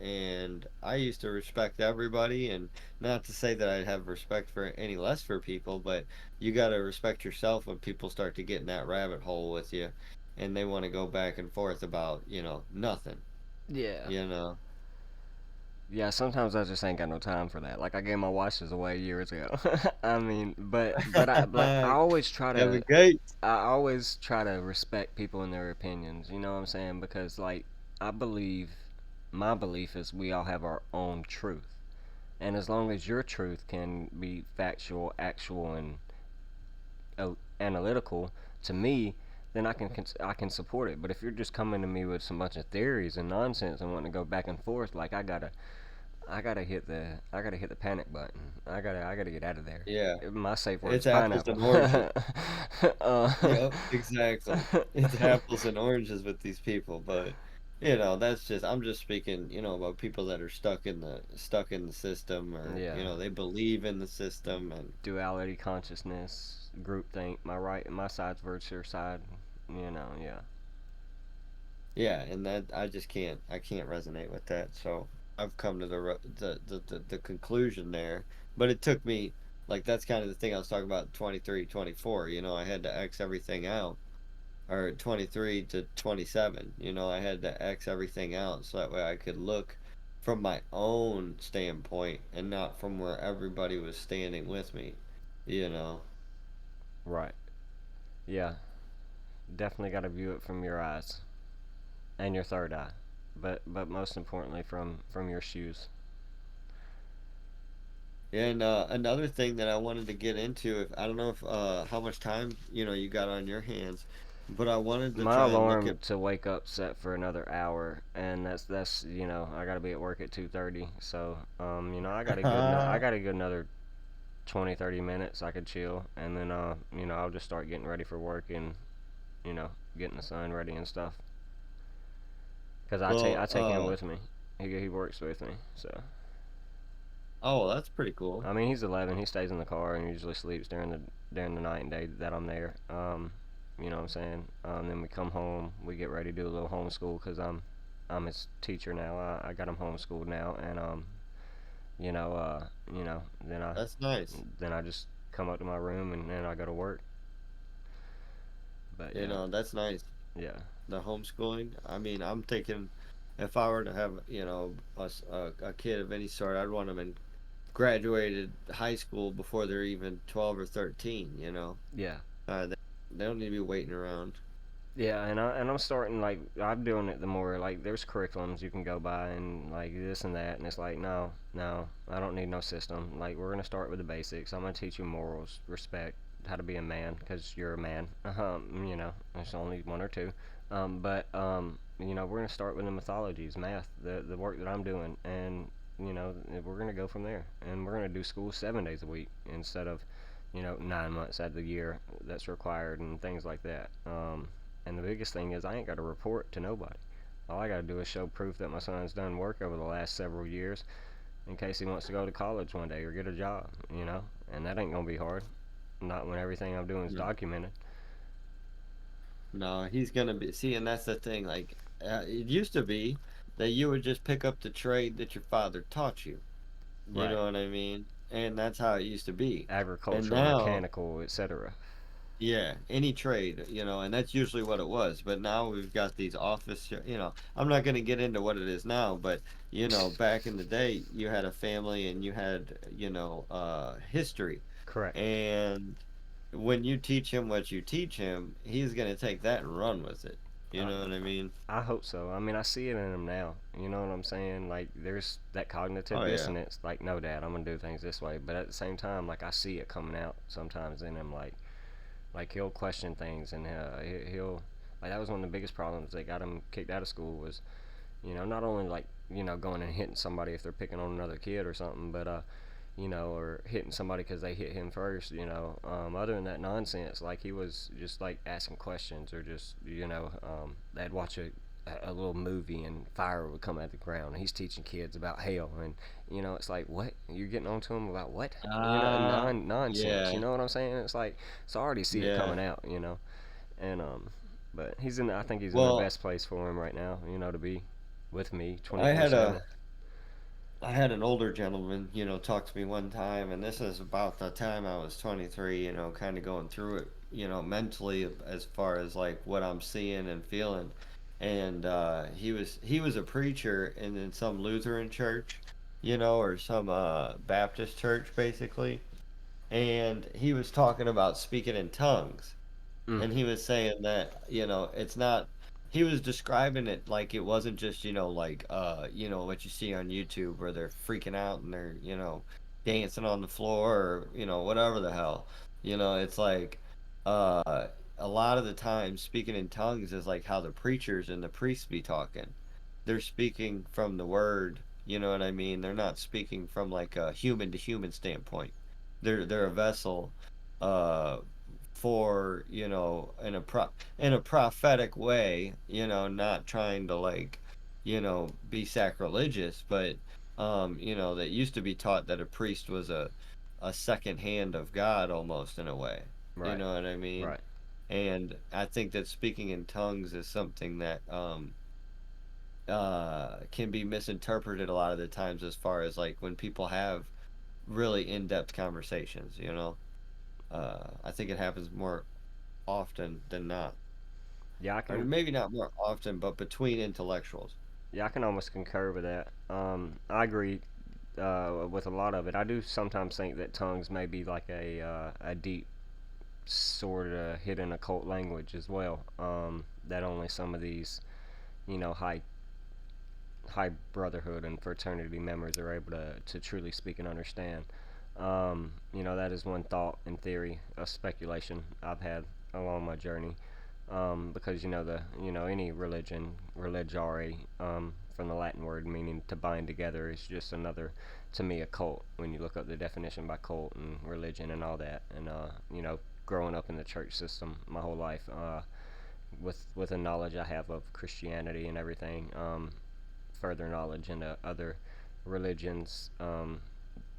And I used to respect everybody, and not to say that I have respect for any less for people, but you got to respect yourself when people start to get in that rabbit hole with you and they want to go back and forth about, nothing, Yeah. you know? Yeah, sometimes I just ain't got no time for that. Like I gave my watches away years ago. I mean, I always try to Kevin Gates. respect people and their opinions. You know what I'm saying? Because like I believe my belief is we all have our own truth. And as long as your truth can be factual, actual, and analytical to me, then I can support it. But if you're just coming to me with some bunch of theories and nonsense and wanting to go back and forth, like I gotta hit the panic button. I gotta get out of there. Yeah. My safe word is It's apples pineapple. and oranges. uh, Yep, exactly. It's apples and oranges with these people, but that's just I'm just speaking, about people that are stuck in the system or, yeah, they believe in the system and duality consciousness, groupthink. My right, my side's versus your side. Yeah. yeah, and that I can't resonate with that. So I've come to the conclusion there, but it took me like that's kind of the thing I was talking about 23, 24. I had to X everything out or 23 to 27. I had to X everything out so that way I could look from my own standpoint and not from where everybody was standing with me, you know. Right. Yeah. Definitely got to view it from your eyes and your third eye, but most importantly from your shoes. And another thing that I wanted to get into, if I don't know if how much time you got on your hands, but I wanted to My try and look at. alarm to wake up set for another hour, and that's I gotta be at work at 2:30. So I gotta go. I gotta go another 20, 30 minutes I could chill, and then I'll just start getting ready for work and getting the son ready and stuff. Cause I Well, take him with me. He works with me, so oh, that's pretty cool. I mean he's 11. He stays in the car and usually sleeps during the night and day that I'm there. You know what I'm saying? Then we come home, we get ready to do a little homeschool because I'm his teacher now. I got him homeschooled now, and you know, uh, you know, That's nice. then I just come up to my room and then I go to work. But You yeah, know, that's nice. yeah, The homeschooling. I mean, I'm thinking if I were to have, a kid of any sort, I'd want them in graduated high school before they're even 12 or 13, you know. yeah. They don't need to be waiting around. Yeah, I'm starting like I'm doing it the more like there's curriculums you can go by and like this and that, and it's like no, I don't need no system. Like we're gonna start with the basics. I'm gonna teach you morals, respect, how to be a man because you're a man. There's only one or two. We're gonna start with the mythologies, math, the work that I'm doing, and we're gonna go from there. And we're gonna do school 7 days a week instead of 9 months out of the year that's required and things like that. And the biggest thing is I ain't got to report to nobody. All I got to do is show proof that my son's done work over the last several years in case he wants to go to college one day or get a job, And that ain't going to be hard. Not when everything I'm doing is No, documented. no, he's gonna be. See, and that's the thing. Like, it used to be that you would just pick up the trade that your father taught you. You Right. know what I mean? And that's how it used to be. And Agricultural, now, mechanical, etc. yeah, any trade, and that's usually what it was. But now we've got these I'm not going to get into what it is now, but, back in the day, you had a family and you had, history. Correct. And when you teach him what you teach him, he's going to take that and run with it. You I, know what I mean? I hope so. I mean, I see it in him now. You know what I'm saying? Like, there's that cognitive Oh, yeah. dissonance. Like, no, Dad, I'm gonna do things this way. But at the same time, like, I see it coming out sometimes in him. Like he'll question things and he'll like that was one of the biggest problems that got him kicked out of school was not only like going and hitting somebody if they're picking on another kid or something, but or hitting somebody because they hit him first. Other than that nonsense, like he was just like asking questions or just they'd watch a little movie and fire would come out of the ground. And he's teaching kids about hell, and it's like what you're getting on to him about what nonsense. Yeah, You know what I'm saying? It's like so I already see it yeah. coming out, and but I think he's in the Well, best place for him right now, to be with me I had 24/7. a I had an older gentleman, talk to me one time, and this is about the time I was 23, kind of going through it, mentally as far as like what I'm seeing and feeling. And he was a preacher in some Lutheran church, or some Baptist church basically. And he was talking about speaking in tongues, Mm, and he was saying that it's not, he was describing it like it wasn't just like what you see on YouTube where they're freaking out and they're dancing on the floor or whatever the hell. It's like uh a lot of the time speaking in tongues is like how the preachers and the priests be talking. They're speaking from the word, you know what I mean? They're not speaking from like a human to human standpoint. They're a vessel uh for in a prophetic way, not trying to like be sacrilegious, but that used to be taught that a priest was a second hand of God almost in a way. You right, know what I mean? right. And I think that speaking in tongues is something that can be misinterpreted a lot of the times as far as like when people have really in-depth conversations, I think it happens more often than not. Yeah, I Or can. maybe not more often, but between intellectuals. Yeah, I can almost concur with that. I agree with a lot of it. I do sometimes think that tongues may be like a deep sort of hidden occult language as well. That only some of these high brotherhood and fraternity members are able to truly speak and understand. That is one thought and theory, a speculation I've had along my journey. Because any religion, religiare, from the Latin word meaning to bind together. It's just another, to me, a cult. When you look up the definition by cult and religion and all that, and growing up in the church system my whole life, with the knowledge I have of Christianity and everything, further knowledge into other religions,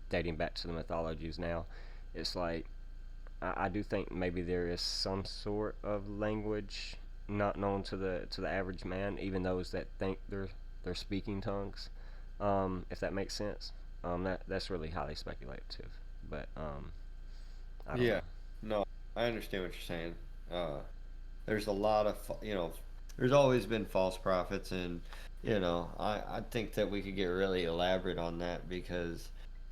dating back to the mythologies now, it's like I do think maybe there is some sort of language not known to the average man, even those that think they're speaking tongues. If that makes sense. That's really highly speculative, but I don't know. Yeah. No, I understand what you're saying. Uh, there's a lot of there's always been false prophets, and I think that we could get really elaborate on that because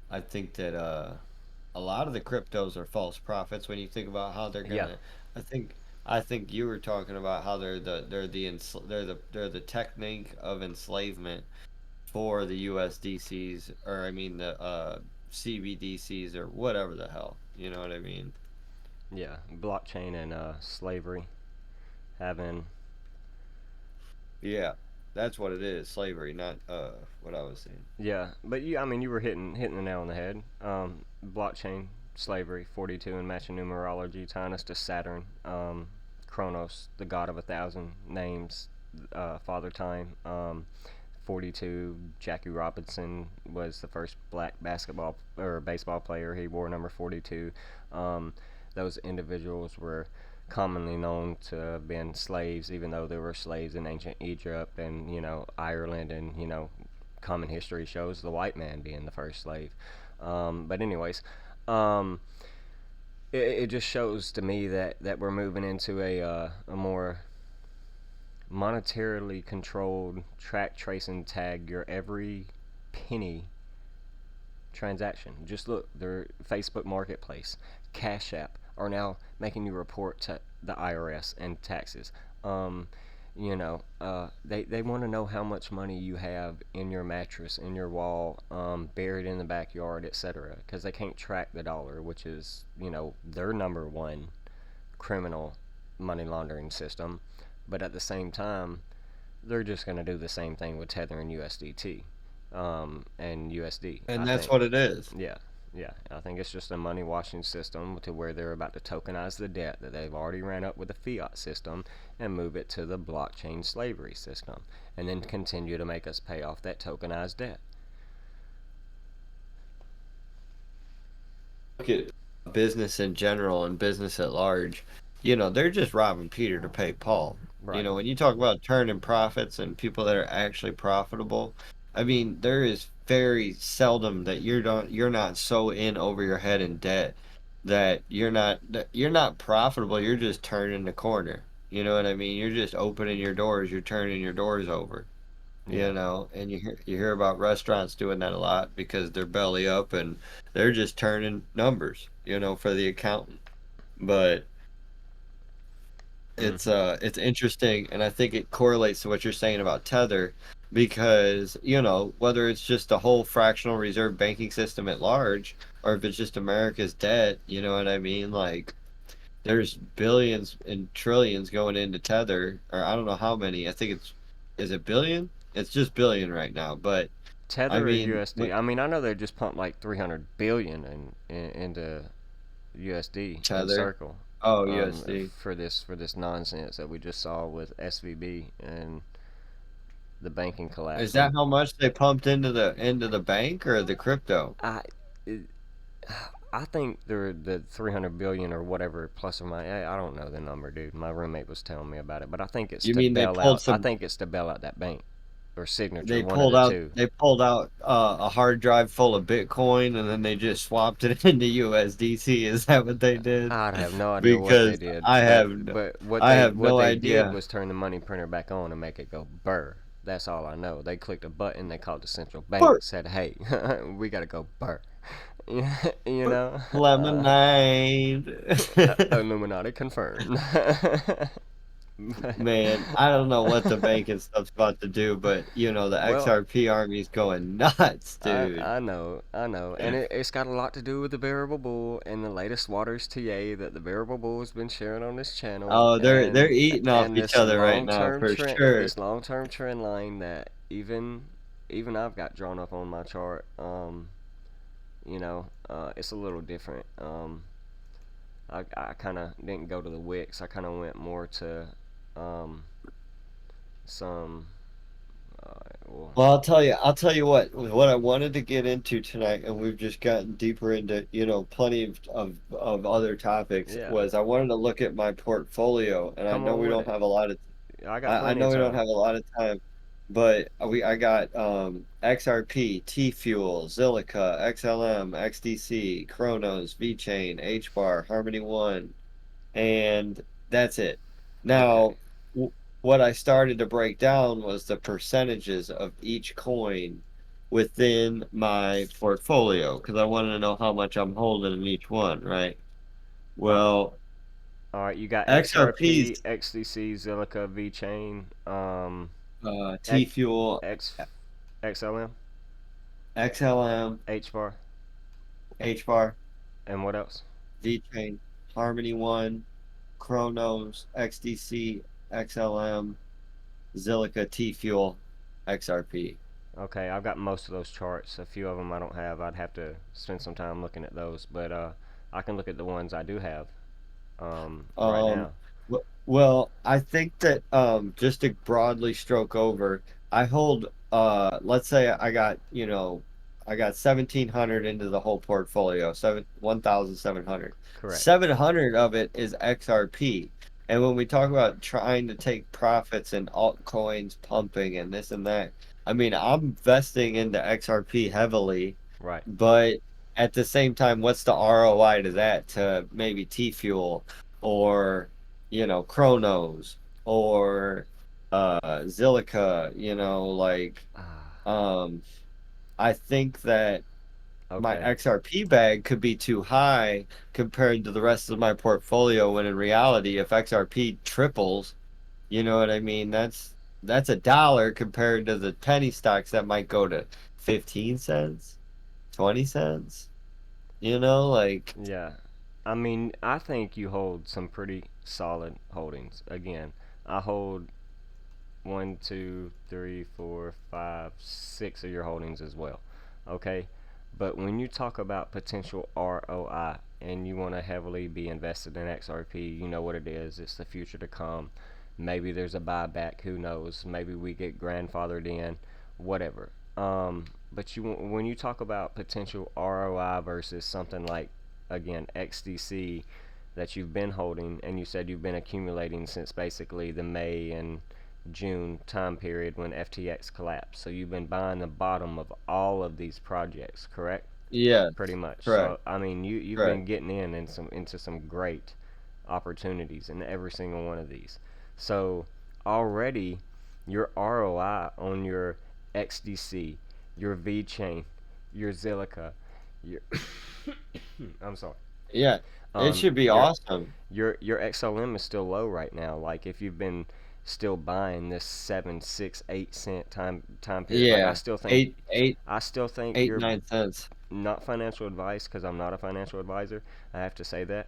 I think that a lot of the cryptos are false prophets when you think about how they're Yeah, gonna. I think you were talking about how they're the technique of enslavement for the USDCs, or I mean the CBDCs, or whatever the hell, you know what I mean? yeah, blockchain and slavery having. Yeah, that's what it is, slavery, not what I was saying. Yeah, but I mean, you were hitting the nail on the head. Blockchain, slavery, 42 in matching numerology, tying us to Saturn, Kronos, the god of 1,000 names, Father Time. 42, Jackie Robinson was the first black basketball or baseball player. He wore number 42. Um, those individuals were commonly known to have been slaves, even though there were slaves in ancient Egypt and Ireland, and common history shows the white man being the first slave. But anyways, um, it just shows to me that we're moving into a more monetarily controlled track, trace, and tag your every penny transaction. Just look, their Facebook Marketplace, Cash App are now making you report to the IRS and taxes. They want to know how much money you have in your mattress, in your wall, buried in the backyard, etc. Because they can't track the dollar, which is their number one criminal money laundering system. But at the same time, they're just going to do the same thing with Tether and USDT, and USD. I And that's think, what it is. yeah, yeah. I think it's just a money washing system to where they're about to tokenize the debt that they've already ran up with the fiat system and move it to the blockchain slavery system, and then continue to make us pay off that tokenized debt. Look at business in general and business at large, they're just robbing Peter to pay Paul. Right. When you talk about turning profits and people that are actually profitable, I mean, there is very seldom that you're not so in over your head in debt that you're not profitable. You're just turning the corner. You know what I mean? You're just opening your doors. You're turning your doors over. Yeah. And you hear about restaurants doing that a lot because they're belly up and they're just turning numbers, for the accountant. But it's Mm-hmm. uh it's interesting, and I think it correlates to what you're saying about Tether, because whether it's just the whole fractional reserve banking system at large, or if it's just America's debt, you know what I mean? Like, there's billions and trillions going into Tether, or I don't know how many. I think is it billion? It's just billion right now. But I Tether or mean, USD? I mean, I know they just pumped like 300 billion into USD in Tether. Circle, Oh, USD. for this nonsense that we just saw with SVB and the banking Is collapsing. that how much they pumped into the bank or the crypto? I it, I think they're the 300 billion or whatever plus or minus. I don't know the number, dude. My roommate was telling me about it, but I think it's You to mean they bail pulled out. I some think it's to bail out that bank or Signature, they one of pulled the out two. they pulled out a hard drive full of Bitcoin, and then they just swapped it into USDC? Is that what they did? I'd have no idea what they Because did, I but have no, but what I they have what no they did idea. was turn the money printer back on and make it go burr. That's all I know. They clicked a button. They called the central bank. Bert, Said, "Hey, we gotta go burr." you Bert, know, lemonade. Illuminati confirmed. Man, I don't know what the banking stuff's about to do, but the Well, XRP army's going nuts, dude. I know, and it's got a lot to do with the Bearable Bull and the latest Waters TA that the Bearable Bull has been sharing on this channel, Oh, they're eating off each other right now for sure. this long term trend line that even I've got drawn up on my chart. It's a little different. I kind of didn't go to the wicks. I kind of went more to um, some. Well, Well, I'll tell you what I wanted to get into tonight, and we've just gotten deeper into, plenty of other topics, yeah, was I wanted to look at my portfolio, and I come know on we with don't it. have a lot of I got I plenty of know we don't time. have a lot of time, but I got XRP, T Fuel, Zilica, XLM, XDC, Chronos, VChain, HBAR, Harmony One, and that's it. Okay. Now, what I started to break down was the percentages of each coin within my portfolio because I wanted to know how much I'm holding in each one, right? Uh, Well, all right. You got XRP, XRP's XDC, Zilica, VChain, T X, Fuel, X, XLM, XLM, HBAR, HBAR, and what else? VChain, Harmony One, Chronos, XDC, XLM, Zilica, T Fuel, XRP. Okay, I've got most of those charts. A few of them I don't have. I'd have to spend some time looking at those, but I can look at the ones I do have right Um, now. well, I think that just to broadly stroke over, I hold let's say I got 1,700 into the whole portfolio, 1,700. Correct. 700 of it is XRP. And when we talk about trying to take profits and altcoins pumping and this and that, I mean, I'm vesting into XRP heavily, Right. but at the same time, what's the ROI to that to maybe T Fuel or Chronos or Zilica, Ah, um I think that my okay. XRP bag could be too high compared to the rest of my portfolio when in reality if XRP triples, you know what I mean? That's a dollar compared to the penny stocks that might go to 15 cents, 20 cents, like Yeah. I mean, I think you hold some pretty solid holdings. Again, I hold one, two, three, four, five, six of your holdings as well. Okay? But when you talk about potential ROI and you want to heavily be invested in XRP, you know what it is. It's the future to come. Maybe there's a buyback. Who knows? Maybe we get grandfathered in. Whatever. But when you talk about potential ROI versus something like, again, XDC that you've been holding and you said you've been accumulating since basically the May and June time period when FTX collapsed. So you've been buying the bottom of all of these projects, correct? yes, Pretty much. correct, So I mean, you've correct. been getting in some into some great opportunities in every single one of these. So already your ROI on your XDC, your VChain, your Zilica, your I'm sorry. Yeah, it should be Your awesome. your XLM is still low right now. Like if you've been still buying this 7, 6, 8 cent time period, like Yeah, eight, eight, I still think eight, you're 9 cents. not financial advice because I'm not a financial advisor. I have to say that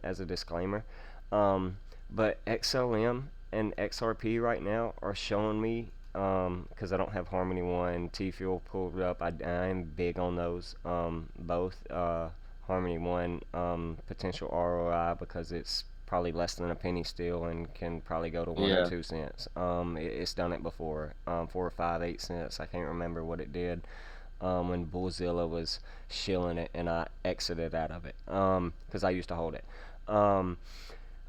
as a disclaimer. Um, but XLM and XRP right now are showing me because I don't have Harmony One, T Fuel pulled up. I'm big on those both. Harmony One potential ROI because it's probably less than a penny still and can probably go to one or Yeah, 2 cents. It's done it before, 4 or 5, 8 cents. I can't remember what it did when Bullzilla was shilling it, and I exited out of it because I used to hold it. Um,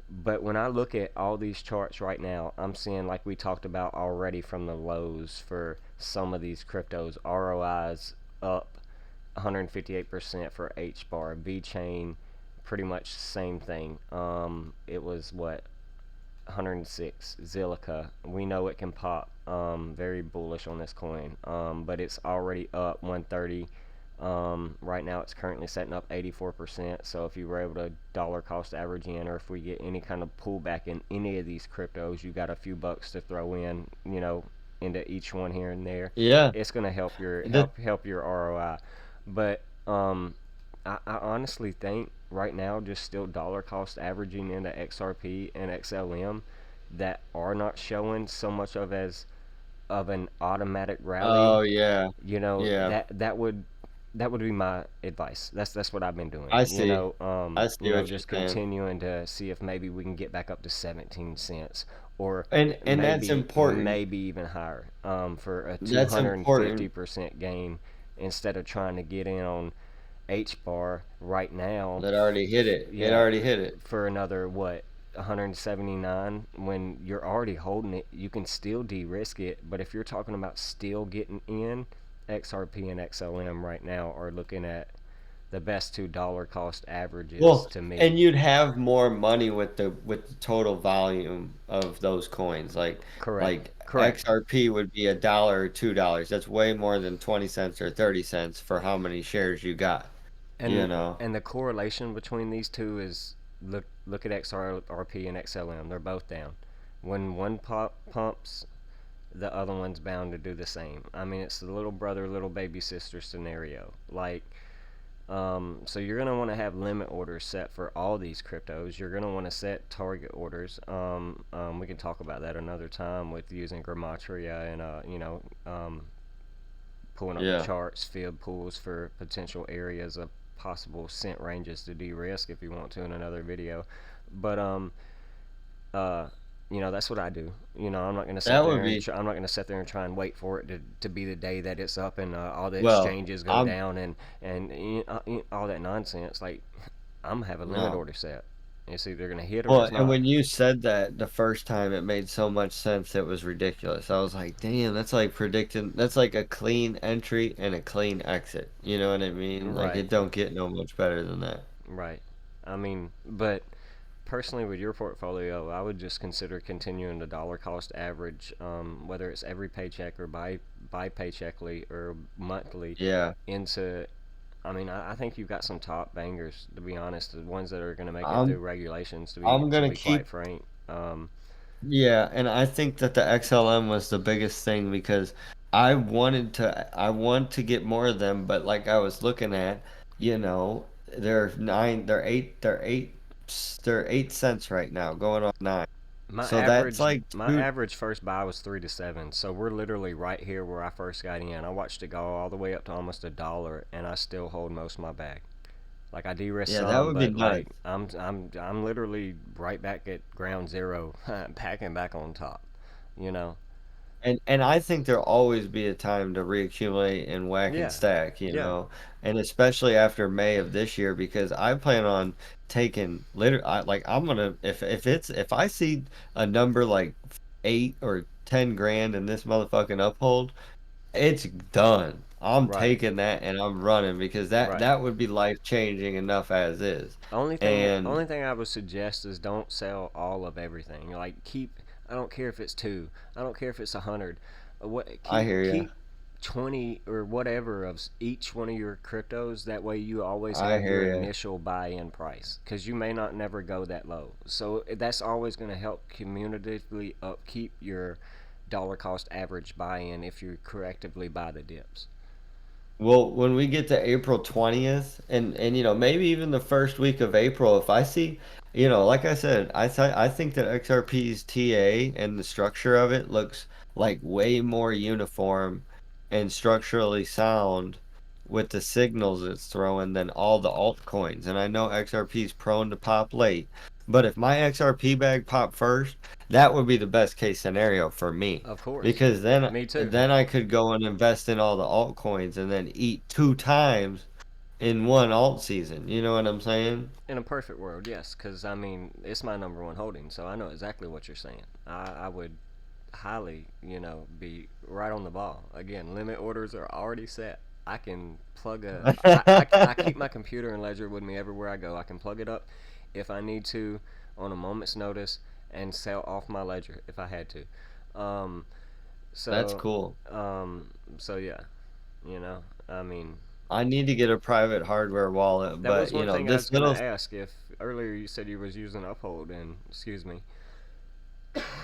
but when I look at all these charts right now, I'm seeing, like we talked about already from the lows for some of these cryptos, ROIs up 158% for H bar, V chain, pretty much same thing. It was what 106 Zilica. We know it can pop. Very bullish on this coin. But it's already up 130 Right now, it's currently setting up 84%. So if you were able to dollar cost average in, or if we get any kind of pullback in any of these cryptos, you got a few bucks to throw in, into each one here and there. Yeah. It's gonna help your That ROI. But I honestly think right now, just still dollar cost averaging into XRP and XLM, that are not showing so much of an automatic rally. oh yeah. Yeah. That would be my advice. That's what I've been doing. I see. I see what you're Just saying. continuing to see if maybe we can get back up to 17 cents, or And that's important. maybe even higher, for a That's important. 250% gain, instead of trying to get in on H bar right now. That already hit it. It Yeah, already hit it. for another what, 179. When you're already holding it, you can still de-risk it. But if you're talking about still getting in, XRP and XLM right now are looking at the best two dollar cost averages Well, to me. and you'd have more money with the total volume of those coins. Correct. Like Correct. XRP would be $1 or $2. That's way more than 20 cents or 30 cents for how many shares you got, you And know. and the correlation between these two is, look at XRP and XLM. They're both down. When one pumps, the other one's bound to do the same. I mean, it's the little brother, little baby sister scenario. So you're gonna want to have limit orders set for all these cryptos. You're gonna want to set target orders. We can talk about that another time with using Gematria and pulling up the Yeah. charts, field pools for potential areas of possible cent ranges to de-risk if you want to in another video. But uh, that's what I do. I'm not gonna sit That would there and be I'm not gonna sit there and try and wait for it to be the day that it's up, and all the well, exchanges go I'm down, and all that nonsense. Like, I'm gonna have a limit no. order set. It's either gonna hit or Well, it's and not. when you said that the first time, it made so much sense. It was ridiculous. I was like, damn, that's like predicting, that's like a clean entry and a clean exit. You know what I mean? Like Right, it don't get no much better than that. right. I mean, but personally, with your portfolio, I would just consider continuing the dollar cost average, whether it's every paycheck or by paycheckly or monthly, Yeah. into. I mean, I think you've got some top bangers, to be honest. The ones that are going to make it through I'm regulations, I'm to gonna be quite keep frank. Yeah, and I think that the XLM was the biggest thing because I want to get more of them, but like I was looking at, you know, they're 8 cents right now, going on 9. So that's like My two. average first buy was 3 to 7, so we're literally right here where I first got in. I watched it go all the way up to almost $1, and I still hold most of my bag. Like, I de-risk Yeah, that some, would be but nice. like I'm literally right back at ground zero, packing back on top. You know? And I think there'll always be a time to reaccumulate and whack and Yeah, stack, yeah. and especially after May of this year because I plan on taking like I'm gonna if I see a number like 8 or 10 grand in this motherfucking uphold, it's done. I'm Right, taking that and I'm running because that right. that would be life changing enough as is. Only And thing I would suggest is don't sell all of everything. Like, keep. I don't care if it's two. I don't care if it's 100. What I hear you. keep 20 or whatever of each one of your cryptos. That way you always I have your hear you. initial buy-in price, because you may not never go that low. So that's always going to help cumulatively upkeep your dollar cost average buy-in if you correctively buy the dips. Well, when we get to April 20th and maybe even the first week of April, if I see, like I said, I think that XRP's TA and the structure of it looks like way more uniform and structurally sound with the signals it's throwing than all the altcoins. And I know XRP's prone to pop late, but if my XRP bag popped first, that would be the best case scenario for me Of course, because then me too. then I could go and invest in all the altcoins and then eat 2 times in one alt season. You know what I'm saying? In a perfect world, yes, because I mean it's my number one holding, so I know exactly what you're saying. I would highly, be right on the ball. Again, limit orders are already set. I can plug a. I keep my computer and ledger with me everywhere I go. I can plug it up if I need to on a moment's notice and sell off my ledger if I had to. Um, That's so, cool. um, so yeah, I mean, I need to get a private hardware wallet, That was but one thing I this was gonna little. ask. If earlier you said you was using Uphold, and excuse me,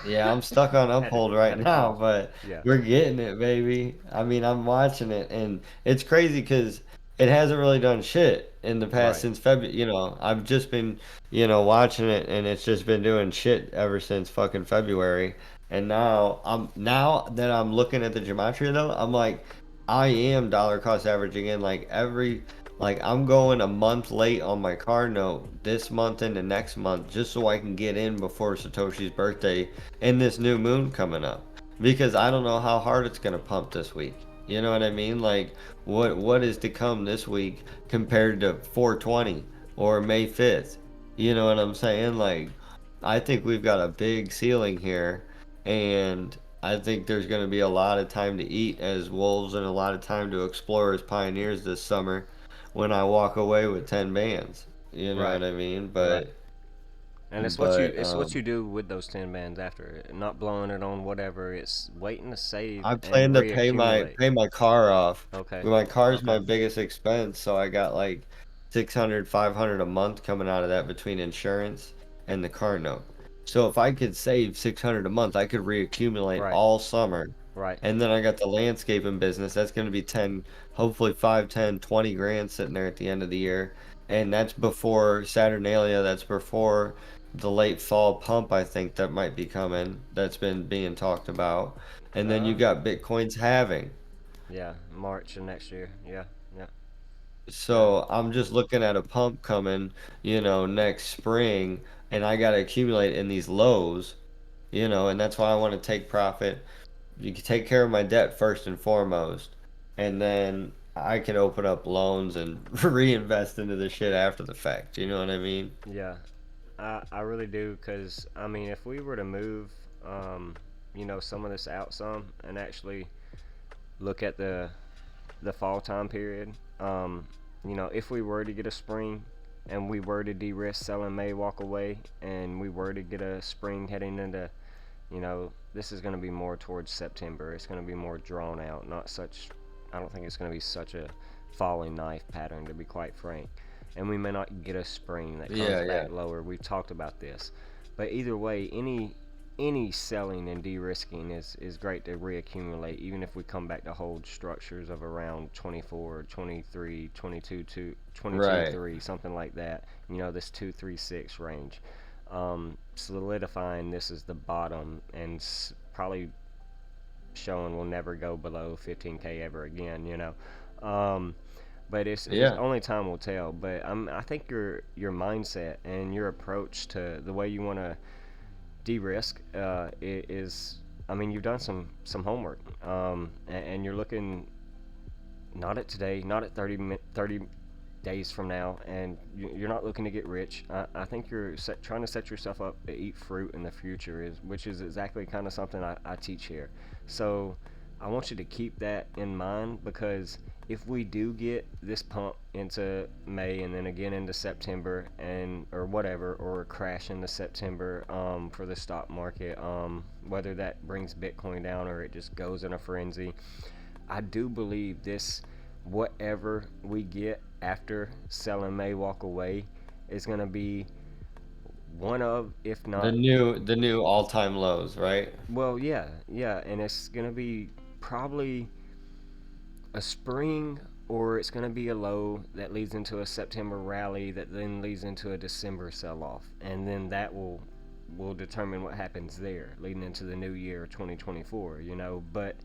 Yeah, I'm stuck on Uphold right had to now, cough. but Yeah, we're getting it, baby. I mean, I'm watching it, and it's crazy because it hasn't really done shit in the past right, since February. I've just been, watching it, and it's just been doing shit ever since fucking February. And now that I'm looking at the gematria though, I'm like, I am dollar cost averaging in like I'm going a month late on my car note this month and the next month just so I can get in before Satoshi's birthday and this new moon coming up because I don't know how hard it's gonna pump this week. You know what I mean? Like what is to come this week compared to 420 or May 5th? You know what I'm saying? Like I think we've got a big ceiling here, and I think there's going to be a lot of time to eat as wolves and a lot of time to explore as pioneers this summer when I walk away with 10 bands. You know right, what I mean? right. But And but it's what you do with those 10 bands after, not blowing it on whatever. It's waiting to save I and plan to reaccumulate. pay my car off. Okay, My car's my okay, biggest expense, so I got like 600, 500 a month coming out of that between insurance and the car note. So if I could save 600 a month, I could reaccumulate right, all summer. right. And then I got the landscaping business. That's going to be 10, hopefully 5, 10, 20 grand sitting there at the end of the year. And that's before Saturnalia, that's before the late fall pump I think that might be coming. That's been being talked about. And then you Uh, got Bitcoin's halving. yeah, March of next year. Yeah, yeah, yeah, So I'm just looking at a pump coming, next spring, and I got to accumulate in these lows, and that's why I want to take profit. You can take care of my debt first and foremost, and then I can open up loans and reinvest into the shit after the fact. You know what I mean? yeah. I really do, because I mean, if we were to move, um, some of this out some and actually look at the fall time period, if we were to get a spring and we were to de-risk selling May walk away, and we were to get a spring heading into, this is going to be more towards September. It's going to be more drawn out, not such. I don't think it's going to be such a falling knife pattern, to be quite frank. And we may not get a spring that comes Yeah, yeah. back lower. We've talked about this, but either way, any selling and de-risking is great to reaccumulate, even if we come back to hold structures of around 24, 23, 22, 22 Right. 3, something like that. This 236 range, solidifying this is the bottom, and probably showing we'll never go below 15K ever again. Um, but it's Yeah. only time will tell. But I think your mindset and your approach to the way you want to de-risk is, I mean, you've done some homework, and you're looking not at today, not at 30 days from now, and you're not looking to get rich. I think you're trying to set yourself up to eat fruit in the future, which is exactly kind of something I teach here. So I want you to keep that in mind, because if we do get this pump into May and then again into September, and or whatever, or a crash into September, for the stock market, whether that brings Bitcoin down or it just goes in a frenzy, I do believe this, whatever we get after selling May walk away, is going to be one of, if The not, new all-time lows, right? well, yeah, yeah, and it's going to be probably a spring, or it's going to be a low that leads into a September rally that then leads into a December sell-off, and then that will determine what happens there leading into the new year 2024. But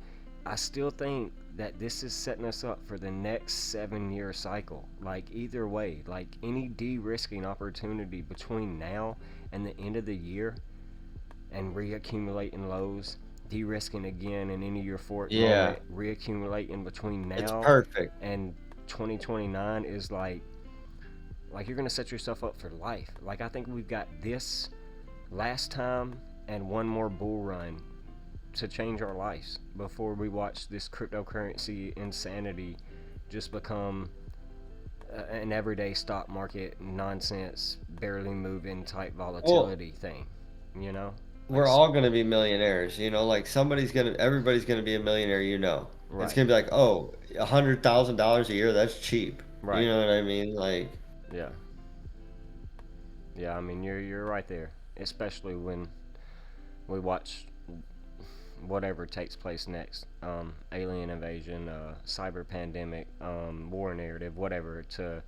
I still think that this is setting us up for the next 7 year cycle. Like, either way, like any de-risking opportunity between now and the end of the year, and reaccumulating lows, de-risking again in any euphoric Yeah. moment, reaccumulating between It's now perfect. and 2029, is like you're gonna set yourself up for life. Like, I think we've got this last time and one more bull run to change our lives before we watch this cryptocurrency insanity just become an everyday stock market nonsense, barely moving type Well, volatility thing. You know, like, we're all gonna be millionaires, like everybody's gonna be a millionaire, It's right, gonna be like, oh, $100,000 a year, that's cheap. You Right. know what I mean? Like, Yeah. Yeah. I mean, you're right there, especially when we watch whatever takes place next. Alien invasion, cyber pandemic, war narrative, whatever, to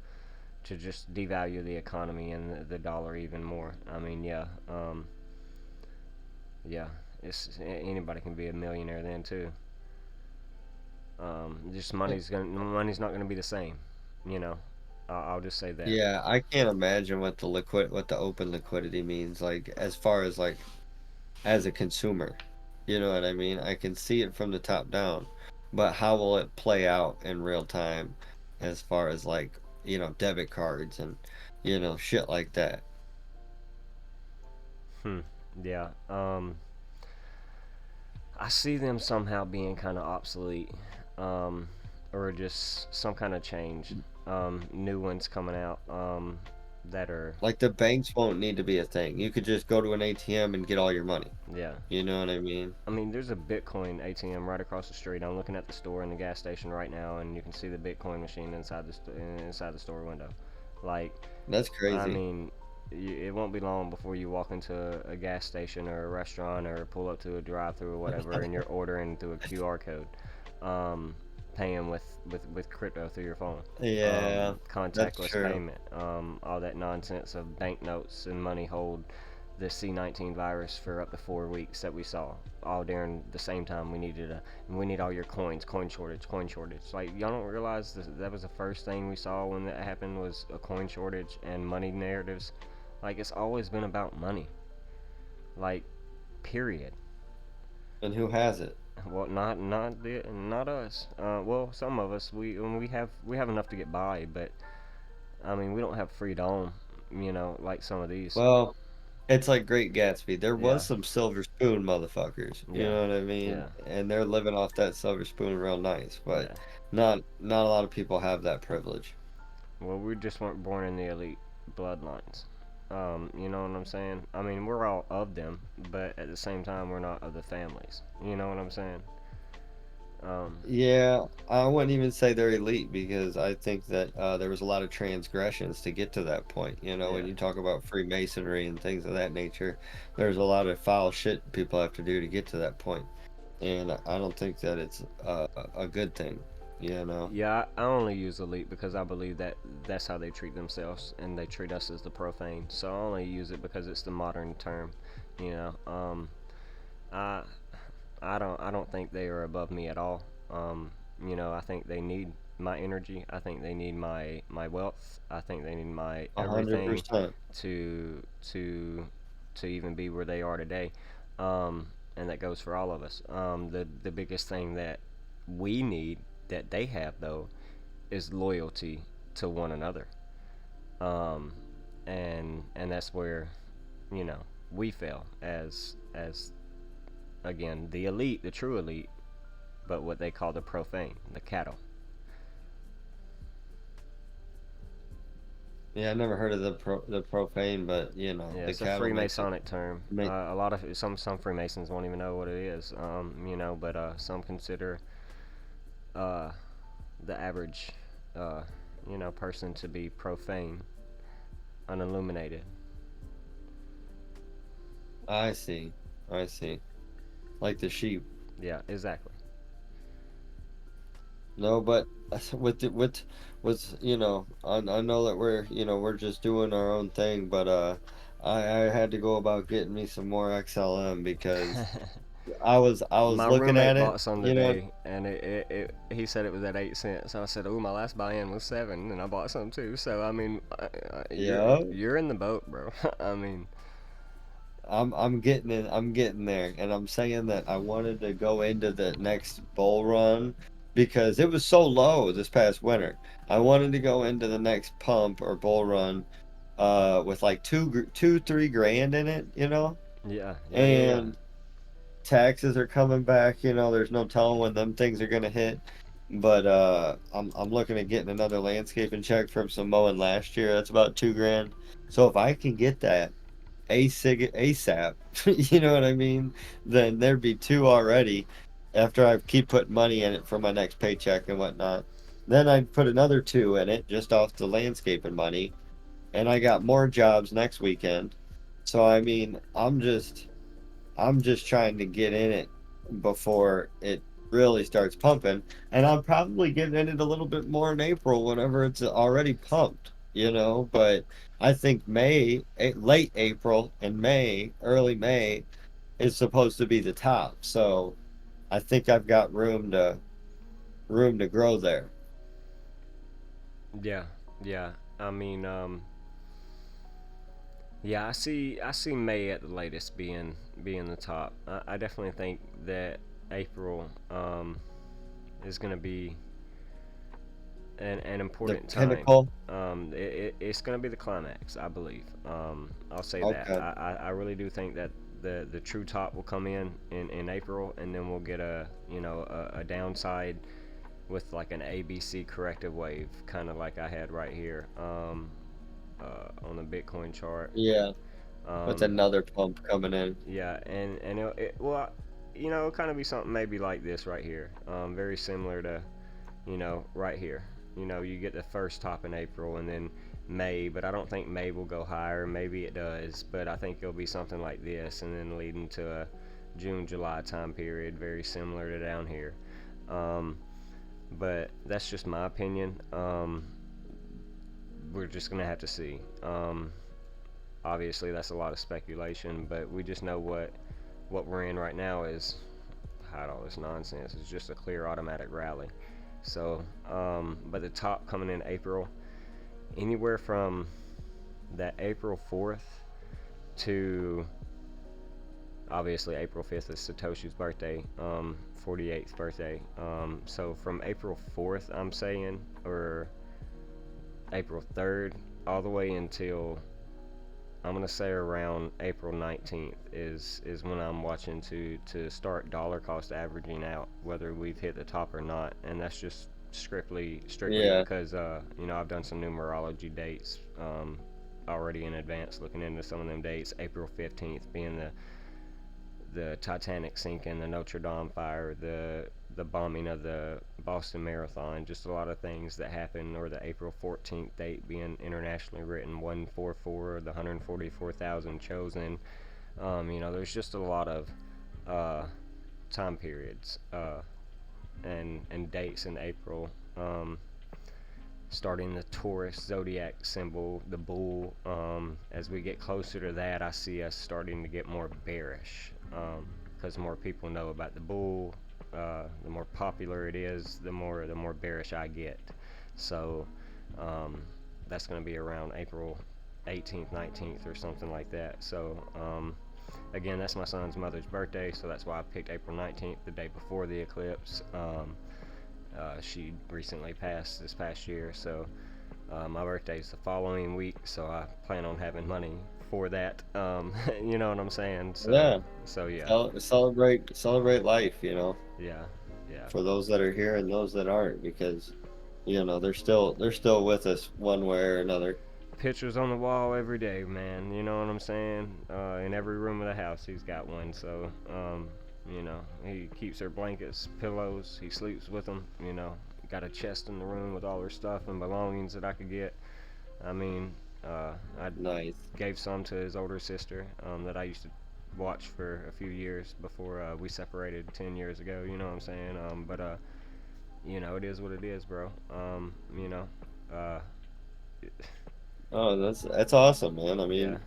just devalue the economy and the dollar even more. I mean, yeah, yeah. It's anybody can be a millionaire then too. Just money's not gonna be the same. You know, I'll just say that. yeah, I can't imagine what the open liquidity means, like as far as like as a consumer. You know what I mean? I can see it from the top down, but how will it play out in real time as far as like, debit cards and, shit like that? Hmm. Yeah. I see them somehow being kind of obsolete, um, or just some kind of change. New ones coming out that are, Like the banks won't need to be a thing. You could just go to an ATM and get all your money. yeah. You know what I mean? I mean, there's a Bitcoin ATM right across the street. I'm looking at the store in the gas station right now, and you can see the Bitcoin machine inside the store window. Like, That's I crazy. mean, it won't be long before you walk into a gas station or a restaurant or pull up to a drive-through or whatever, and you're ordering through a QR code, um, paying with crypto through your phone, Yeah, that's contactless true. payment, all that nonsense of banknotes and money hold the C-19 virus for up to 4 weeks that we saw, all during the same time we need all your coins, coin shortage. Like y'all don't realize that was the first thing we saw when that happened was a coin shortage and money narratives. Like it's always been about money. Like period. And who has it? Well, not us. Well, some of us we have enough to get by, but I mean we don't have freedom. Like some of these. Well, it's like Great Gatsby. There Yeah, was some silver spoon motherfuckers. You yeah, know what I mean? yeah, And they're living off that silver spoon real nice, but yeah. not a lot of people have that privilege. Well, we just weren't born in the elite bloodlines. You know what I'm saying? I mean, we're all of them, but at the same time, we're not of the families. You know what I'm saying? Um, Yeah, I wouldn't even say they're elite because I think that there was a lot of transgressions to get to that point. yeah, When you talk about Freemasonry and things of that nature, there's a lot of foul shit people have to do to get to that point. And I don't think that it's a good thing, you know? yeah. I only use elite because I believe that that's how they treat themselves, and they treat us as the profane. So I only use it because it's the modern term. You know, I I don't think they are above me at all. I think they need my energy. I think they need my wealth. I think they need my A hundred everything percent. to to to even be where they are today. And that goes for all of us. The biggest thing that we need that they have though is loyalty to one another. Um, and that's where you know we fail as again the elite, the true elite, but what they call the profane, the cattle. Yeah, I never heard of the profane, but Yeah, the it's a cattle makes it Freemasonic term. make A lot of some Freemasons won't even know what it is. But some consider uh, the average, uh, person to be profane, unilluminated. I see. I see. Like the sheep. Yeah, exactly. No, but with I know that we're just doing our own thing, but I had to go about getting me some more XLM because I was My looking roommate at it, bought some today, and he said it was at 8 cents. So I said, "Oh, my last buy-in was 7, and I bought some too." So I mean, yeah, you're in the boat, bro. I mean, I'm getting it. I'm getting there, and I'm saying that I wanted to go into the next bull run because it was so low this past winter. I wanted to go into the next pump or bull run, with like 3 grand in it, yeah, yeah, yeah, yeah. and taxes are coming back. There's no telling when them things are gonna hit. But I'm looking at getting another landscaping check from some mowing last year. That's about 2 grand. So if I can get that ASAP, you know what I mean? Then there'd be two already. after I keep putting money in it for my next paycheck and whatnot. Then I put another two in it just off the landscaping money, and I got more jobs next weekend. So I mean, I'm just trying to get in it before it really starts pumping, and I'm probably getting in it a little bit more in April whenever it's already pumped, you know. But I think late April and May, early May is supposed to be the top. So I think I've got room to grow there. Yeah, yeah. I mean, yeah, I see May at the latest being the top. I definitely think that April is going to be an The important time. pinnacle. It's going to be the climax, I believe. I'll say that. Okay. I really do think that the true top will come in April, and then we'll get a downside with like an ABC corrective wave, kind of like I had right here on the Bitcoin chart. Yeah. With Um, another pump coming in. yeah, and well, it'll kind of be something maybe like this right here, very similar to right here. You get the first top in April and then May, but I don't think May will go higher. Maybe it does, but I think it'll be something like this, and then leading to a June, July time period, very similar to down here. Um, but that's just my opinion. We're just gonna have to see. Obviously, that's a lot of speculation, but we just know what we're in right now is hide all this nonsense. It's just a clear automatic rally. So, but the top coming in April, anywhere from that April 4th to obviously April 5th is Satoshi's birthday, 48th birthday. So from April 4th, I'm saying, or April 3rd, all the way until I'm gonna say around April 19th is when I'm watching to start dollar cost averaging out whether we've hit the top or not, and that's just strictly Yeah. because I've done some numerology dates already in advance, looking into some of them dates. April 15th being the Titanic sinking, the Notre Dame fire, the bombing of the Boston Marathon, just a lot of things that happened, or the April 14th date being internationally written, 144, the 144,000 chosen. There's just a lot of uh, time periods and dates in April. Starting the Taurus zodiac symbol, the bull. As we get closer to that, I see us starting to get more bearish because more people know about the bull. The more popular it is, the more bearish I get. So um, that's going to be around April 18th, 19th, or something like that. So again, that's my son's mother's birthday, so that's why I picked April 19th, the day before the eclipse. She recently passed this past year, so my birthday's the following week, so I plan on having money for that. You know what I'm saying? So, Yeah. so yeah, Celebrate life, yeah, yeah. for those that are here and those that aren't, because they're still with us one way or another. Pictures on the wall every day, man. You know what I'm saying? In every room of the house, he's got one. So, he keeps her blankets, pillows. He sleeps with them. Got a chest in the room with all her stuff and belongings that I could get. I mean, I Nice. gave some to his older sister that I used to watch for a few years before we separated 10 years ago. You know what I'm saying? But it is what it is, bro. Uh, Oh, that's awesome, man. I yeah, mean,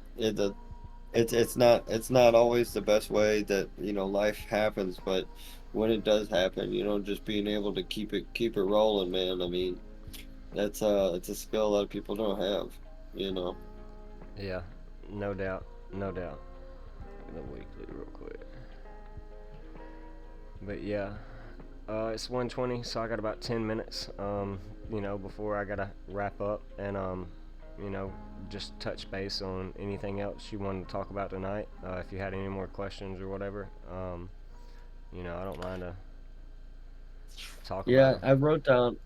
it's not always the best way that life happens, but when it does happen, just being able to keep it rolling, man. I mean, it's a skill a lot of people don't have, you know. yeah, no doubt, no doubt. The weekly, real quick. But yeah, it's 1:20, so I got about 10 minutes. Before I gotta wrap up, and you know, just touch base on anything else you wanted to talk about tonight. If you had any more questions or whatever, I don't mind to talk about Yeah, them. I wrote down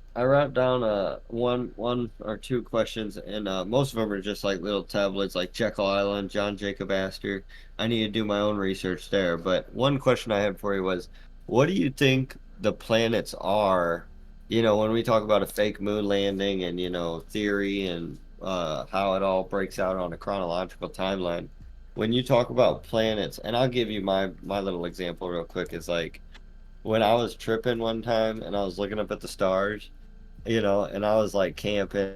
one or two questions, and most of them are just like little tablets like Jekyll Island, John Jacob Astor. I need to do my own research there. But one question I had for you was, what do you think the planets are? You know, when we talk about a fake moon landing and, theory and how it all breaks out on a chronological timeline. When you talk about planets, and I'll give you my little example real quick, is like when I was tripping one time and I was looking up at the stars, and I was like camping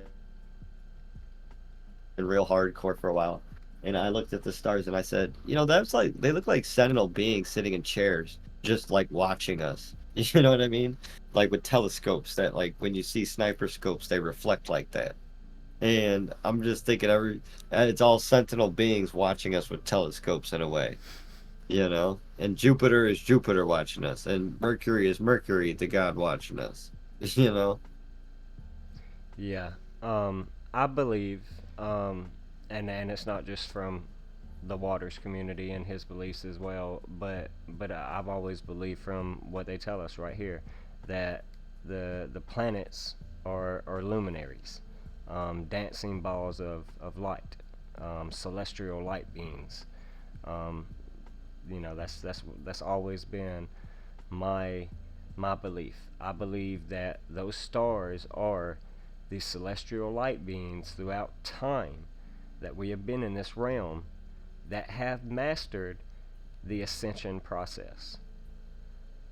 real hardcore for a while. And I looked at the stars and I said, that's like they look like sentinel beings sitting in chairs, just like watching us. You know what I mean? Like with telescopes that like when you see sniper scopes, they reflect like that. And I'm just thinking it's all sentinel beings watching us with telescopes in a way, And Jupiter is Jupiter watching us, and Mercury is Mercury, the god watching us. You know? Yeah. I believe, um, and it's not just from the Waters community and his beliefs as well, but I've always believed from what they tell us right here that the planets are luminaries, dancing balls of light, celestial light beings. Um, that's always been my my belief. I believe that those stars are these celestial light beings throughout time that we have been in this realm that have mastered the ascension process.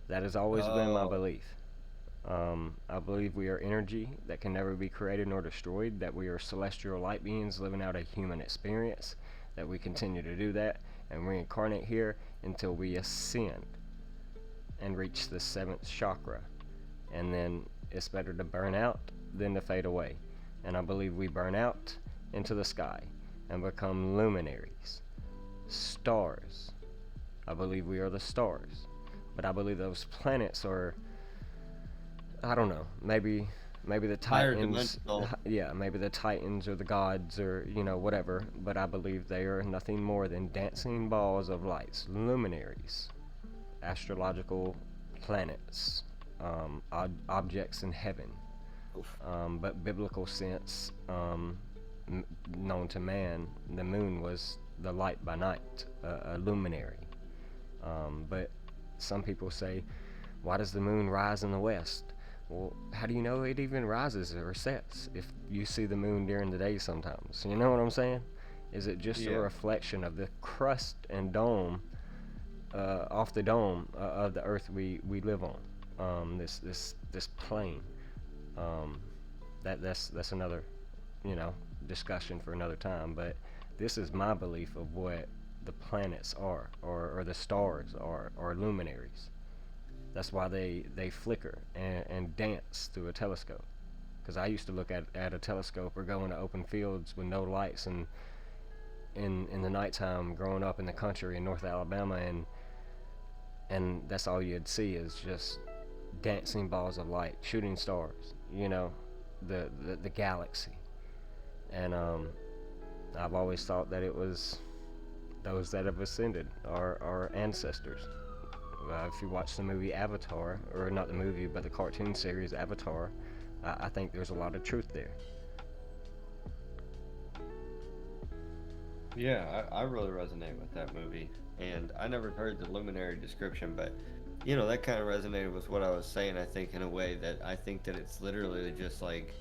That has always been my Oh, belief. I believe we are energy that can never be created nor destroyed, that we are celestial light beings living out a human experience, that we continue to do that and reincarnate here until we ascend and reach the seventh chakra. And then it's better to burn out than to fade away. And I believe we burn out into the sky and become luminaries, stars. I believe we are the stars. But I believe those planets are, I don't know, maybe the higher Titans, dimensional. yeah, maybe the Titans or the gods or, whatever, but I believe they are nothing more than dancing balls of lights, luminaries, astrological planets, objects in heaven. Oof. But biblical sense, known to man, the moon was the light by night, a luminary. But some people say, why does the moon rise in the west? Well, how do you know it even rises or sets if you see the moon during the day sometimes? You know what I'm saying? Is it just a Yeah. reflection of the crust and dome, off the dome of the earth we live on? This plane. Um, that's another, you know, discussion for another time. But this is my belief of what the planets are, or the stars are luminaries. That's why they flicker and dance through a telescope. Because I used to look at a telescope or go into open fields with no lights and in the nighttime growing up in the country in North Alabama, and that's all you'd see is just dancing balls of light, shooting stars, the galaxy. And I've always thought that it was those that have ascended, our ancestors. If you watch the movie Avatar, or not the movie, but the cartoon series Avatar, I think there's a lot of truth there. Yeah, I really resonate with that movie. And I never heard the luminary description, but that kind of resonated with what I was saying, I think, in a way that I think that it's literally just like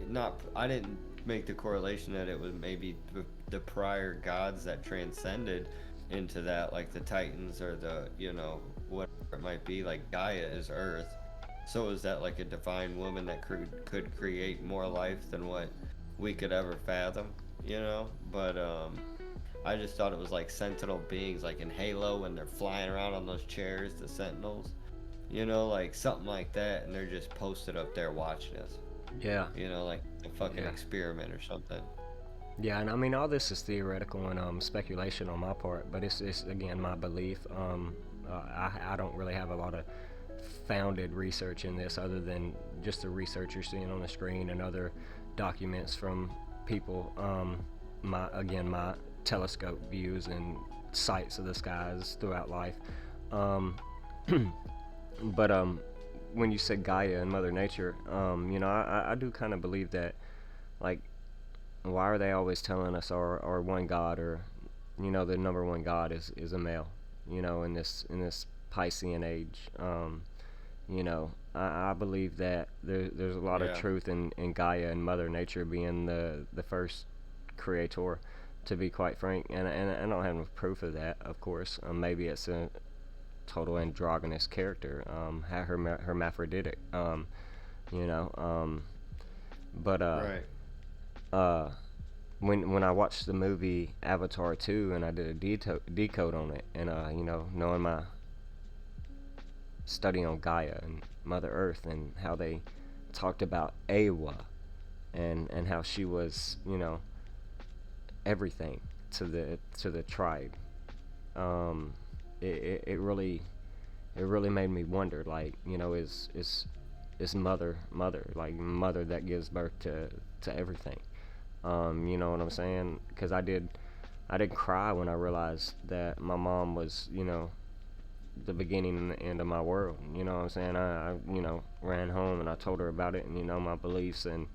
not I didn't make the correlation that it was maybe the prior gods that transcended into that, like the Titans or the, whatever it might be, like Gaia is Earth. So is that like a divine woman that could create more life than what we could ever fathom, But I just thought it was like sentinel beings, like in Halo when they're flying around on those chairs, the Sentinels, like something like that, and they're just posted up there watching us, Yeah, like a fucking yeah, experiment or something. yeah. And I mean, all this is theoretical and speculation on my part, but it's again my belief. I don't really have a lot of founded research in this other than just the research you're seeing on the screen and other documents from people. My telescope views and sights of the skies throughout life. Um, but when you said Gaia and Mother Nature, I do kind of believe that, like, why are they always telling us our one God, or the number one God is a male, in this Piscean age. I believe that there's a lot of Yeah. truth in Gaia and Mother Nature being the first creator, to be quite frank. And I don't have no proof of that, of course. Maybe it's a total androgynous character, hermaphroditic. You know, but Right. uh, when I watched the movie Avatar 2 and I did a decode on it, and knowing my study on Gaia and Mother Earth and how they talked about Awa and how she was, everything to the tribe. Um, it really made me wonder, like, is mother, like mother that gives birth to everything. You know what I'm saying? Because I did cry when I realized that my mom was, the beginning and the end of my world. You know what I'm saying? I ran home and I told her about it, and my beliefs, and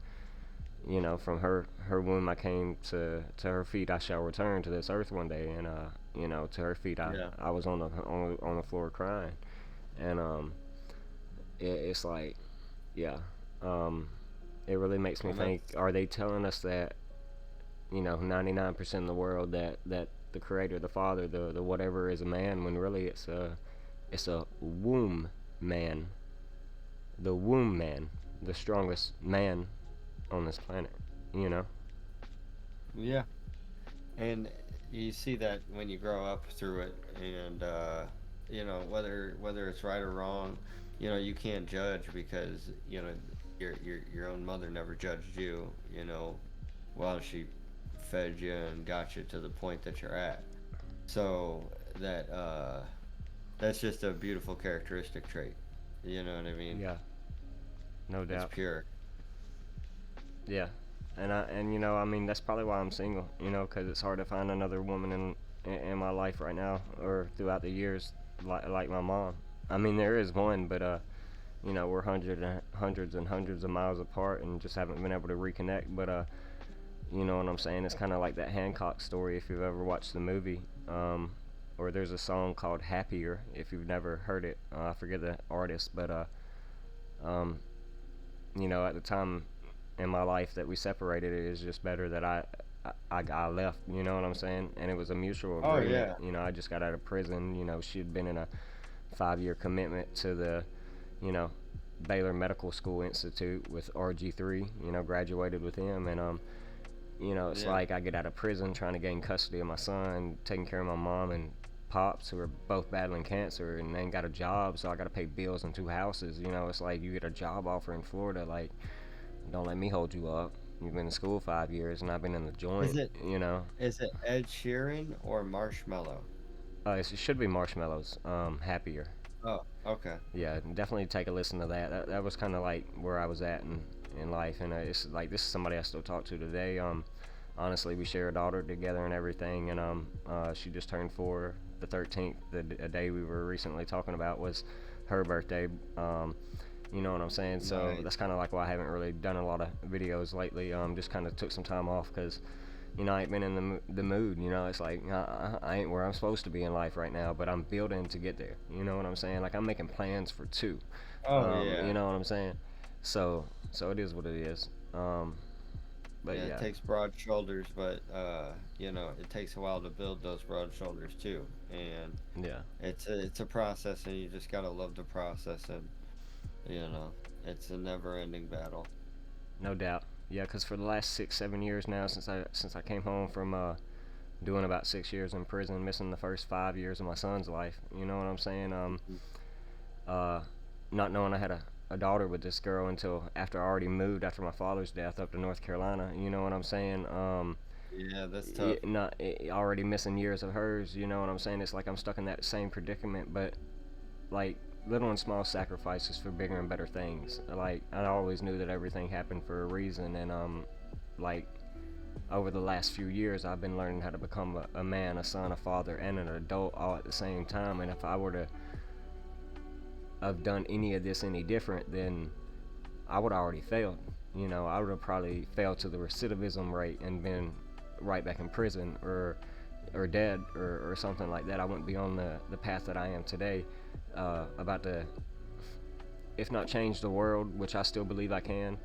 from her womb I came to her feet I shall return to this earth one day, and to her feet Yeah. I was on the floor crying, and it's like, yeah, um, it really makes me And think: that's are they telling us that 99% of the world that the creator, the father, the whatever is a man, when really it's a womb man, the womb man, the strongest man on this planet, you know? yeah. And you see that when you grow up through it, and whether it's right or wrong, you can't judge because your own mother never judged you, while she fed you and got you to the point that you're at. So that's just a beautiful characteristic trait. You know what I mean? Yeah, no It's doubt. pure. Yeah, I mean that's probably why I'm single, because it's hard to find another woman in my life right now or throughout the years, like my mom. I mean there is one, but we're hundreds and hundreds of miles apart and just haven't been able to reconnect. But you know what I'm saying? It's kind of like that Hancock story if you've ever watched the movie. Or there's a song called Happier if you've never heard it. I forget the artist, but um, at the time in my life that we separated, it is just better that I left. You know what I'm saying? And it was a mutual Oh agreement. yeah. I just got out of prison. She had been in a 5-year commitment to the, you know, Baylor Medical School Institute with RG3. Graduated with him, and it's Yeah. like I get out of prison trying to gain custody of my son, taking care of my mom and pops who are both battling cancer and they ain't got a job, so I got to pay bills in two houses. It's like you get a job offer in Florida, like, don't let me hold you up. You've been in school 5 years and I've been in the Is joint. it is it Ed Sheeran or Marshmello? It should be Marshmallows. Happier. Oh, okay. Yeah, definitely take a listen to that. That was kind of like where I was at in life, and it's like this is somebody I still talk to today. Honestly, we share a daughter together and everything, and she just turned 4, the 13th. A day we were recently talking about was her birthday. You know what I'm saying? So that's Nice. kind of like why I haven't really done a lot of videos lately. Just kind of took some time off because I ain't been in the mood. It's like I ain't where I'm supposed to be in life right now, but I'm building to get there. You know what I'm saying? Like I'm making plans for two. Oh You yeah. know what I'm saying? So it is what it is. But Yeah, it yeah, takes broad shoulders, but it takes a while to build those broad shoulders too. And yeah, it's a process, and you just gotta love the process, and you know, it's a never-ending battle. no doubt. Yeah, because for the last 6, 7 years now, since I came home from doing about 6 years in prison, missing the first 5 years of my son's life. You know what I'm saying? Mhm. Uh, Not knowing I had a daughter with this girl until after I already moved after my father's death up to North Carolina. You know what I'm saying? Yeah, that's tough. Not already missing years of hers. You know what I'm saying? It's like I'm stuck in that same predicament, but like little and small sacrifices for bigger and better things. Like I always knew that everything happened for a reason, and like over the last few years, I've been learning how to become a man, a son, a father, and an adult all at the same time. And if I were to have done any of this any different, then I would have already failed. I would have probably failed to the recidivism rate and been right back in prison, or or dead or something like that, I wouldn't be on the path that I am today, about to, if not change the world, which I still believe I can,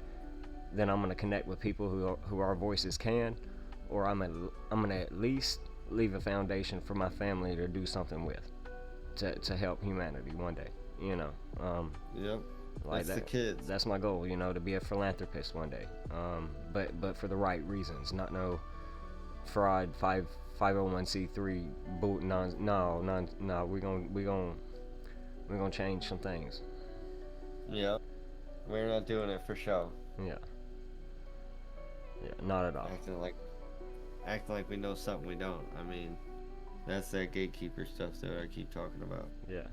then I'm going to connect with people who our voices can, or I'm going to at least leave a foundation for my family to do something with, to help humanity one day, you know. Yep. Like That's the that, kids. that's my goal, to be a philanthropist one day. But for the right reasons, not no fraud 501c3 boot no, we're gonna change some things. Yep. We're not doing it for show. Yeah, yeah, not at all. Acting like acting like we know something we don't. I mean, that's that gatekeeper stuff that I keep talking about. Yeah.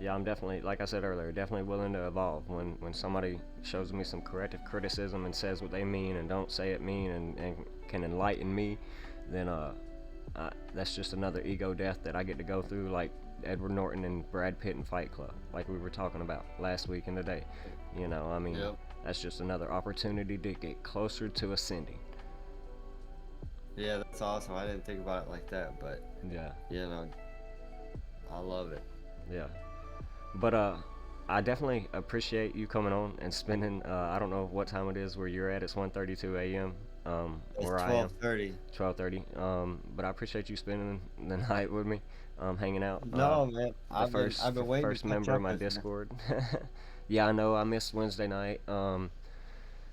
Yeah, I'm definitely, like I said earlier, definitely willing to evolve. When somebody shows me some corrective criticism and says what they mean and don't say it mean, and can enlighten me, then that's just another ego death that I get to go through, like Edward Norton and Brad Pitt in Fight Club, like we were talking about last week and today. I mean, Yep. that's just another opportunity to get closer to ascending. Yeah, that's awesome. I didn't think about it like that, but Yeah, you know, I love it. yeah. But I definitely appreciate you coming on and spending. I don't know what time it is where you're at. It's 1:32 a.m. It's Where I am, 12:30. 12:30. But I appreciate you spending the night with me, hanging out. No, man. The I've been waiting to first catch member of up my with you. Discord. Yeah, I know. I missed Wednesday night,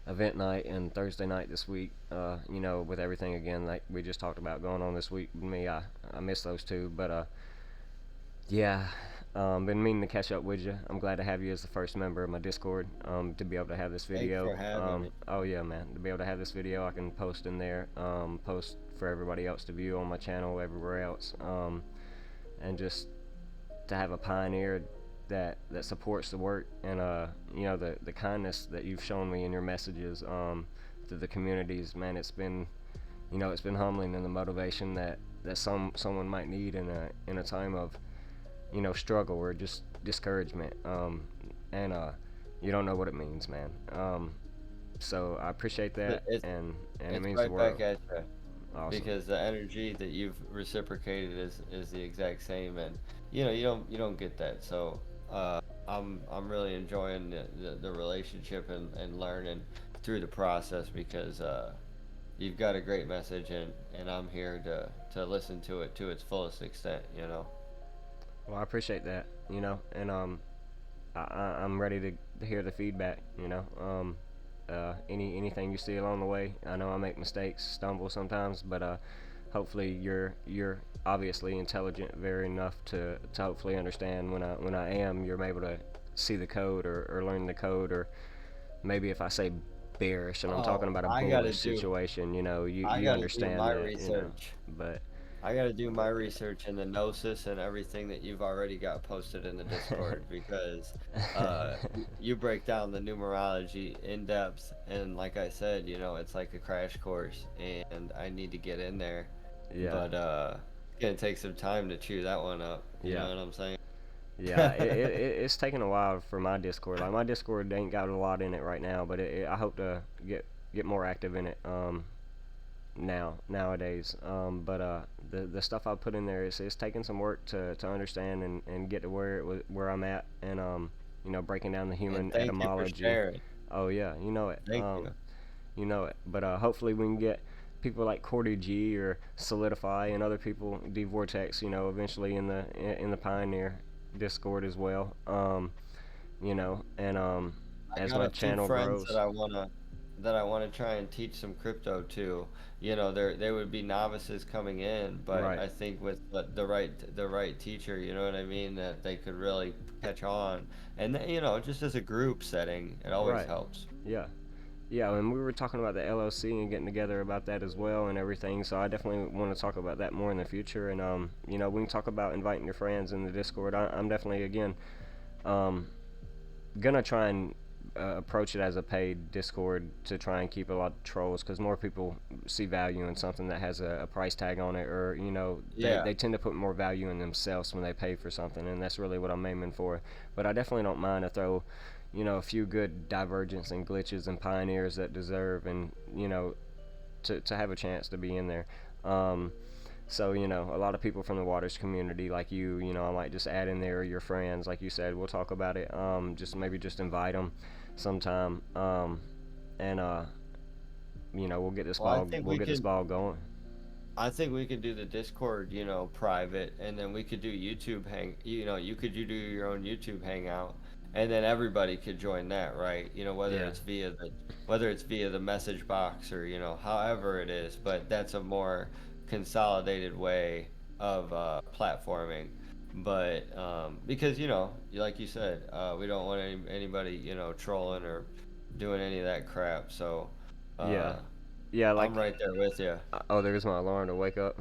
event night, and Thursday night this week. With everything again like we just talked about going on this week with me, I missed those two. But yeah, been meaning to catch up with you. I'm glad to have you as the first member of my Discord. To be able to have this Thanks video. for having me. Oh yeah, man. To be able to have this video, I can post in there. Post for everybody else to view on my channel, everywhere else. And just to have a pioneer that supports the work, and the kindness that you've shown me in your messages, to the communities, man. It's been humbling, and the motivation that someone might need in a time of struggle or just discouragement. And you don't know what it means, man. So I appreciate that, It's and it it's means the right back world. at you Awesome. because the energy that you've reciprocated is the exact same, and you don't get that. So I'm really enjoying the relationship and learning through the process because you've got a great message, and I'm here to listen to it to its fullest extent. Well, I appreciate that, and I'm ready to hear the feedback. Anything you see along the way. I know I make mistakes, stumble sometimes, but hopefully you're obviously intelligent very enough to hopefully understand when I am. You're able to see the code, or learn the code, or maybe if I say bearish and I'm talking Oh, about a I gotta bullish do situation, you I you gotta do understand my that, research. but I gotta do my research in the Gnosis and everything that you've already got posted in the Discord because you break down the numerology in depth, and like I said, it's like a crash course, and I need to get in there, yeah, but it's gonna take some time to chew that one up. You yeah. know what I'm saying? Yeah, it's taken a while for my Discord. Like my Discord ain't got a lot in it right now, but I hope to get more active in it. Nowadays. But the stuff I put in there is taking some work to understand, and get to where I'm at, and breaking down the And human thank you for etymology. sharing. Oh yeah, you know it. Thank you. You know it. But hopefully we can get people like Cordy G or Solidify and other people, D Vortex, eventually in the Pioneer Discord as well. And I as got my a few channel friends grows. that I wanna try and teach some crypto to. They would be novices coming in, but Right. I think with the right teacher, you know what I mean, that they could really catch on. And then, just as a group setting, it always Right. helps. Yeah. Yeah, and we were talking about the LLC and getting together about that as well and everything. So I definitely want to talk about that more in the future. And we can talk about inviting your friends in the Discord. I'm definitely again um, gonna try and approach it as a paid Discord to try and keep a lot of trolls, because more people see value in something that has a price tag on it, or Yeah. they tend to put more value in themselves when they pay for something, and that's really what I'm aiming for. But I definitely don't mind to throw a few good divergence and glitches and pioneers that deserve, and to have a chance to be in there. um, So, a lot of people from the waters community, like you, I might just add in there your friends, like you said. We'll talk about it. Just maybe just invite them sometime, and Well, I think we'll we get this can. ball going. I think we could do the Discord, private, and then we could do YouTube hang. You could do your own YouTube hangout, and then everybody could join that, right? Yeah. Whether it's via the message box or however it is, but that's a more consolidated way of platforming. But because like you said, we don't want anybody trolling or doing any of that crap. So Yeah. uh, Yeah, I'm like, right there with you. oh, there's my alarm to wake up.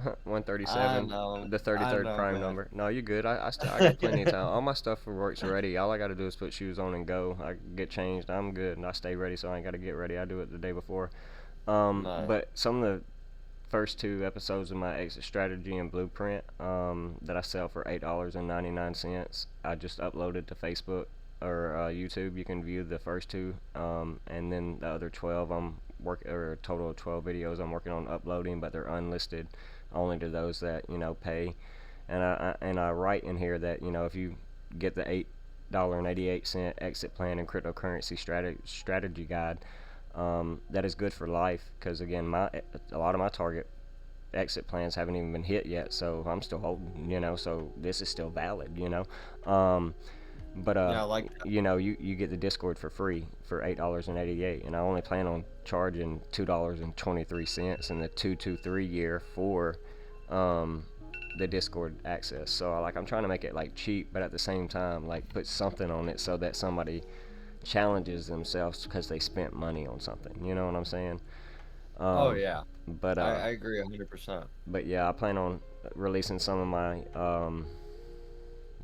I 137, know. the I 33rd know, prime man. number. No, you good. I got plenty of time. All my stuff for work's ready. All I got to do is put shoes on and go. I get changed. I'm good, and I stay ready, so I ain't got to get ready. I do it the day before. Nice. But some of the first two episodes of my exit strategy and blueprint that I sell for $8.99, I just uploaded to Facebook or YouTube. You can view the first two, and then the other 12 I'm or a total of 12 videos I'm working on uploading, but they're unlisted, only to those that pay. And I write in here that if you get the $8.88 exit plan and cryptocurrency strategy guide, that is good for life, because again, a lot of my target exit plans haven't even been hit yet, so I'm still holding, so this is still valid, um, but Yeah, I like that. you get the Discord for free for $8.88, and I only plan on charging $2.23 in the 223 year for um, the Discord access. So I'm trying to make it like cheap, but at the same time like put something on it so that somebody challenges themselves because they spent money on something. You know what I'm saying? Oh Um, yeah, but I agree 100%. but yeah, I plan on releasing some of my.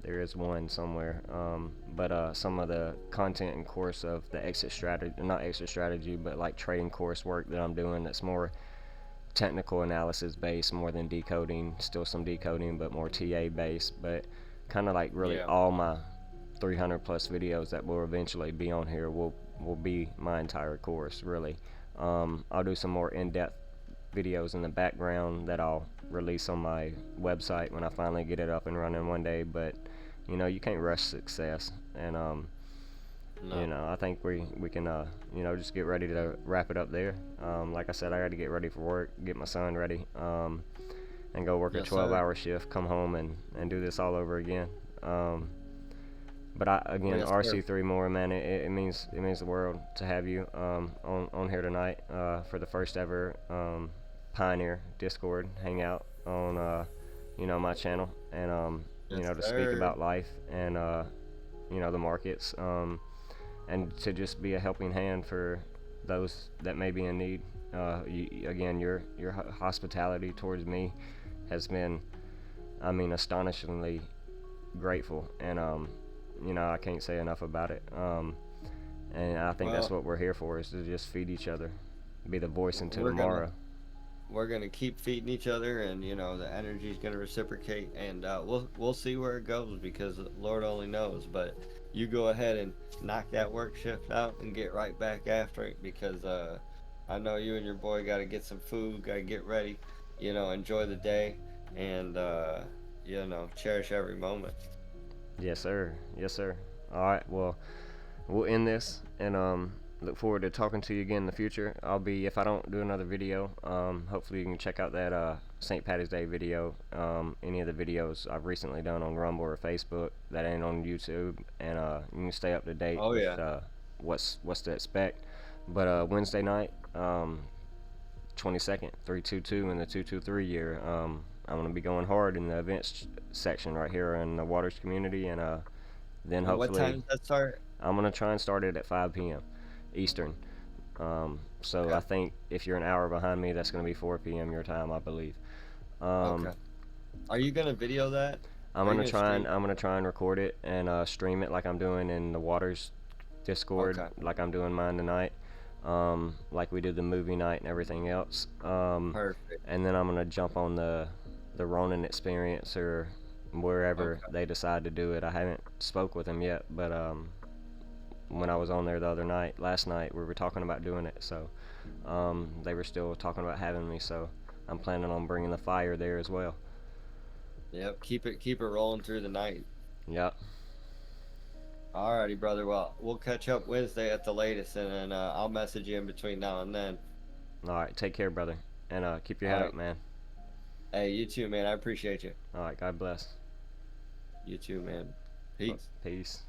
There is one somewhere, but some of the content and course of the exit strategy, not exit strategy, but like trading coursework that I'm doing. That's more technical analysis based, more than decoding. Still some decoding, but more TA based. But kind of like really Yeah. all my 300 plus videos that will eventually be on here will be my entire course, really. I'll do some more in-depth videos in the background that I'll release on my website when I finally get it up and running one day. But you can't rush success, and No. I think we can just get ready to wrap it up there. Like I said, I got to get ready for work, get my son ready, and go work a Yes, sir. 12-hour shift, come home and do this all over again. Um, but Well, again, yes, sir. RC3.Moore, man, it means the world to have you on here tonight for the first ever Pioneer Discord hangout on my channel, and Yes, to speak sir. about life and the markets, and to just be a helping hand for those that may be in need. Again, your hospitality towards me has been, I mean, astonishingly grateful, and I can't say enough about it. And I think that's Well, what we're here for, is to just feed each other, be the voice into we're gonna tomorrow. we're gonna keep feeding each other, and the energy's gonna reciprocate, and we'll see where it goes because Lord only knows. But you go ahead and knock that work shift out and get right back after it because I know you and your boy got to get some food, got to get ready, enjoy the day, and cherish every moment. Yes, sir. Yes, sir. All right. Well, we'll end this, and look forward to talking to you again in the future. If I don't do another video, hopefully you can check out that St. Patty's Day video, any of the videos I've recently done on Rumble or Facebook that ain't on YouTube, and you can stay up to date Oh with yeah. what's to expect. But Wednesday night, 22nd, 322 in the 223 year. I'm gonna be going hard in the events section right here in the Waters community, and then And what time hopefully does that start? I'm gonna try and start it at 5 p.m. Eastern. So I Okay. think if you're an hour behind me, that's gonna be 4 p.m. your time, I believe. Um, Okay. Are you gonna video that? I'm Are you gonna gonna try and stream it? I'm gonna try and record it and stream it like I'm doing in the Waters Discord, Okay. like I'm doing mine tonight. Like we did the movie night and everything else. Perfect. And then I'm gonna jump on the Ronin experience or wherever Okay. they decide to do it. I haven't spoke with them yet, but when I was on there the other night, last night, we were talking about doing it. So they were still talking about having me. So I'm planning on bringing the fire there as well. Yep, keep it rolling through the night. Yep. Alrighty, brother. Well, we'll catch up Wednesday at the latest, and then I'll message you in between now and then. All right. Take care, brother, and keep your All head up, right. man. Hey, you too, man. I appreciate you. All right. God bless. You too, man. Peace. Peace.